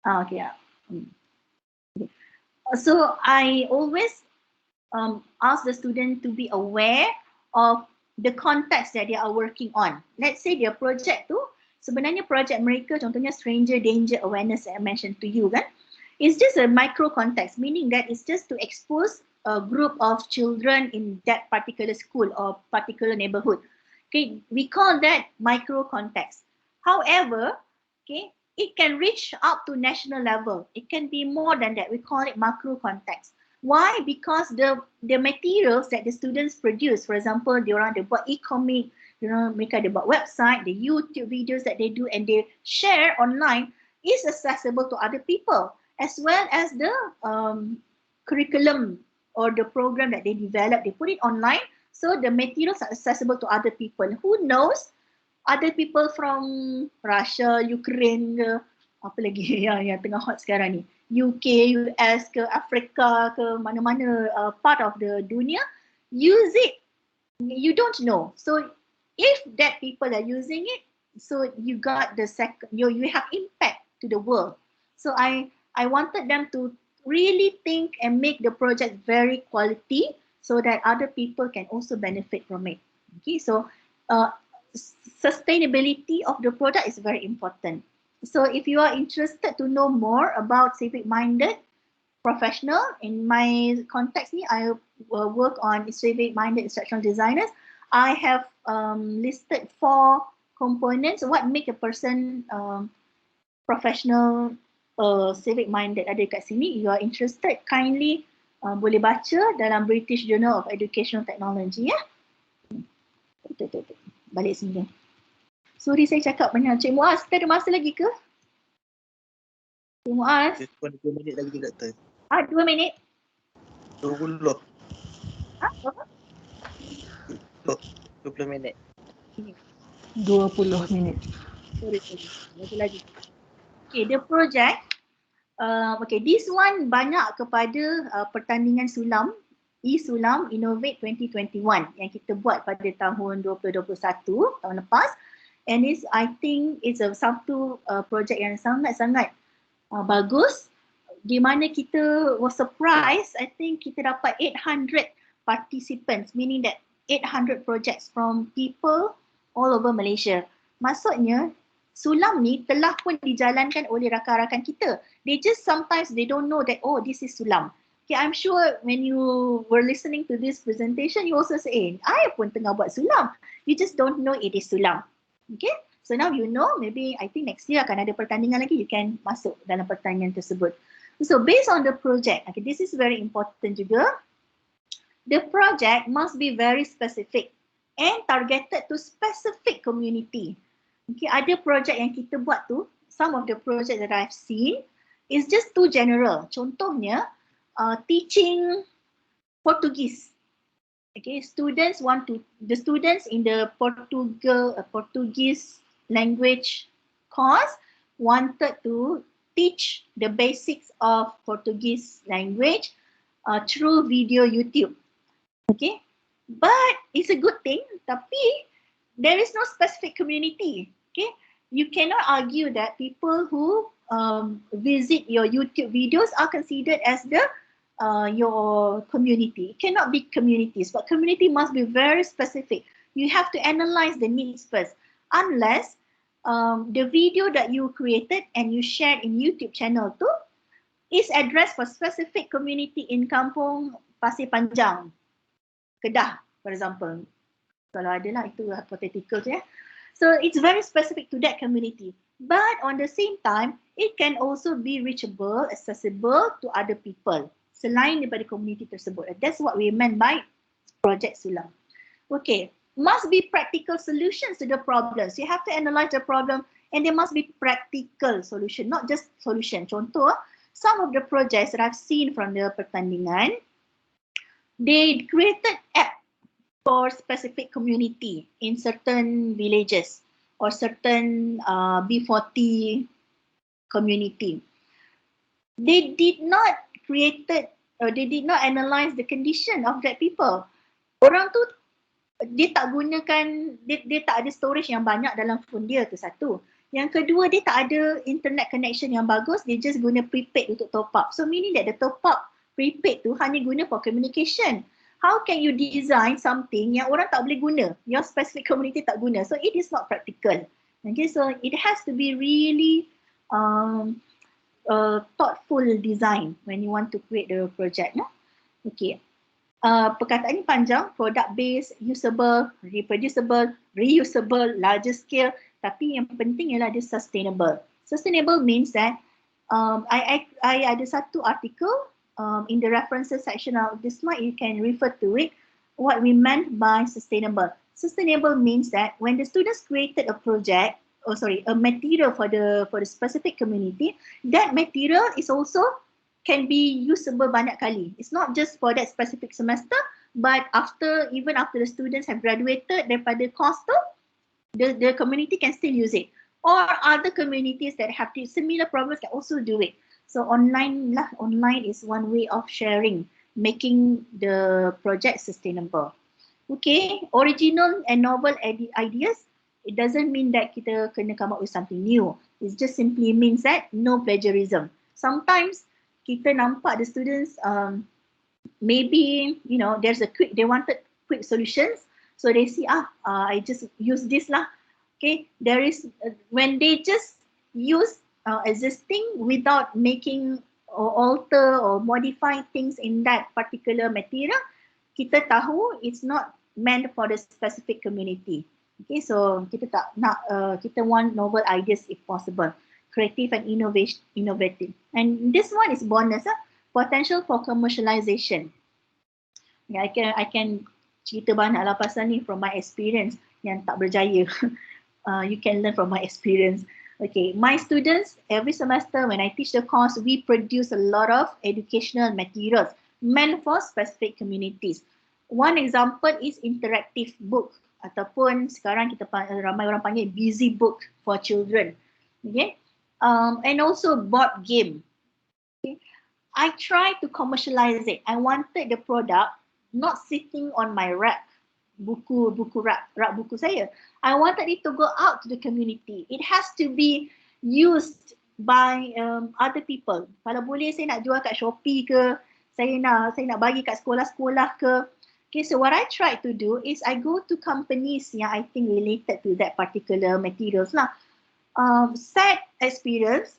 Okay. Okay. So I always ask the student to be aware of the context that they are working on. Let's say their project tu, sebenarnya project mereka contohnya stranger danger awareness that I mentioned to you kan. It's just a micro context, meaning that it's just to expose a group of children in that particular school or particular neighborhood. Okay, we call that micro context. However, Okay, it can reach up to national level. It can be more than that. We call it macro context. Why? Because the materials that the students produce, for example, diorang ada buat e-comic, mereka ada buat website, the YouTube videos that they do and they share online is accessible to other people, as well as the curriculum or the program that they develop, they put it online, so the materials are accessible to other people. Who knows? Other people from Russia, Ukraine ke, apa lagi yang tengah hot sekarang ni, UK, US ke, Afrika ke, mana-mana part of the dunia use it. You don't know. So if that people are using it, so you got the second, you have impact to the world. So I wanted them to really think and make the project very quality so that other people can also benefit from it. Okay, so sustainability of the product is very important. So if you are interested to know more about civic-minded professional, in my context, I work on civic-minded instructional designers. I have listed 4 components what make a person professional civic-minded. Ada kat sini. You are interested, kindly boleh baca dalam British Journal of Educational Technology ya. Balik sini. Sorry saya cakap banyak. Cik Muaz, kita ada masa lagi ke? Cik Muaz? 2 minit lagi Doktor. 2 minit? 20. Apa? 20 minit. 20 minit. Sorry. Lagi. Okay, the project. Okay, this one banyak kepada pertandingan SULAM, SULAM Innovate 2021 yang kita buat pada tahun 2021, tahun lepas. And this, I think, is satu project yang sangat-sangat bagus, di mana kita was surprised. I think kita dapat 800 participants, meaning that 800 projects from people all over Malaysia. Maksudnya, SULAM ni telah pun dijalankan oleh rakan-rakan kita. They just sometimes they don't know that, oh, this is SULAM. Okay, I'm sure when you were listening to this presentation, you also say, I pun tengah buat SULAM. You just don't know it is SULAM. Okay, so now you know, maybe I think next year akan ada pertandingan lagi, you can masuk dalam pertandingan tersebut. So based on the project, okay, this is very important juga. The project must be very specific and targeted to specific community. Okay, ada project yang kita buat tu, some of the project that I've seen is just too general. Contohnya, teaching Portuguese. Okay, the students in the Portuguese language course wanted to teach the basics of Portuguese language through video YouTube. Okay, but it's a good thing, tapi there is no specific community. Okay, you cannot argue that people who visit your YouTube videos are considered as your community. It cannot be communities, but community must be very specific. You have to analyze the needs first. Unless the video that you created and you shared in YouTube channel tu is addressed for specific community in Kampung Pasir Panjang, Kedah, for example. Kalau ada lah, itu hypothetical je ya. So it's very specific to that community. But on the same time, it can also be reachable, accessible to other people selain daripada community tersebut. That's what we meant by Project SULAM. Okay, must be practical solutions to the problems. You have to analyze the problem and there must be practical solution, not just solution. Contoh, some of the projects that I've seen from the pertandingan, they created app for specific community in certain villages or certain B40 community. They did not analyze the condition of that people. Orang tu dia tak gunakan, dia tak ada storage yang banyak dalam phone dia tu satu. Yang kedua, dia tak ada internet connection yang bagus, dia just guna prepaid untuk top up. So meaning that the top up prepaid tu hanya guna for communication. How can you design something yang orang tak boleh guna, your specific community tak guna? So it is not practical. Okay, so it has to be really thoughtful design when you want to create the project. No? Okay. Perkataan ini panjang, product based, usable, reproducible, reusable, larger scale, tapi yang penting ialah dia sustainable. Sustainable means that I ada satu article in the references section of this slide. You can refer to it. What we meant by sustainable. Sustainable means that when the students created a project, a material for the specific community, that material is also can be usable banyak kali. It's not just for that specific semester, but even after the students have graduated daripada course tu, the community can still use it. Or other communities that have similar problems can also do it. So online is one way of sharing, making the project sustainable. Okay, original and novel ideas, it doesn't mean that kita kena come up with something new. It just simply means that no plagiarism. Sometimes kita nampak the students maybe they wanted quick solutions, so they see I just use this lah. Okay, there is when they just use existing without making or alter or modify things in that particular material, kita tahu it's not meant for the specific community. Okay, so kita tak nak kita want novel ideas if possible, creative and innovative. And this one is bonus, potential for commercialization. Yeah, I can cerita banyak lah pasal ni from my experience yang tak berjaya. You can learn from my experience. Okay, my students, every semester when I teach the course, we produce a lot of educational materials meant for specific communities. One example is interactive book ataupun sekarang kita ramai orang panggil busy book for children. Okay, and also board game. Okay. I try to commercialize it. I wanted the product not sitting on my rack, rak buku saya. I wanted it to go out to the community. It has to be used by other people. Kalau boleh saya nak jual kat Shopee ke, saya nak bagi kat sekolah-sekolah ke. Okay, so what I try to do is I go to companies yang I think related to that particular materials lah. Sad experience,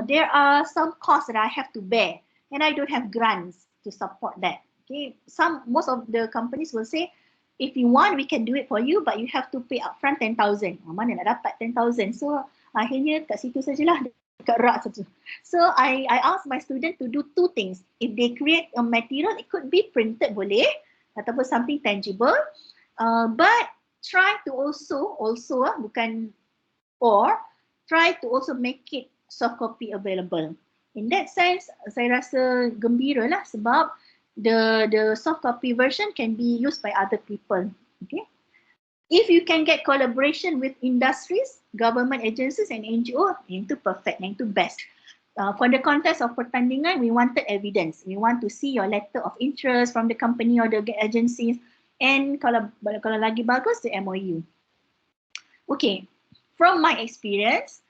there are some costs that I have to bear and I don't have grants to support that. Okay, most of the companies will say, if you want, we can do it for you, but you have to pay upfront 10,000. Mana nak dapat 10,000? So akhirnya kat situ sajalah, dekat rak saja. So I ask my student to do two things. If they create a material, it could be printed boleh, ataupun something tangible, but try to also bukan or try to also make it soft copy available. In that sense, saya rasa gembira lah sebab the soft copy version can be used by other people. Okay. If you can get collaboration with industries, government agencies and NGO, yang itu perfect, yang itu best. For the context of pertandingan, we wanted evidence. We want to see your letter of interest from the company or the agencies, and kalau lagi bagus, the MOU. Okay, from my experience,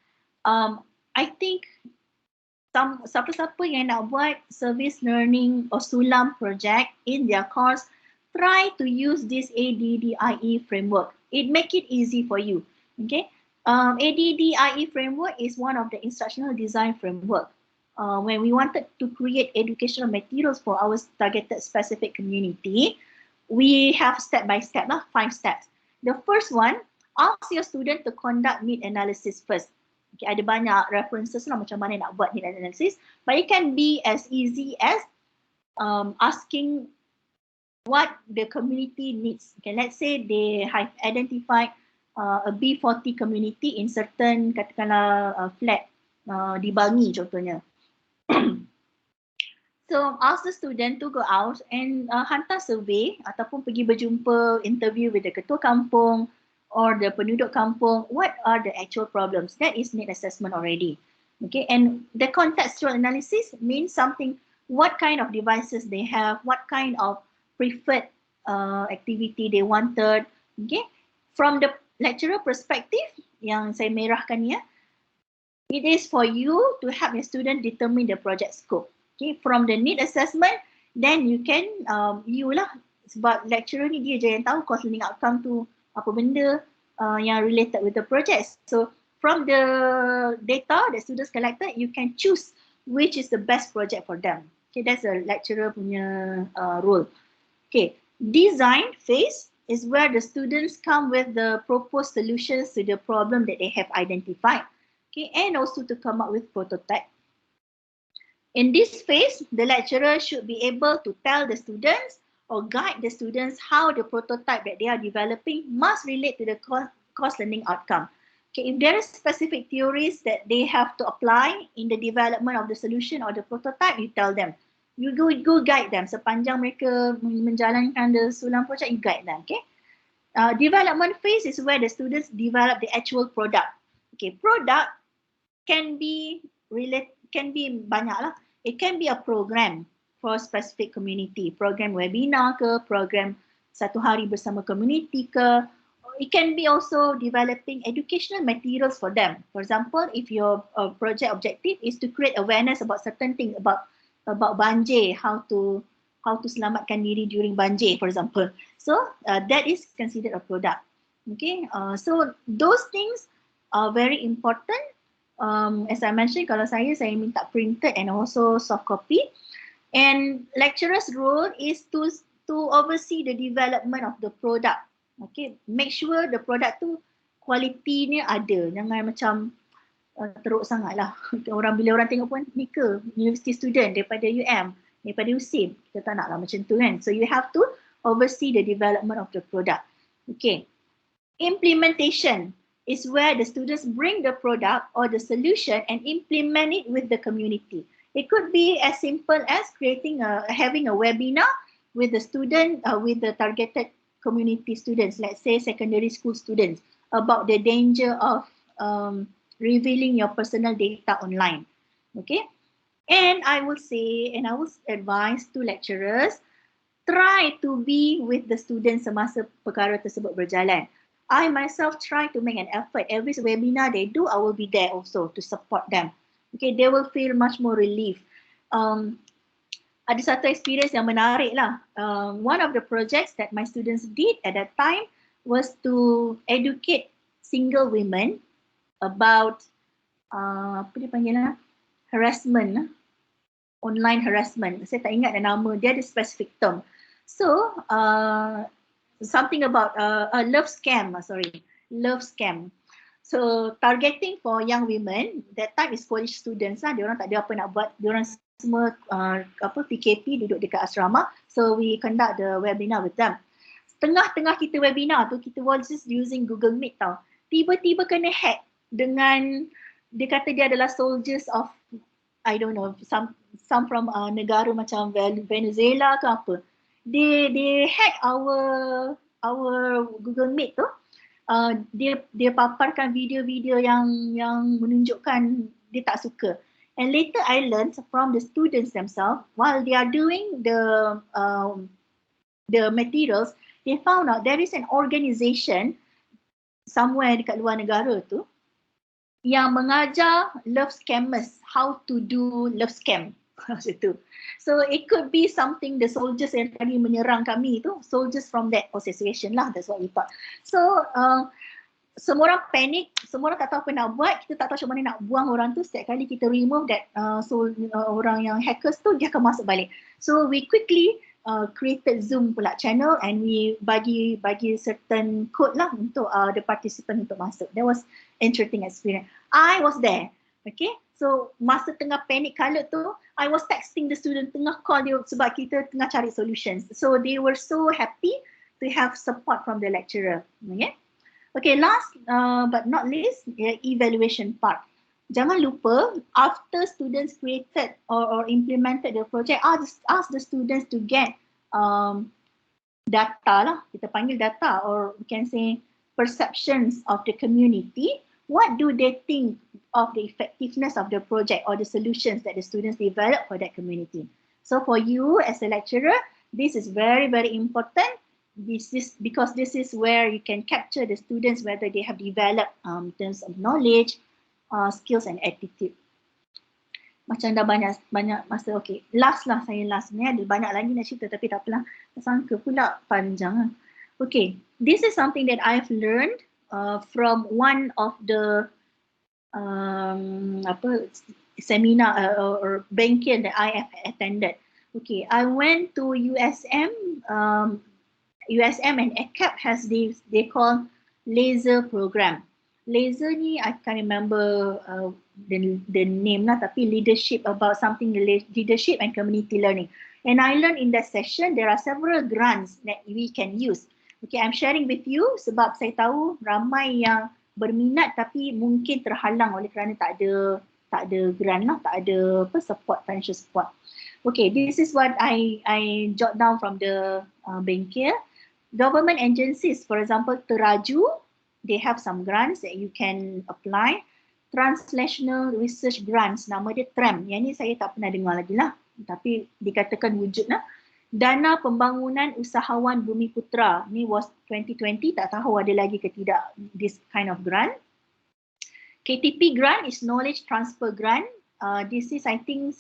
I think siapa-siapa yang nak buat service learning or SULAM project in their course, try to use this ADDIE framework. It make it easy for you. Okay, ADDIE framework is one of the instructional design framework. When we wanted to create educational materials for our targeted specific community, we have step by step 5 steps. The first one, ask your student to conduct need analysis first. Okay, ada banyak references lah macam mana nak buat need analysis, but it can be as easy as asking what the community needs. Okay, let's say they have identified a B40 community in certain katakanlah flat di Bangi contohnya. So ask the student to go out and hantar survey ataupun pergi berjumpa interview with the ketua kampung or the penduduk kampung. What are the actual problems? That is need assessment already. Okay, and the contextual analysis means something, what kind of devices they have, what kind of preferred activity they wanted. Okay, from the lecturer perspective yang saya merahkan ya, it is for you to help your student determine the project scope. Okay, from the need assessment, then you can you lah, sebab lecturer ni dia je yang tahu course learning outcome tu apa benda yang related with the project. So from the data that students collected, you can choose which is the best project for them. Okay, that's a lecturer punya role. Okay, design phase is where the students come with the proposed solutions to the problem that they have identified. okay, and also to come up with prototype. In this phase, the lecturer should be able to tell the students or guide the students how the prototype that they are developing must relate to the course learning outcome. Okay, if there is specific theories that they have to apply in the development of the solution or the prototype, you tell them. You go guide them sepanjang mereka menjalankan the SULAM project, you guide them. Okay. Development phase is where the students develop the actual product. Okay, product can be banyak lah. It can be a program for a specific community, program webinar ke, program satu hari bersama community ke. It can be also developing educational materials for them. For example, if your project objective is to create awareness about certain things about banjir, how to selamatkan diri during banjir, for example. So that is considered a product. Okay, so those things are very important. As I mentioned, kalau saya minta printed and also soft copy. And lecturer's role is to oversee the development of the product. Okay, make sure the product tu quality ni ada. Jangan macam teruk sangat lah. Bila orang tengok pun ni ke university student daripada UM, daripada USIM. Kita tak nak lah macam tu kan. So you have to oversee the development of the product. Okay. Implementation is where the students bring the product or the solution and implement it with the community. It could be as simple as having a webinar with the student, with the targeted community students, let's say secondary school students, about the danger of revealing your personal data online. Okay, and I will say, and I will advise to lecturers, try to be with the students semasa perkara tersebut berjalan. I myself try to make an effort. Every webinar they do, I will be there also to support them. Okay, they will feel much more relief. Ada satu experience yang menarik lah. One of the projects that my students did at that time was to educate single women about apa dia panggil lah, harassment, online harassment. Saya tak ingat nama, dia ada specific term. So something about a love scam. So targeting for young women, that time is college students lah, diorang tak ada apa nak buat, diorang semua PKP duduk dekat asrama, so we conduct the webinar with them. Tengah-tengah kita webinar tu, kita was just using Google Meet tau, tiba-tiba kena hack dengan, dia kata dia adalah soldiers of, I don't know, some from negara macam Venezuela ke apa. They hack our Google Meet tu. Dia paparkan video-video yang menunjukkan dia tak suka. And later I learned from the students themselves, while they are doing the materials, they found out there is an organization somewhere dekat luar negara tu yang mengajar love scammers how to do love scam. Macam tu. So it could be something the soldiers yang tadi menyerang kami tu, soldiers from that association lah, that's what we thought. So semua orang panik, semua orang tak tahu apa nak buat, kita tak tahu macam mana nak buang orang tu. Setiap kali kita remove that orang yang hackers tu, dia akan masuk balik. So we quickly created Zoom pula channel and we bagi certain code lah untuk the participant untuk masuk. That was interesting experience. I was there. Okay, so masa tengah panic kalut tu, I was texting the student, tengah call dia sebab kita tengah cari solutions. So they were so happy to have support from the lecturer. Okay, last but not least, evaluation part. Jangan lupa, after students created or implemented the project, ask the students to get data lah, kita panggil data, or we can say perceptions of the community. What do they think of the effectiveness of the project or the solutions that the students develop for that community? So for you as a lecturer, this is very, very important. Because this is where you can capture the students whether they have developed in terms of knowledge, skills and attitude. Macam dah banyak masa, okay. Last. Sebenarnya ada banyak lagi nak cerita tapi tak apalah. Sangka pula panjang. Okay, this is something that I've learned from one of the seminar or bengkel that I have attended. Okay, I went to USM and ECAP has they call laser program. Laser ni I can't remember the name lah, tapi leadership, about something leadership and community learning. And I learned in that session there are several grants that we can use. Okay, I'm sharing with you sebab saya tahu ramai yang berminat tapi mungkin terhalang oleh kerana tak ada grant lah, tak ada support, financial support. Okay, this is what I jot down from the bengkel. Government agencies, for example, Teraju, they have some grants that you can apply. Translational Research Grants, nama dia TRAM. Yang ni saya tak pernah dengar lagi lah, tapi dikatakan wujud lah. Dana Pembangunan Usahawan Bumi Putra, ni was 2020, tak tahu ada lagi ke tidak this kind of grant. KTP grant is Knowledge Transfer Grant. This is I think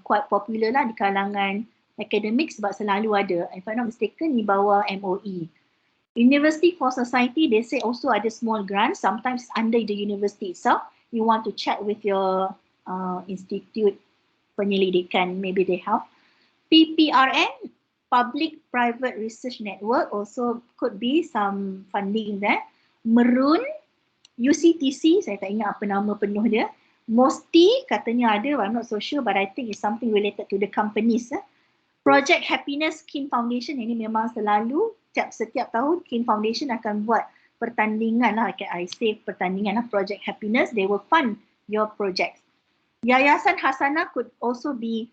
quite popular lah di kalangan akademik sebab selalu ada. If I'm not mistaken, di bawah MOE. University for Society, they say also ada small grants, sometimes under the university itself. You want to check with your institute penyelidikan, maybe they have. PPRN, Public Private Research Network, also could be some funding there. Merun, UCTC, saya tak ingat apa nama penuh dia. MOSTI katanya ada, I'm not so sure, but I think it's something related to the companies. Project Happiness Kin Foundation, ini memang selalu setiap tahun Kin Foundation akan buat pertandingan lah, I say pertandingan lah, Project Happiness, they will fund your projects. Yayasan Hasanah could also be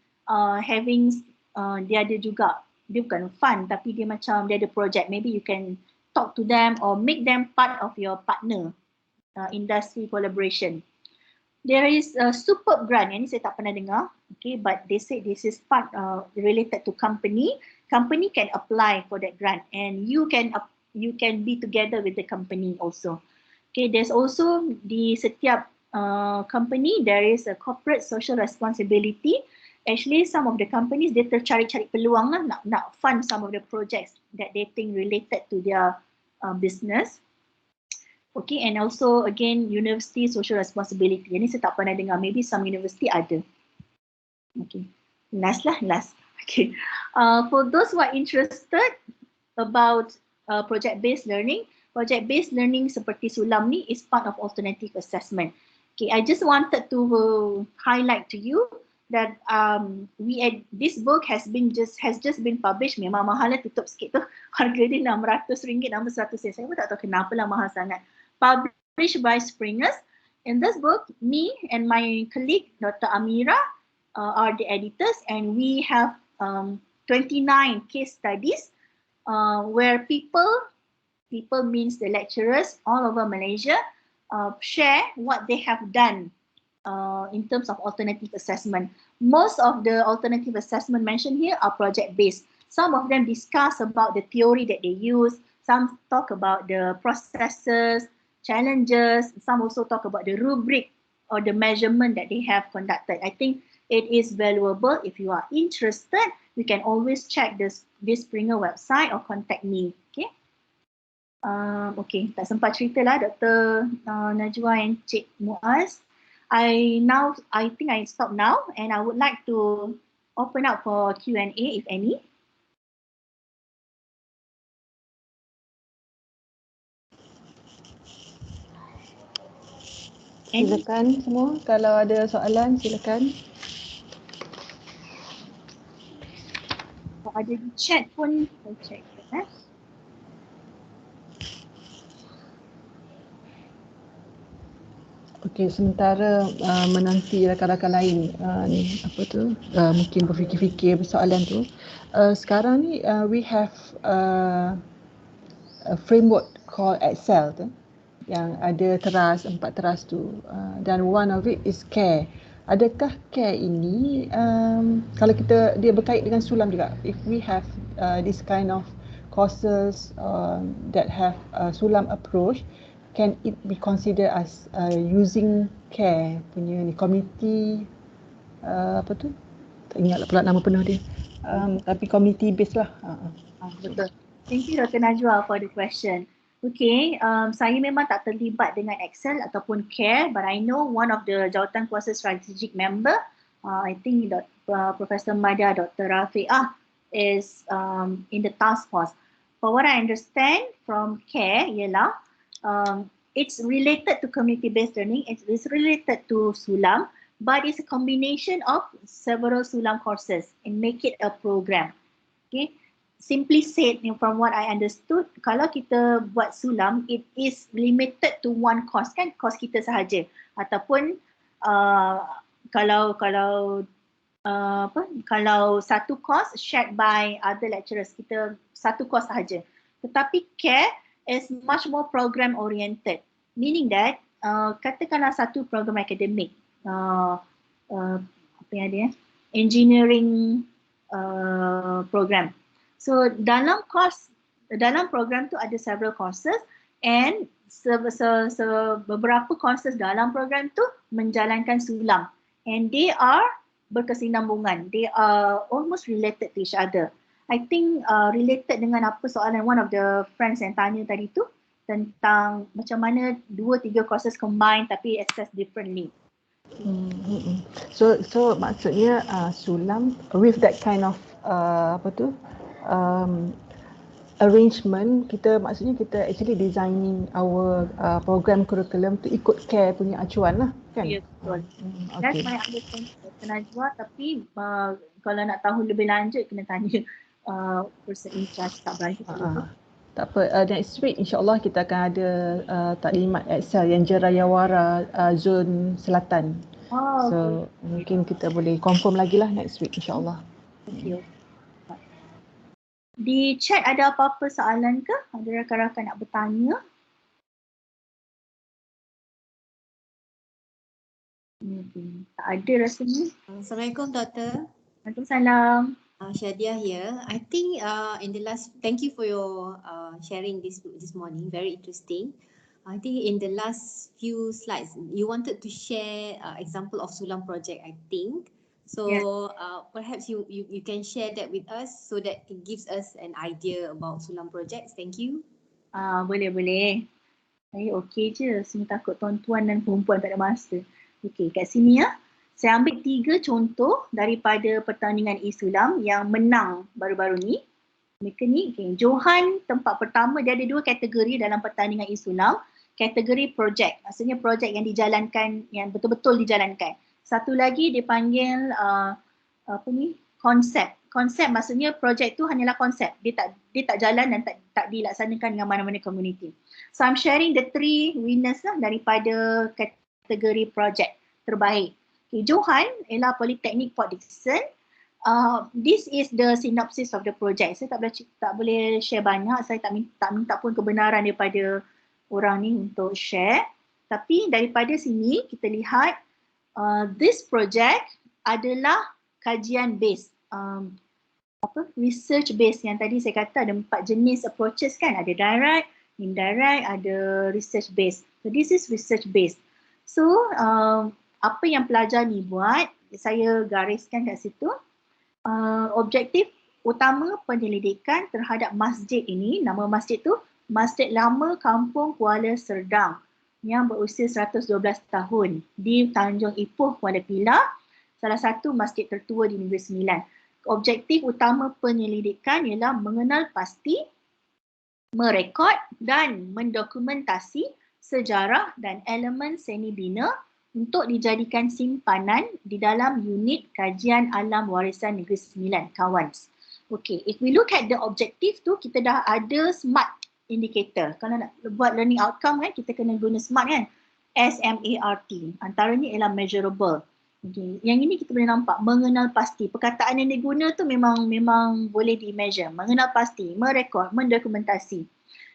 having, dia ada juga, dia bukan fund tapi dia macam, dia ada project, maybe you can talk to them or make them part of your partner, industry collaboration. There is a Superb grant, yang ni saya tak pernah dengar, okay, but they say this is part related to company. Company can apply for that grant and you can be together with the company also. Okay, there's also di setiap company there is a corporate social responsibility. Actually, some of the companies they tercari-cari peluang lah nak fund some of the projects that they think related to their business. Okay, and also again university social responsibility. Yang ni saya tak pernah dengar. Maybe some university ada. Okay, last. Okay, for those who are interested about project-based learning seperti SULAM ni is part of alternative assessment. Okay, I just wanted to highlight to you that this book has just been published. Memang mahal lah, tutup sikit tu. Harga dia RM600, nama RM100. Saya pun tak tahu kenapa lah mahal sangat. Published by Springers. In this book, me and my colleague Dr. Amira are the editors, and we have 29 case studies where people means the lecturers all over Malaysia share what they have done in terms of alternative assessment. Most of the alternative assessment mentioned here are project-based. Some of them discuss about the theory that they use. Some talk about the processes, challenges. Some also talk about the rubric or the measurement that they have conducted. I think it is valuable. If you are interested, you can always check this Springer website or contact me. Okay. Okay, tak sempat cerita lah Dr. Najwa and Cik Muaz. I think I stop now and I would like to open up for Q&A if any. Silakan semua, kalau ada soalan silakan. Kalau ada di chat pun saya check. Okey, sementara menanti rakan-rakan lain mungkin berfikir-fikir soalan tu. Sekarang ni we have a framework called Excel tu, yang ada teras, 4 teras tu, dan one of it is care. Adakah care ini kalau dia berkait dengan SULAM juga, if we have this kind of courses that have SULAM approach, can it be considered as using care punya ni community tak ingat pula nama penuh dia, tapi community based lah. Betul. Thank you Dr. Najwa for the question. Okay, saya memang tak terlibat dengan Excel ataupun CARE, but I know one of the Jawatan Kuasa Strategik member, I think Professor Mada, Dr. Rafi'ah is in the task force. But what I understand from CARE ialah it's related to community-based learning, it's related to SULAM, but it's a combination of several SULAM courses and make it a program. Okay, simply said, from what I understood, kalau kita buat SULAM, it is limited to one course kan, course kita sahaja. Ataupun kalau satu course shared by other lecturers, kita satu course sahaja. Tetapi care is much more program oriented, meaning that katakanlah satu program akademik, apa yang ada engineering program. So dalam program tu ada several courses, and beberapa courses dalam program tu menjalankan SULAM, and they are berkesinambungan. They are almost related to each other. I think related dengan apa soalan one of the friends yang tanya tadi tu, tentang macam mana 2-3 courses combine tapi access differently. So maksudnya SULAM with that kind of arrangement, maksudnya kita actually designing our program curriculum tu ikut care punya acuan lah kan? Ya, betul. That's my understanding Najwa, tapi kalau nak tahu lebih lanjut kena tanya person in charge tak banyak. Tak apa, next week insyaAllah kita akan ada taklimat Excel yang Jerayawara zon selatan. So mungkin kita boleh confirm lagi lah next week insyaAllah. Okay. Di chat ada apa-apa soalan ke? Ada rakan-rakan nak bertanya? Tak ada rasanya. Assalamualaikum Doktor. Waalaikumsalam. Shadia here. I think in the last, thank you for your sharing this morning. Very interesting. I think in the last few slides, you wanted to share example of SULAM project, I think. So perhaps you can share that with us so that it gives us an idea about SULAM projects. Thank you. Boleh. Saya okey je. Semua takut tuan-tuan dan perempuan tak ada masa. Okey, kat sini ya. Saya ambil 3 contoh daripada pertandingan e-SULAM yang menang baru-baru ni. Mereka ni, Johan tempat pertama, dia ada 2 kategori dalam pertandingan e-SULAM. Kategori projek, maksudnya projek yang dijalankan, yang betul-betul dijalankan. Satu lagi dipanggil konsep. Konsep maksudnya projek tu hanyalah konsep. Dia tak jalan dan tak dilaksanakan dengan mana-mana community. So I'm sharing the 3 winners lah daripada kategori projek terbaik. Okay, Johan ialah Polytechnic Port Dickson. This is the synopsis of the project. Saya tak boleh share banyak. Saya tak minta pun kebenaran daripada orang ni untuk share. Tapi daripada sini kita lihat this project adalah kajian base. Research base yang tadi saya kata ada 4 jenis approaches kan. Ada direct, indirect, ada research base. So this is research base. So apa yang pelajar ni buat, saya gariskan kat situ. Objektif utama penyelidikan terhadap masjid ini, nama masjid tu Masjid Lama Kampung Kuala Serdang yang berusia 112 tahun di Tanjung Ipoh, Kuala Pilah, salah satu masjid tertua di Negeri Sembilan. Objektif utama penyelidikan ialah mengenal pasti, merekod dan mendokumentasi sejarah dan elemen seni bina untuk dijadikan simpanan di dalam unit kajian alam warisan Negeri Sembilan, Kawans. Okay, if we look at the objective tu, kita dah ada SMART indicator. Kalau nak buat learning outcome kan, kita kena guna SMART kan. SMART. Antaranya ialah measurable. Okay. Yang ini kita boleh nampak, mengenal pasti. Perkataan yang diguna tu memang boleh di-measure. Mengenal pasti, merekod, mendokumentasi.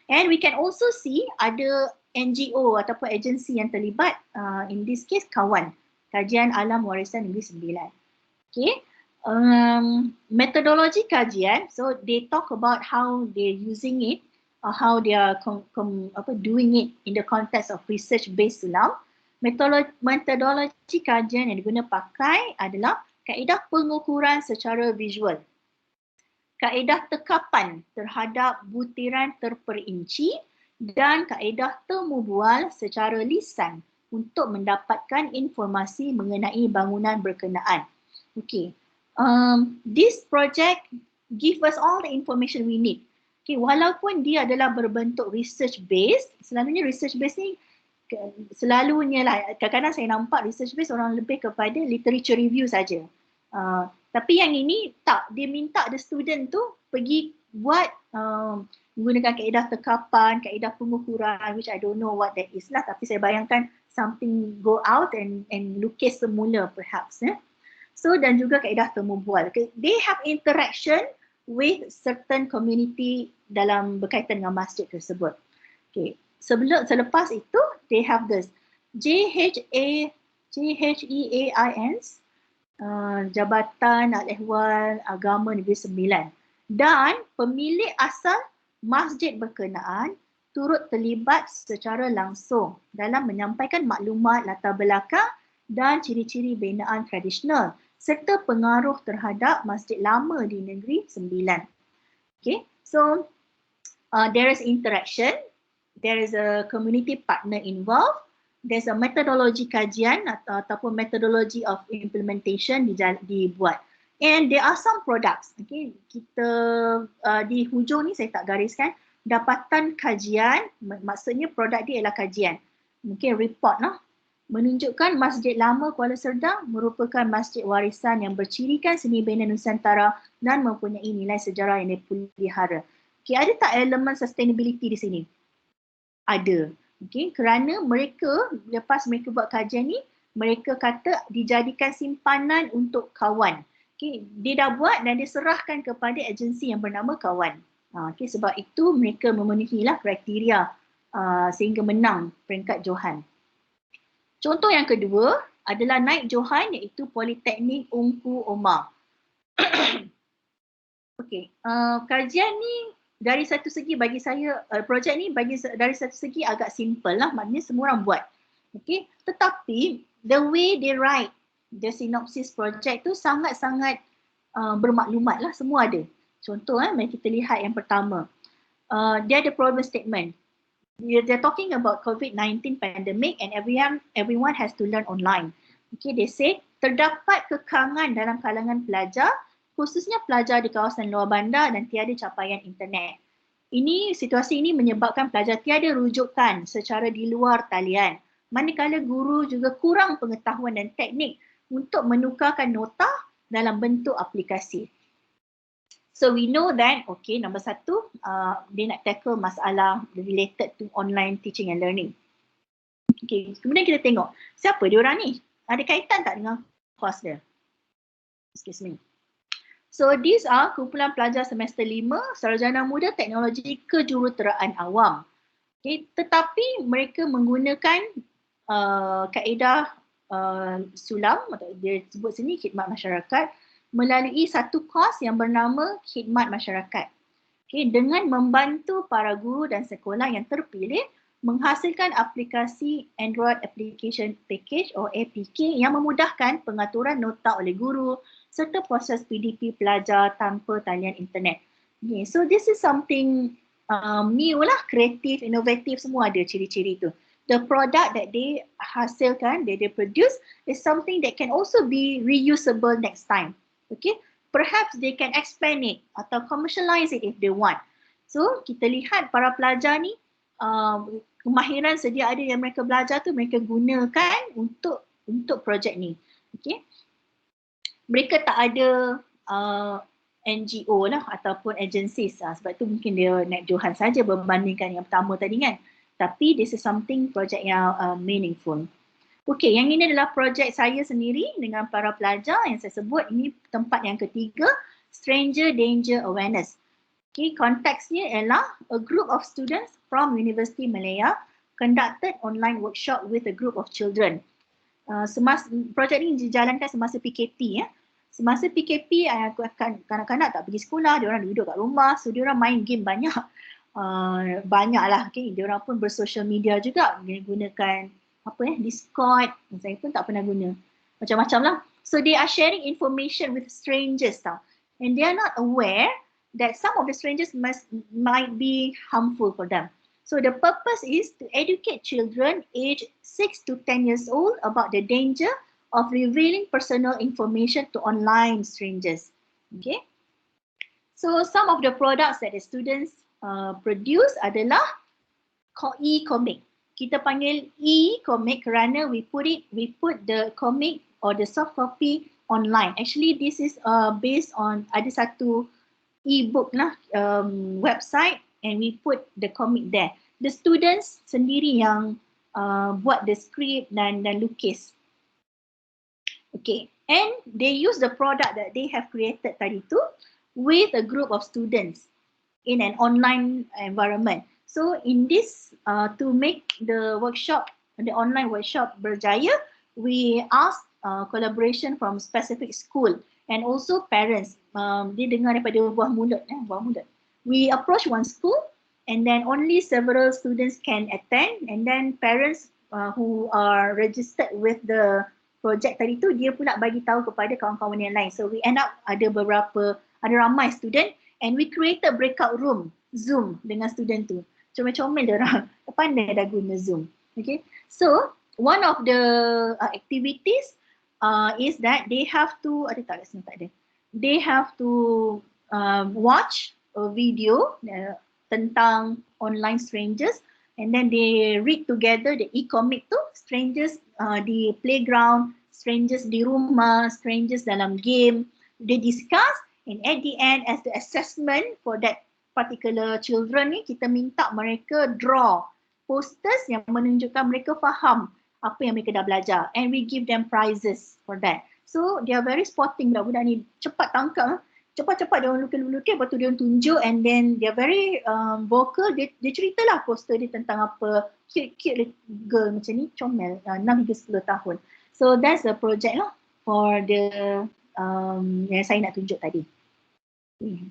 And we can also see ada NGO ataupun agensi yang terlibat, in this case Kawan, Kajian Alam Warisan Negeri Sembilan. Okay. Metodologi kajian, so they talk about how they're using it, or how they are doing it in the context of research-based SULAM. Metodologi kajian yang diguna pakai adalah kaedah pengukuran secara visual, kaedah tekapan terhadap butiran terperinci, dan kaedah temu bual secara lisan untuk mendapatkan informasi mengenai bangunan berkenaan. Okay. This project give us all the information we need. Okay, walaupun dia adalah berbentuk research based, selalunya research based ni selalunya lah, kadang-kadang saya nampak research base orang lebih kepada literature review saja. Tapi yang ini tak, dia minta the student tu pergi buat menggunakan kaedah tekapan, kaedah pengukuran, which I don't know what that is lah, tapi saya bayangkan something go out and lukis semula perhaps. So dan juga kaedah temu bual. They have interaction with certain community dalam berkaitan dengan masjid tersebut. Okay. Selepas itu, they have this JHEAINs, Jabatan Al-Ehwal Agama Negeri Sembilan, dan pemilik asal masjid berkenaan turut terlibat secara langsung dalam menyampaikan maklumat latar belakang dan ciri-ciri binaan tradisional serta pengaruh terhadap masjid lama di Negeri Sembilan. Okay, so there is interaction, there is a community partner involved, there's a methodology kajian ataupun methodology of implementation dibuat. And there are some products. Okay, kita di hujung ni saya tak gariskan, dapatan kajian, maksudnya produk dia ialah kajian. Mungkin report lah, menunjukkan Masjid Lama Kuala Serdang merupakan masjid warisan yang bercirikan seni bina Nusantara dan mempunyai nilai sejarah yang dipelihara. Okay, ada tak elemen sustainability di sini? Ada. Okay, kerana mereka, lepas mereka buat kajian ni, mereka kata dijadikan simpanan untuk kawan. Okay, dia dah buat dan diserahkan kepada agensi yang bernama Kawan. Okay, sebab itu mereka memenuhilah kriteria sehingga menang peringkat Johan. Contoh yang kedua adalah naik Johan iaitu Politeknik Ungku Omar. Okay, kajian ni dari satu segi bagi saya, projek ni dari satu segi agak simple lah, maknanya semua orang buat. Okay, tetapi the way they write the synopsis project tu sangat-sangat bermaklumat lah, semua ada. Contoh mari kita lihat yang pertama. Dia ada problem statement. They're talking about COVID-19 pandemic and everyone has to learn online. Okay, they say terdapat kekangan dalam kalangan pelajar, khususnya pelajar di kawasan luar bandar dan tiada capaian internet. Situasi ini menyebabkan pelajar tiada rujukan secara di luar talian. Manakala guru juga kurang pengetahuan dan teknik untuk menukarkan nota dalam bentuk aplikasi. So we know that, okay, nombor satu, dia nak tackle masalah related to online teaching and learning. Okay, kemudian kita tengok, siapa dia orang ni? Ada kaitan tak dengan course dia? Excuse me. So these are kumpulan pelajar semester 5, sarjana muda teknologi kejuruteraan awam. Okay, tetapi mereka menggunakan kaedah SULAM, atau dia sebut sini khidmat masyarakat, melalui satu kos yang bernama khidmat masyarakat. Okay, dengan membantu para guru dan sekolah yang terpilih menghasilkan aplikasi Android Application Package atau APK yang memudahkan pengaturan nota oleh guru serta proses PDP pelajar tanpa talian internet. Okay, so this is something new lah, kreatif, inovatif, semua ada ciri-ciri tu. The product that they hasilkan, that they produce is something that can also be reusable next time. Okay, perhaps they can expand it atau commercialize it if they want. So kita lihat para pelajar ni, kemahiran sedia ada yang mereka belajar tu mereka gunakan untuk projek ni. Okay, mereka tak ada NGO lah ataupun agencies lah, sebab tu mungkin dia naik Johan saja berbandingkan yang pertama tadi kan. Tapi this is something projek yang meaningful. Okey, yang ini adalah projek saya sendiri dengan para pelajar yang saya sebut. Ini tempat yang ketiga, Stranger Danger Awareness. Okey, konteksnya ialah a group of students from University Malaya conducted online workshop with a group of children. Projek ini dijalankan semasa PKP ya. Semasa PKP, kanak-kanak tak pergi sekolah, diorang duduk kat rumah, so diorang main game banyak. Banyak lah, okay. Diorang pun bersosial media juga, gunakan Discord, saya pun tak pernah guna, macam-macam lah. So they are sharing information with strangers tau, and they are not aware that some of the strangers might be harmful for them. So the purpose is to educate children aged 6 to 10 years old about the danger of revealing personal information to online strangers. Okay, so some of the products that the students produce adalah e-comic. kita panggil e-comic kerana we put the comic or the soft copy online. Actually this is based on ada satu e-book lah website and we put the comic there. The students sendiri yang buat the script dan lukis. Okay, and they use the product that they have created tadi tu with a group of students in an online environment. So in this, to make the workshop, the online workshop berjaya, we ask collaboration from specific school and also parents. Dia dengar daripada buah mulut. We approach one school and then only several students can attend, and then parents who are registered with the project tadi tu, dia pula bagi tahu kepada kawan-kawan yang lain. So we end up ada ramai student and we created breakout room, Zoom dengan student tu. Comel-comel dia orang, pandai dah guna Zoom. Okay, so one of the activities is that they have to, ada tak kat sini, tak ada. They have to watch a video tentang online strangers and then they read together the e-comic tu, strangers di playground, strangers di rumah, strangers dalam game. They discuss and at the end as the assessment for that particular children ni, kita minta mereka draw posters yang menunjukkan mereka faham apa yang mereka dah belajar and we give them prizes for that. So they are very sporting budak-budak ni, cepat tangkap, cepat-cepat dia orang lukis-lukis, lepas tu dia orang tunjuk and then they are very vocal, dia ceritalah poster dia tentang apa, cute girl macam ni, comel, 6 hingga 10 tahun. So that's the project lah for the yang saya nak tunjuk tadi.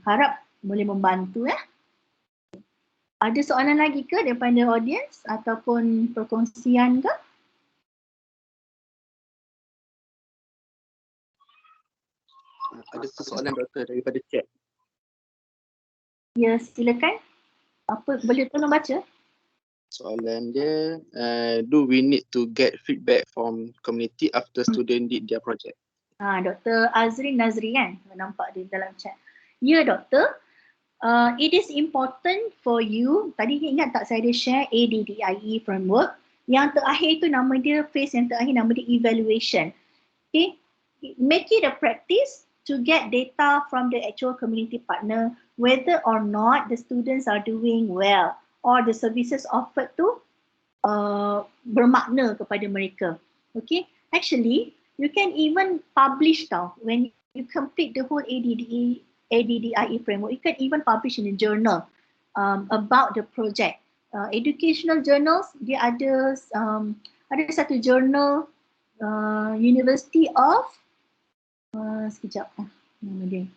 Harap boleh membantu ya. Ada soalan lagi ke daripada audience ataupun perkongsian ke? Ada soalan doktor daripada chat. Ya, silakan. Apa boleh tolong baca? Soalan dia, do we need to get feedback from community after student did their project? Dr. Azrin Nazri kan, nampak di dalam chat. Ya doktor, it is important for you, tadi ingat tak saya ada share ADDIE framework, yang terakhir tu nama dia, phase yang terakhir nama dia evaluation. Okay, make it a practice to get data from the actual community partner whether or not the students are doing well or the services offered tu bermakna kepada mereka. Okay, actually you can even publish tau, when you complete the whole ADDIE framework, you can even publish in a journal about the project. Educational journals, dia ada satu journal University of sekejap nama dia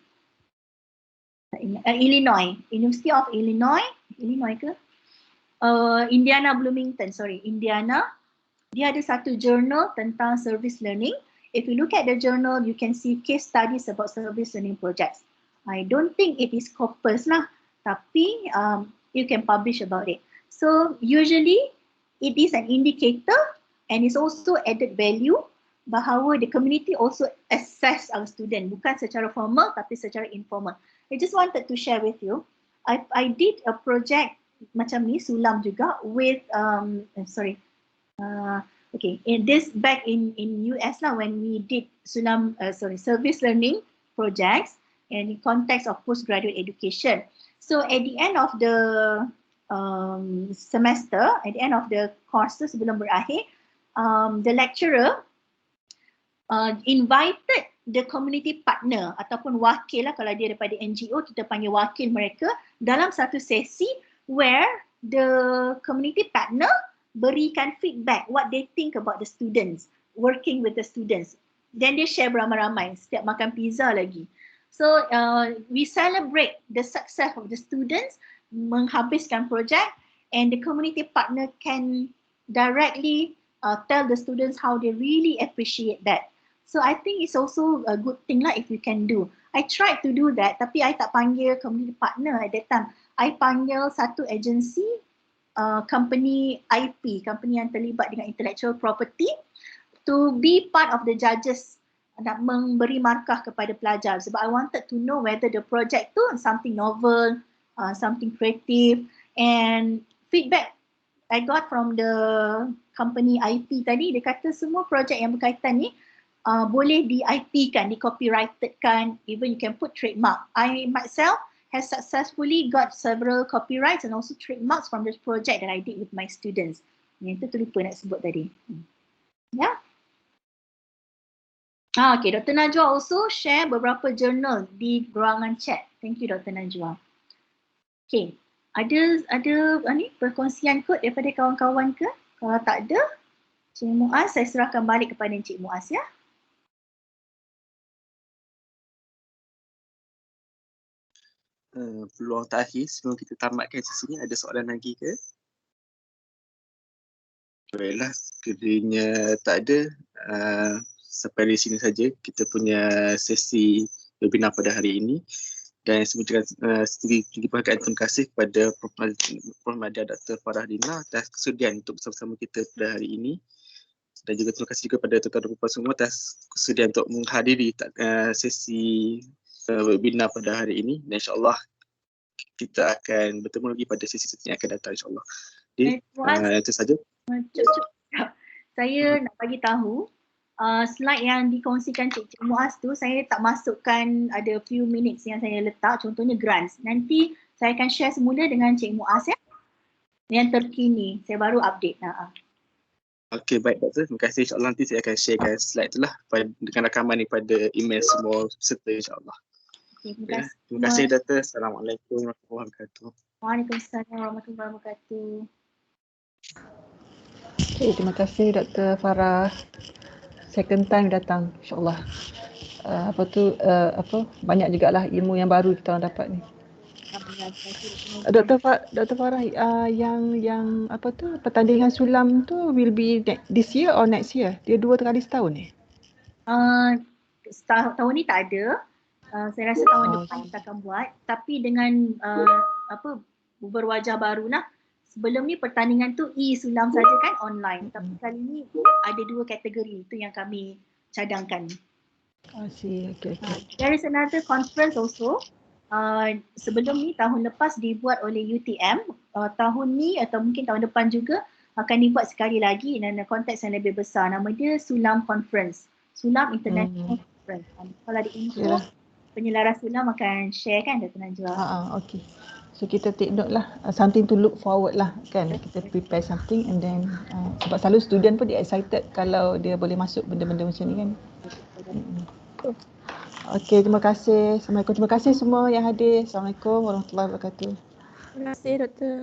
Illinois, University of Illinois ke Indiana, dia ada satu journal tentang service learning. If you look at the journal, you can see case studies about service learning projects. I don't think it is corpus lah, tapi you can publish about it. So usually it is an indicator and it's also added value bahawa the community also assess our student, bukan secara formal tapi secara informal. I just wanted to share with you, I did a project macam ni, SULAM juga with this back in US lah, when we did SULAM service learning projects and in context of postgraduate education. So at the end of the semester, at the end of the courses sebelum berakhir, the lecturer invited the community partner ataupun wakil lah, kalau dia daripada NGO kita panggil wakil mereka, dalam satu sesi where the community partner berikan feedback what they think about the students, working with the students. Then they share beramai-ramai, setiap makan pizza lagi. So we celebrate the success of the students menghabiskan project, and the community partner can directly tell the students how they really appreciate that. So I think it's also a good thing lah if you can do. I tried to do that, tapi I tak panggil community partner at that time. I panggil satu agency, company IP, company yang terlibat dengan intellectual property, to be part of the judges, nak memberi markah kepada pelajar, sebab I wanted to know whether the project tu something novel, something creative, and feedback I got from the company IP tadi, dia kata semua projek yang berkaitan ni boleh di IP kan, di copyrighted kan, even you can put trademark. I myself has successfully got several copyrights and also trademarks from this project that I did with my students. Yang itu terlupa nak sebut tadi. Ya. Okay, Dr. Najwa also share beberapa journal di ruangan chat. Thank you Dr. Najwa. Okay, ada ni perkongsian kod daripada kawan-kawan ke? Kalau tak ada, Cik Muaz, saya serahkan balik kepada Cik Muaz ya. Peluang terakhir sebelum kita tamatkan sesi ni, ada soalan lagi ke? Baiklah, sekiranya tak ada, sampai di sini saja kita punya sesi webinar pada hari ini. Dan sedikit penghargaan terima kasih kepada Prof. Madia Dr. Farah Dina atas kesudian untuk bersama-sama kita pada hari ini. Dan juga terima kasih juga kepada tuan-tuan dan puan semua atas kesudian untuk menghadiri sesi webinar pada hari ini. Dan insyaAllah kita akan bertemu lagi pada sesi-sesi yang akan datang insyaAllah. Jadi itu saja. Saya nak bagi tahu slide yang dikongsikan Cik Muaz tu saya tak masukkan, ada few minutes yang saya letak, contohnya grants. Nanti saya akan share semula dengan Cik Muaz ya. Yang terkini, saya baru update. Okey, baik doktor. Terima kasih. InsyaAllah nanti saya akan sharekan slide tu lah dengan rakaman ni pada email semua peserta insyaAllah. Okay, terima kasih. Terima kasih doktor. Assalamualaikum warahmatullahi wabarakatuh. Waalaikumsalam warahmatullahi wabarakatuh. Okay, terima kasih Dr. Farah. Second time datang insyaAllah. Banyak jugalah ilmu yang baru kita orang dapat ni. Dr. Farah, yang pertandingan sulam tu will be this year or next year? Dia 2 kali setahun ni? Tahun ni tak ada. Saya rasa tahun depan kita akan buat, tapi dengan berwajah baru lah. Sebelum ni pertandingan tu e-sulam saja kan, online. Tapi kali ni ada 2 kategori, itu yang kami cadangkan. I see, okay. There is another conference also. Sebelum ni tahun lepas dibuat oleh UTM. Tahun ni atau mungkin tahun depan juga akan dibuat sekali lagi dalam konteks yang lebih besar. Nama dia SULAM Conference. SULAM International Conference. Kalau ada info, penyelaras SULAM akan share kan Dr. Najwa. Okay. So kita take note lah, something to look forward lah kan. Kita prepare something and then sebab selalu student pun dia excited kalau dia boleh masuk benda-benda macam ni kan. Okay, terima kasih. Assalamualaikum. Terima kasih semua yang hadir. Assalamualaikum warahmatullahi wabarakatuh. Terima kasih doktor.